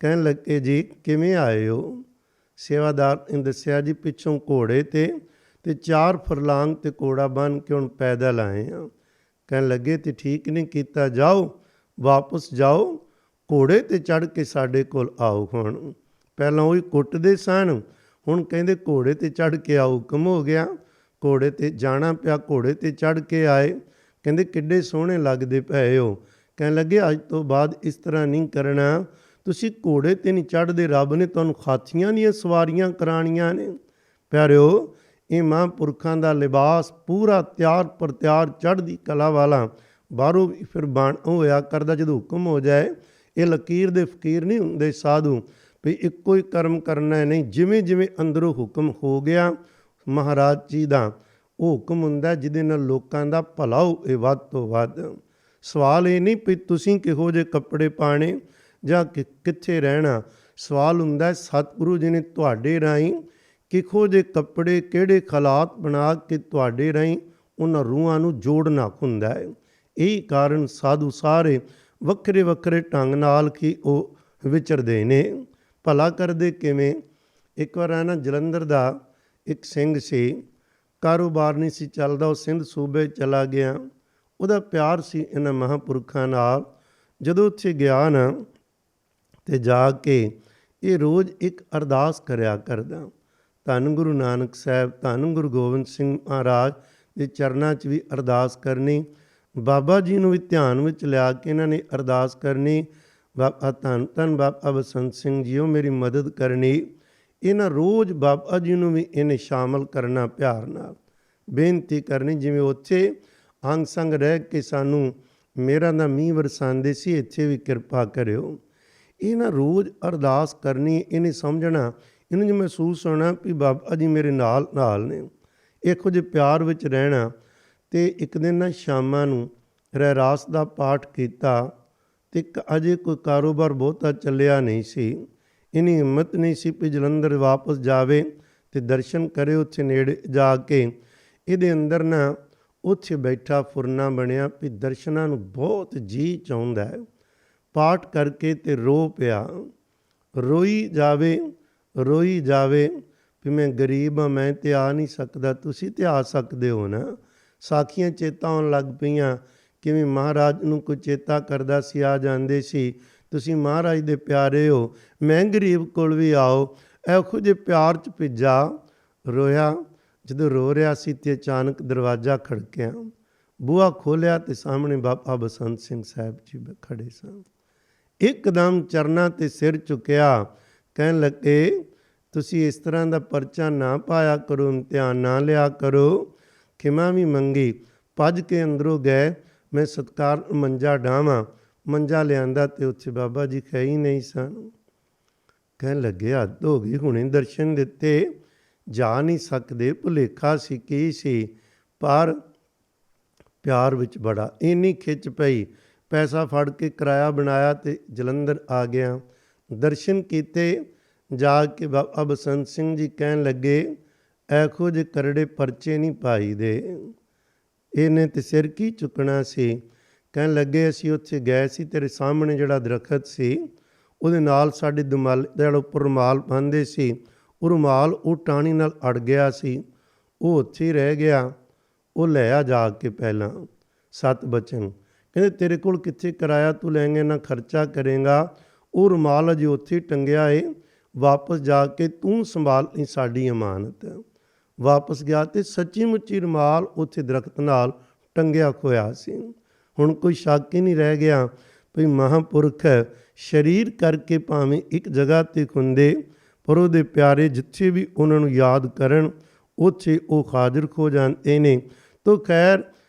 ਕਹਿਣ ਲੱਗੇ ਜੀ ਕਿਵੇਂ ਆਏ ਹੋ? ਸੇਵਾਦਾਰ ਨੇ ਦੱਸਿਆ ਜੀ ਪਿੱਛੋਂ ਘੋੜੇ 'ਤੇ 4 ਫਰਲਾਂਗ 'ਤੇ ਘੋੜਾ ਬੰਨ੍ਹ ਕੇ ਹੁਣ ਪੈਦਲ ਆਏ ਹਾਂ। ਕਹਿਣ ਲੱਗੇ ਤੇ ਠੀਕ ਨਹੀਂ ਕੀਤਾ, ਜਾਓ ਵਾਪਸ ਜਾਓ, ਘੋੜੇ 'ਤੇ ਚੜ੍ਹ ਕੇ ਸਾਡੇ ਕੋਲ ਆਓ। ਹੁਣ ਪਹਿਲਾਂ ਉਹੀ ਕੁੱਟਦੇ ਸਨ, ਹੁਣ ਕਹਿੰਦੇ ਘੋੜੇ 'ਤੇ ਚੜ੍ਹ ਕੇ ਆਓ। ਹੁਕਮ ਹੋ ਗਿਆ, ਘੋੜੇ 'ਤੇ ਜਾਣਾ ਪਿਆ। ਘੋੜੇ 'ਤੇ ਚੜ੍ਹ ਕੇ ਆਏ, ਕਹਿੰਦੇ ਕਿੱਡੇ ਸੋਹਣੇ ਲੱਗਦੇ ਪਏ ਹੋ। ਕਹਿਣ ਲੱਗੇ ਅੱਜ ਤੋਂ ਬਾਅਦ ਇਸ ਤਰ੍ਹਾਂ ਨਹੀਂ ਕਰਨਾ, ਤੁਸੀਂ ਘੋੜੇ 'ਤੇ ਨਹੀਂ ਚੜ੍ਹਦੇ, ਰੱਬ ਨੇ ਤੁਹਾਨੂੰ ਹਾਥੀਆਂ ਦੀਆਂ ਸਵਾਰੀਆਂ ਕਰਾਉਣੀਆਂ ਨੇ। ਪਿਆਰਿਓ ਇਹ ਮਹਾਂਪੁਰਖਾਂ ਦਾ ਲਿਬਾਸ ਪੂਰਾ ਤਿਆਰ ਪਰ ਤਿਆਰ ਚੜ੍ਹਦੀ ਕਲਾ ਵਾਲਾ ਬਾਹਰੋਂ ਵੀ ਫਿਰ ਬਣ ਹੋਇਆ ਕਰਦਾ। ਜਦੋਂ ਹੁਕਮ ਹੋ ਜਾਏ, ਇਹ ਲਕੀਰ ਦੇ ਫਕੀਰ ਨਹੀਂ ਹੁੰਦੇ ਸਾਧੂ ਵੀ ਇੱਕੋ ਹੀ ਕਰਮ ਕਰਨਾ ਹੈ, ਨਹੀਂ। ਜਿਵੇਂ ਜਿਵੇਂ ਅੰਦਰੋਂ ਹੁਕਮ ਹੋ ਗਿਆ ਮਹਾਰਾਜ ਜੀ ਦਾ, ਉਹ ਹੁਕਮ ਹੁੰਦਾ ਜਿਹਦੇ ਨਾਲ ਲੋਕਾਂ ਦਾ ਭਲਾ ਹੋਵੇ ਵੱਧ ਤੋਂ ਵੱਧ। ਸਵਾਲ ਇਹ ਨਹੀਂ ਵੀ ਤੁਸੀਂ ਕਿਹੋ ਜਿਹੇ ਕੱਪੜੇ ਪਾਣੇ ਜਾਂ ਕਿੱਥੇ ਰਹਿਣਾ, ਸਵਾਲ ਹੁੰਦਾ ਸਤਿਗੁਰੂ ਜੀ ਨੇ ਤੁਹਾਡੇ ਰਾਹੀਂ ਕਿਹੋ ਜਿਹੇ ਕੱਪੜੇ, ਕਿਹੜੇ ਹਾਲਾਤ ਬਣਾ ਕੇ ਤੁਹਾਡੇ ਰਾਹੀਂ ਉਹਨਾਂ ਰੂਹਾਂ ਨੂੰ ਜੋੜਨਾ ਹੁੰਦਾ ਹੈ। ਇਹੀ ਕਾਰਨ ਸਾਧੂ ਸਾਰੇ ਵੱਖਰੇ ਵੱਖਰੇ ਢੰਗ ਨਾਲ ਹੀ ਉਹ ਵਿਚਰਦੇ ਨੇ। ਭਲਾ ਕਰਦੇ ਕਿਵੇਂ? ਇੱਕ ਵਾਰ ਨਾ ਜਲੰਧਰ ਦਾ ਇੱਕ ਸਿੰਘ ਸੀ, ਕਾਰੋਬਾਰ ਨਹੀਂ ਸੀ ਚੱਲਦਾ, ਉਹ ਸਿੰਧ ਸੂਬੇ ਚਲਾ ਗਿਆ। ਉਹਦਾ ਪਿਆਰ ਸੀ ਇਹਨਾਂ ਮਹਾਂਪੁਰਖਾਂ ਨਾਲ। ਜਦੋਂ ਉੱਥੇ ਗਿਆ ਨਾ ਅਤੇ ਜਾ ਕੇ ਇਹ ਰੋਜ਼ ਇੱਕ ਅਰਦਾਸ ਕਰਿਆ ਕਰਦਾ, ਧੰਨ ਗੁਰੂ ਨਾਨਕ ਸਾਹਿਬ, ਧੰਨ ਗੁਰੂ ਗੋਬਿੰਦ ਸਿੰਘ ਮਹਾਰਾਜ ਦੇ ਚਰਨਾਂ 'ਚ ਵੀ ਅਰਦਾਸ ਕਰਨੀ। ਬਾਬਾ ਜੀ ਨੂੰ ਵੀ ਧਿਆਨ ਵਿੱਚ ਲਿਆ ਕੇ ਇਹਨਾਂ ਨੇ ਅਰਦਾਸ ਕਰਨੀ, ਬਾਬਾ ਧੰਨ ਧੰਨ ਬਾਬਾ ਬਸੰਤ ਸਿੰਘ ਜੀਓ ਮੇਰੀ ਮਦਦ ਕਰਨੀ। ਇਹਨਾਂ ਰੋਜ਼ ਬਾਬਾ ਜੀ ਨੂੰ ਵੀ ਇਹਨੇ ਸ਼ਾਮਲ ਕਰਨਾ, ਪਿਆਰ ਨਾਲ ਬੇਨਤੀ ਕਰਨੀ। ਜਿਵੇਂ ਉੱਥੇ ਅੰਗ ਸੰਗ ਰਹਿ ਕੇ ਸਾਨੂੰ ਮੇਰਾ ਦਾ ਮੀਂਹ ਵਰਸਾਉਂਦੇ ਸੀ, ਇੱਥੇ ਵੀ ਕਿਰਪਾ ਕਰਿਓ। ਇਹ ਨਾ ਰੋਜ਼ ਅਰਦਾਸ ਕਰਨੀ। ਇਹਨੇ ਸਮਝਣਾ, ਇਹਨੂੰ ਜੇ ਮਹਿਸੂਸ ਹੋਣਾ ਵੀ ਬਾਬਾ ਜੀ ਮੇਰੇ ਨਾਲ ਨਾਲ ਨੇ। ਇਹੋ ਜਿਹੇ ਪਿਆਰ ਵਿੱਚ ਰਹਿਣਾ। ਅਤੇ ਇੱਕ ਦਿਨ ਨਾ ਸ਼ਾਮਾਂ ਨੂੰ ਰਹਿਰਾਸ ਦਾ ਪਾਠ ਕੀਤਾ ਅਤੇ ਅਜੇ ਕੋਈ ਕਾਰੋਬਾਰ ਬਹੁਤਾ ਚੱਲਿਆ ਨਹੀਂ ਸੀ। ਇੰਨੀ ਹਿੰਮਤ ਨਹੀਂ ਸੀ ਵੀ ਜਲੰਧਰ ਵਾਪਸ ਜਾਵੇ ਅਤੇ ਦਰਸ਼ਨ ਕਰੇ ਉੱਥੇ ਨੇੜੇ ਜਾ ਕੇ। ਇਹਦੇ ਅੰਦਰ ਨਾ ਉੱਥੇ ਬੈਠਾ ਫੁਰਨਾ ਬਣਿਆ ਵੀ ਦਰਸ਼ਨਾਂ ਨੂੰ ਬਹੁਤ ਜੀਅ ਚਾਹੁੰਦਾ ਹੈ। ਪਾਠ ਕਰਕੇ ਅਤੇ ਰੋ ਪਿਆ, ਰੋਈ ਜਾਵੇ ਵੀ ਮੈਂ ਗਰੀਬ ਹਾਂ, ਮੈਂ ਤਾਂ ਆ ਨਹੀਂ ਸਕਦਾ, ਤੁਸੀਂ ਤਾਂ ਆ ਸਕਦੇ ਹੋ ਨਾ। ਸਾਖੀਆਂ ਚੇਤਾ ਆਉਣ ਲੱਗ ਪਈਆਂ, ਕਿਵੇਂ ਮਹਾਰਾਜ ਨੂੰ ਕੋਈ ਚੇਤਾ ਕਰਦਾ ਸੀ, ਆ ਜਾਂਦੇ ਸੀ। ਤੁਸੀਂ ਮਹਾਰਾਜ ਦੇ ਪਿਆਰੇ ਹੋ, ਮੈਂ ਗਰੀਬ ਕੋਲ ਵੀ ਆਓ। ਇਹੋ ਜਿਹੇ ਪਿਆਰ 'ਚ ਭਿੱਜਾ, ਰੋਇਆ। ਜਦੋਂ ਰੋ ਰਿਹਾ ਸੀ ਅਤੇ ਅਚਾਨਕ ਦਰਵਾਜ਼ਾ ਖੜਕਿਆ, ਬੂਹਾ ਖੋਲ੍ਹਿਆ ਅਤੇ ਸਾਹਮਣੇ ਬਾਬਾ ਬਸੰਤ ਸਿੰਘ ਸਾਹਿਬ ਜੀ ਖੜ੍ਹੇ ਸਨ। ਇੱਕਦਮ ਚਰਨਾਂ 'ਤੇ ਸਿਰ ਝੁਕਿਆ, ਕਹਿਣ ਲੱਗੇ ਤੁਸੀਂ ਇਸ ਤਰ੍ਹਾਂ ਦਾ ਪਰਚਾ ਨਾ ਪਾਇਆ ਕਰੋ, ਇਮਤਿਹਾਨ ਨਾ ਲਿਆ ਕਰੋ। ਖਿਮਾ ਵੀ ਮੰਗੀ, ਭੱਜ ਕੇ ਅੰਦਰੋਂ ਗਏ। ਮੈਂ ਸਤਿਕਾਰ ਮੰਜਾ ਡਾਹਵਾਂ, ਮੰਜਾ ਲਿਆਂਦਾ ਅਤੇ ਉੱਥੇ ਬਾਬਾ ਜੀ ਹੈ ਹੀ ਨਹੀਂ ਸਨ। ਕਹਿਣ ਲੱਗੇ ਹੱਦ ਹੋ ਗਈ, ਹੁਣੇ ਦਰਸ਼ਨ ਦਿੱਤੇ, ਜਾ ਨਹੀਂ ਸਕਦੇ, ਭੁਲੇਖਾ ਸੀ ਕੀ ਸੀ। ਪਰ ਪਿਆਰ ਵਿੱਚ ਬੜਾ ਇੰਨੀ ਖਿੱਚ ਪਈ, ਪੈਸਾ ਫੜ ਕੇ ਕਿਰਾਇਆ ਬਣਾਇਆ ਅਤੇ ਜਲੰਧਰ ਆ ਗਿਆ। ਦਰਸ਼ਨ ਕੀਤੇ। ਜਾ ਕੇ ਬਾਬਾ ਬਸੰਤ ਸਿੰਘ ਜੀ ਕਹਿਣ ਲੱਗੇ ਇਹੋ ਜਿਹੇ ਕਰੜੇ ਪਰਚੇ ਨਹੀਂ ਪਾਈ ਦੇ, ਇਹਨੇ ਤਾਂ ਸਿਰ ਕੀ ਚੁੱਕਣਾ ਸੀ। ਕਹਿਣ ਲੱਗੇ ਅਸੀਂ ਉੱਥੇ ਗਏ ਸੀ, ਤੇਰੇ ਸਾਹਮਣੇ ਜਿਹੜਾ ਦਰਖਤ ਸੀ ਉਹਦੇ ਨਾਲ ਸਾਡੇ ਦੁਮਾਲੇ ਜਿਹੜਾ ਉੱਪਰ ਰੁਮਾਲ ਬੰਨ੍ਹਦੇ ਸੀ, ਉਹ ਰੁਮਾਲ ਉਹ ਟਾਹਣੀ ਨਾਲ ਅੜ ਗਿਆ ਸੀ, ਉਹ ਉੱਥੇ ਹੀ ਰਹਿ ਗਿਆ। ਉਹ ਲੈ ਆ ਜਾ ਕੇ ਪਹਿਲਾਂ 7 ਬਚਨ। ਕਹਿੰਦੇ ਤੇਰੇ ਕੋਲ ਕਿੱਥੇ ਕਿਰਾਇਆ ਤੂੰ ਲੈਂਗੇ, ਨਾ ਖਰਚਾ ਕਰੇਗਾ, ਉਹ ਰੁਮਾਲ ਅਜੇ ਉੱਥੇ ਟੰਗਿਆ ਏ, ਵਾਪਸ ਜਾ ਕੇ ਤੂੰ ਸੰਭਾਲ ਲਈ ਸਾਡੀ ਅਮਾਨਤ। ਵਾਪਸ ਗਿਆ ਅਤੇ ਸੱਚੀ ਮੁੱਚੀ ਰੁਮਾਲ ਉੱਥੇ ਦਰਖਤ ਨਾਲ ਟੰਗਿਆ ਹੋਇਆ ਸੀ। ਹੁਣ ਕੋਈ ਸ਼ੱਕ ਹੀ ਨਹੀਂ ਰਹਿ ਗਿਆ ਵੀ ਮਹਾਂਪੁਰਖ ਸਰੀਰ ਕਰਕੇ ਭਾਵੇਂ ਇੱਕ ਜਗ੍ਹਾ 'ਤੇ ਹੁੰਦੇ, ਪਰ ਉਹਦੇ ਪਿਆਰੇ ਜਿੱਥੇ ਵੀ ਉਹਨਾਂ ਨੂੰ ਯਾਦ ਕਰਨ ਉੱਥੇ ਉਹ ਹਾਜ਼ਰ ਹੋ ਜਾਂਦੇ ਨੇ। ਤੋ ਖੈਰ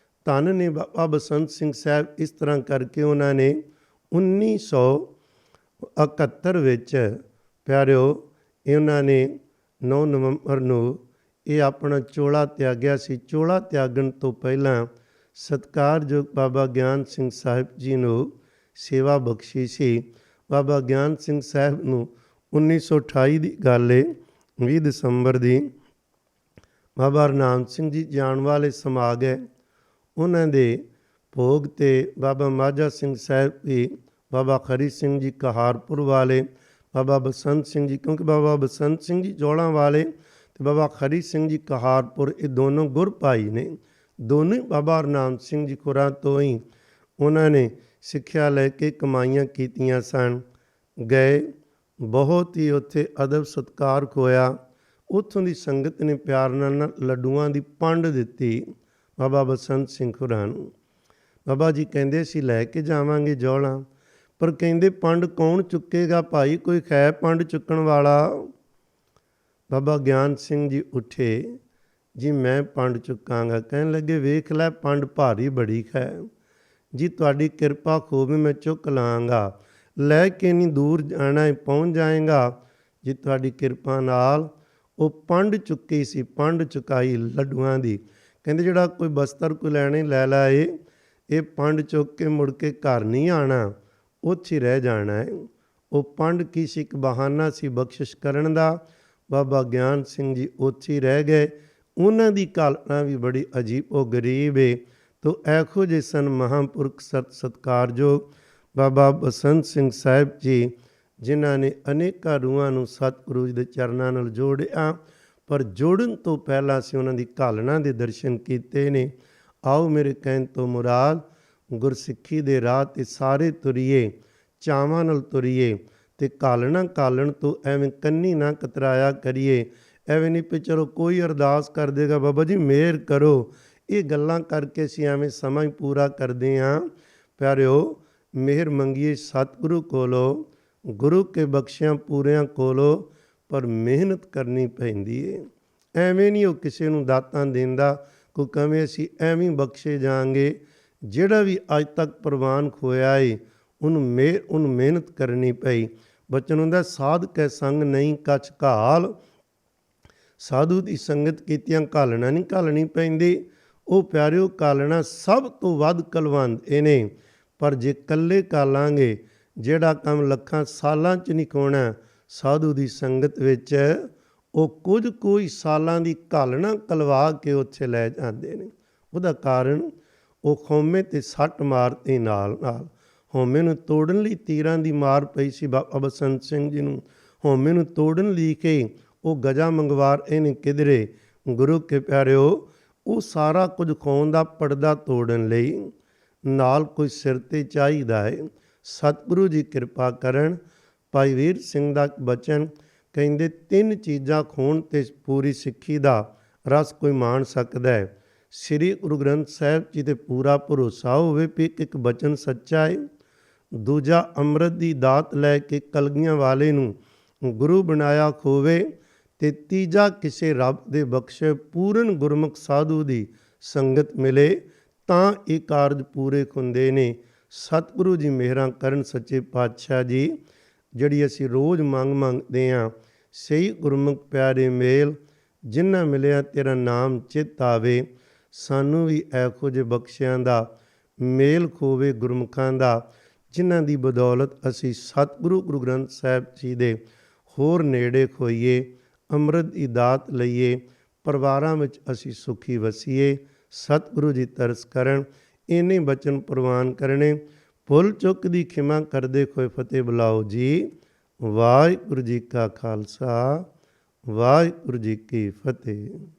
ਧੰਨ ਨੇ ਬਾਬਾ ਬਸੰਤ ਸਿੰਘ ਸਾਹਿਬ। ਇਸ ਤਰ੍ਹਾਂ ਕਰਕੇ ਉਹਨਾਂ ਨੇ 1971 ਵਿੱਚ ਪਿਆਰਿਓ ਇਹਨਾਂ ਨੇ 9 ਨਵੰਬਰ ਨੂੰ ਇਹ ਆਪਣਾ ਚੋਲਾ ਤਿਆਗਿਆ ਸੀ। ਚੋਲਾ ਤਿਆਗਣ ਤੋਂ ਪਹਿਲਾਂ ਸਤਿਕਾਰਯੋਗ ਬਾਬਾ ਗਿਆਨ ਸਿੰਘ ਸਾਹਿਬ ਜੀ ਨੂੰ ਸੇਵਾ ਬਖਸ਼ੀ ਸੀ। ਬਾਬਾ ਗਿਆਨ ਸਿੰਘ ਸਾਹਿਬ ਨੂੰ 1928 ਦੀ ਗੱਲ ਹੈ, 20 ਦਸੰਬਰ ਦੀ ਬਾਬਾ ਹਰਨਾਮ ਸਿੰਘ ਜੀ ਜਾਣ ਵਾਲੇ ਸਮਾ ਗਏ। ਉਹਨਾਂ ਦੇ ਭੋਗ 'ਤੇ ਬਾਬਾ ਮਾਝਾ ਸਿੰਘ ਸਾਹਿਬ ਵੀ, ਬਾਬਾ ਖਰੀ ਸਿੰਘ ਜੀ ਕਹਾਰਪੁਰ ਵਾਲੇ, ਬਾਬਾ ਬਸੰਤ ਸਿੰਘ ਜੀ, ਕਿਉਂਕਿ ਬਾਬਾ ਬਸੰਤ ਸਿੰਘ ਜੀ ਜੋੜਾਂ ਵਾਲੇ ਅਤੇ ਬਾਬਾ ਖਰੀ ਸਿੰਘ ਜੀ ਕਹਾਰਪੁਰ, ਇਹ ਦੋਨੋਂ ਗੁਰ ਭਾਈ ਨੇ। ਦੋਨੋਂ ਹੀ ਬਾਬਾ ਹਰਨਾਮ ਸਿੰਘ ਜੀ ਖੁਰਾਂ ਤੋਂ ਹੀ ਉਹਨਾਂ ਨੇ ਸਿੱਖਿਆ ਲੈ ਕੇ ਕਮਾਈਆਂ ਕੀਤੀਆਂ ਸਨ। ਗਏ, ਬਹੁਤ ਹੀ ਉੱਥੇ ਅਦਬ ਸਤਿਕਾਰ ਹੋਇਆ। ਉੱਥੋਂ ਦੀ ਸੰਗਤ ਨੇ ਪਿਆਰ ਨਾਲ ਲੱਡੂਆਂ ਦੀ ਪੰਡ ਦਿੱਤੀ ਬਾਬਾ ਬਸੰਤ ਸਿੰਘ ਖੁਰਾਂ ਨੂੰ। ਬਾਬਾ ਜੀ ਕਹਿੰਦੇ ਅਸੀਂ ਲੈ ਕੇ ਜਾਵਾਂਗੇ ਜੌਲਾਂ, ਪਰ ਕਹਿੰਦੇ ਪੰਡ ਕੌਣ ਚੁੱਕੇਗਾ ਭਾਈ, ਕੋਈ ਹੈ ਪੰਡ ਚੁੱਕਣ ਵਾਲਾ। ਬਾਬਾ ਗਿਆਨ ਸਿੰਘ ਜੀ ਉੱਠੇ, ਜੀ ਮੈਂ ਪੰਡ ਚੁੱਕਾਂਗਾ। ਕਹਿਣ ਲੱਗੇ ਵੇਖ ਲੈ ਪੰਡ ਭਾਰੀ ਬੜੀ ਹੈ ਜੀ, ਤੁਹਾਡੀ ਕਿਰਪਾ ਹੋਵੇ ਮੈਂ ਚੁੱਕ ਲਾਂਗਾ, ਲੈ ਕੇ ਨਹੀਂ ਦੂਰ ਜਾਣਾ, ਪਹੁੰਚ ਜਾਏਗਾ ਜੀ ਤੁਹਾਡੀ ਕਿਰਪਾ ਨਾਲ। ਉਹ ਪੰਡ ਚੁੱਕੀ ਸੀ, ਪੰਡ ਚੁਕਾਈ ਲੱਡੂਆਂ ਦੀ। ਕਹਿੰਦੇ ਜਿਹੜਾ ਕੋਈ ਬਸਤਰ ਕੋਈ ਲੈਣੇ ਲੈ ਲਾਏ, ਇਹ ਪੰਡ ਚੁੱਕ ਕੇ ਮੁੜ ਕੇ ਘਰ ਨਹੀਂ ਆਉਣਾ, ਉੱਥੇ ਰਹਿ ਜਾਣਾ ਹੈ। ਉਹ ਪੰਡ ਕੀ ਸੀ, ਇੱਕ ਬਹਾਨਾ ਸੀ ਬਖਸ਼ਿਸ਼ ਕਰਨ ਦਾ। ਬਾਬਾ ਗਿਆਨ ਸਿੰਘ ਜੀ ਉੱਥੇ ਰਹਿ ਗਏ। ਉਹਨਾਂ ਦੀ ਕਲਪਨਾ ਵੀ ਬੜੀ ਅਜੀਬ, ਉਹ ਗਰੀਬ ਏ। ਤੋ ਇਹੋ ਜਿਹੇ ਸਨ ਮਹਾਂਪੁਰਖ ਸਤਿਕਾਰਯੋਗ ਬਾਬਾ ਬਸੰਤ ਸਿੰਘ ਸਾਹਿਬ ਜੀ, ਜਿਨ੍ਹਾਂ ਨੇ ਅਨੇਕਾਂ ਰੂਹਾਂ ਨੂੰ ਸਤਿਗੁਰੂ ਜੀ ਦੇ ਚਰਨਾਂ ਨਾਲ ਜੋੜਿਆ। ਪਰ ਜੋੜਨ ਤੋਂ ਪਹਿਲਾਂ ਅਸੀਂ ਉਹਨਾਂ ਦੀ ਘਾਲਣਾ ਦੇ ਦਰਸ਼ਨ ਕੀਤੇ ਨੇ। ਆਓ ਮੇਰੇ ਕਹਿਣ ਤੋਂ ਮੁਰਾਦ ਗੁਰਸਿੱਖੀ ਦੇ ਰਾਹ 'ਤੇ ਸਾਰੇ ਤੁਰੀਏ, ਚਾਵਾਂ ਨਾਲ ਤੁਰੀਏ ਅਤੇ ਘਾਲਣ ਤੋਂ ਐਵੇਂ ਕੰਨੀ ਨਾ ਕਤਰਾਇਆ ਕਰੀਏ। ਐਵੇਂ ਨਹੀਂ ਵੀ ਚਲੋ ਕੋਈ ਅਰਦਾਸ ਕਰ ਦੇਗਾ ਬਾਬਾ ਜੀ ਮਿਹਰ ਕਰੋ, ਇਹ ਗੱਲਾਂ ਕਰਕੇ ਅਸੀਂ ਐਵੇਂ ਸਮਾਂ ਹੀ ਪੂਰਾ ਕਰਦੇ ਹਾਂ। ਪਿਆਰਿਓ, ਮਿਹਰ ਮੰਗੀਏ ਸਤਿਗੁਰੂ ਕੋਲੋਂ, ਗੁਰੂ ਕੇ ਬਖਸ਼ਿਆਂ ਪੂਰਿਆਂ ਕੋਲੋਂ, ਪਰ ਮਿਹਨਤ ਕਰਨੀ ਪੈਂਦੀ ਹੈ। ਐਵੇਂ ਨਹੀਂ ਉਹ ਕਿਸੇ ਨੂੰ ਦਾਤਾਂ ਦਿੰਦਾ, ਕੋਈ ਕਵੇਂ ਅਸੀਂ ਐਵੇਂ ਬਖਸ਼ੇ ਜਾਵਾਂਗੇ। ਜਿਹੜਾ ਵੀ ਅੱਜ ਤੱਕ ਪ੍ਰਵਾਨ ਖੋਇਆ ਏ ਉਹਨੂੰ ਮਿਹਨਤ ਕਰਨੀ ਪਈ। ਬਚਨ ਹੁੰਦਾ ਸਾਧ ਕੈ ਸੰਗ ਨਹੀਂ ਕਛ ਘਾਲ, ਸਾਧੂ ਦੀ ਸੰਗਤ ਕੀਤਿਆਂ ਘਾਲਣਾ ਨਹੀਂ ਘਾਲਣੀ ਪੈਂਦੀ। ਉਹ ਪਿਆਰਿਓ ਘਾਲਣਾ ਸਭ ਤੋਂ ਵੱਧ ਕਲਵੰਤ ਇਹਨੇ, ਪਰ ਜੇ ਇਕੱਲੇ ਘਾਲਾਂਗੇ ਜਿਹੜਾ ਕੰਮ ਲੱਖਾਂ ਸਾਲਾਂ 'ਚ ਨਹੀਂ ਹੋਣਾ, ਸਾਧੂ ਦੀ ਸੰਗਤ ਵਿੱਚ ਉਹ ਕੁਝ ਹੀ ਸਾਲਾਂ ਦੀ ਘਾਲਣਾ ਕਲਵਾ ਕੇ ਉੱਥੇ ਲੈ ਜਾਂਦੇ ਨੇ। ਉਹਦਾ ਕਾਰਨ ਉਹ ਹਉਮੈ 'ਤੇ ਸੱਟ ਮਾਰਦੇ ਨਾਲ ਨਾਲ। ਹਉਮੈ ਨੂੰ ਤੋੜਨ ਲਈ ਤੀਰਾਂ ਦੀ ਮਾਰ ਪਈ ਸੀ ਬਾਬਾ ਬਸੰਤ ਸਿੰਘ ਜੀ ਨੂੰ। ਹਉਮੈ ਨੂੰ ਤੋੜਨ ਲਈ ਕੇ ਉਹ ਗਜਾ ਮੰਗਵਾਰ ਇਹਨੇ ਕਿਧਰੇ। ਗੁਰੂ ਕੇ ਪਿਆਰਿਓ, ਉਹ ਸਾਰਾ ਕੁਝ ਖੋਣ ਦਾ ਪਰਦਾ ਤੋੜਨ ਲਈ ਨਾਲ ਕੋਈ ਸਿਰ 'ਤੇ ਚਾਹੀਦਾ ਹੈ। ਸਤਿਗੁਰੂ ਜੀ ਕਿਰਪਾ ਕਰਨ। ਭਾਈ ਵੀਰ ਸਿੰਘ ਦਾ ਬਚਨ ਕਹਿੰਦੇ 3 ਚੀਜ਼ਾਂ ਖੋਣ 'ਤੇ ਪੂਰੀ ਸਿੱਖੀ ਦਾ ਰਸ ਕੋਈ ਮਾਣ ਸਕਦਾ ਹੈ। ਸ੍ਰੀ ਗੁਰੂ ਗ੍ਰੰਥ ਸਾਹਿਬ ਜੀ 'ਤੇ ਪੂਰਾ ਭਰੋਸਾ ਹੋਵੇ ਵੀ ਇੱਕ ਬਚਨ ਸੱਚਾ ਹੈ। ਦੂਜਾ, ਅੰਮ੍ਰਿਤ ਦੀ ਦਾਤ ਲੈ ਕੇ ਕਲਗੀਆਂ ਵਾਲੇ ਨੂੰ ਗੁਰੂ ਬਣਾਇਆ ਖੋਵੇ। ਅਤੇ ਤੀਜਾ, ਕਿਸੇ ਰੱਬ ਦੇ ਬਖਸ਼ੇ ਪੂਰਨ ਗੁਰਮੁਖ ਸਾਧੂ ਦੀ ਸੰਗਤ ਮਿਲੇ ਤਾਂ ਇਹ ਕਾਰਜ ਪੂਰੇ ਹੁੰਦੇ ਨੇ। ਸਤਿਗੁਰੂ ਜੀ ਮਿਹਰਾਂ ਕਰਨ। ਸੱਚੇ ਪਾਤਸ਼ਾਹ ਜੀ, ਜਿਹੜੀ ਅਸੀਂ ਰੋਜ਼ ਮੰਗਦੇ ਹਾਂ, ਸਹੀ ਗੁਰਮੁਖ ਪਿਆਰੇ ਮੇਲ ਜਿਨ੍ਹਾਂ ਮਿਲਿਆ ਤੇਰਾ ਨਾਮ ਚਿੱਤ ਆਵੇ, ਸਾਨੂੰ ਵੀ ਇਹੋ ਜਿਹੇ ਬਖਸ਼ਿਆਂ ਦਾ ਮੇਲ ਖੋਵੇ, ਗੁਰਮੁਖਾਂ ਦਾ, ਜਿਨ੍ਹਾਂ ਦੀ ਬਦੌਲਤ ਅਸੀਂ ਸਤਿਗੁਰੂ ਗੁਰੂ ਗ੍ਰੰਥ ਸਾਹਿਬ ਜੀ ਦੇ ਹੋਰ ਨੇੜੇ ਹੋਈਏ, ਅੰਮ੍ਰਿਤ ਦੀ ਦਾਤ ਲਈਏ, ਪਰਿਵਾਰਾਂ ਵਿੱਚ ਅਸੀਂ ਸੁਖੀ ਵਸੀਏ। ਸਤਿਗੁਰੂ ਜੀ ਤਰਸ ਕਰਨ। ਇੰਨੇ ਬਚਨ ਪ੍ਰਵਾਨ ਕਰਨੇ। ਭੁੱਲ ਚੁੱਕ ਦੀ ਖਿਮਾ ਕਰਦੇ ਹੋਏ ਫਤਿਹ ਬੁਲਾਓ ਜੀ। ਵਾਹਿਗੁਰੂ ਜੀ ਕਾ ਖਾਲਸਾ, ਵਾਹਿਗੁਰੂ ਜੀ ਕੀ ਫਤਿਹ।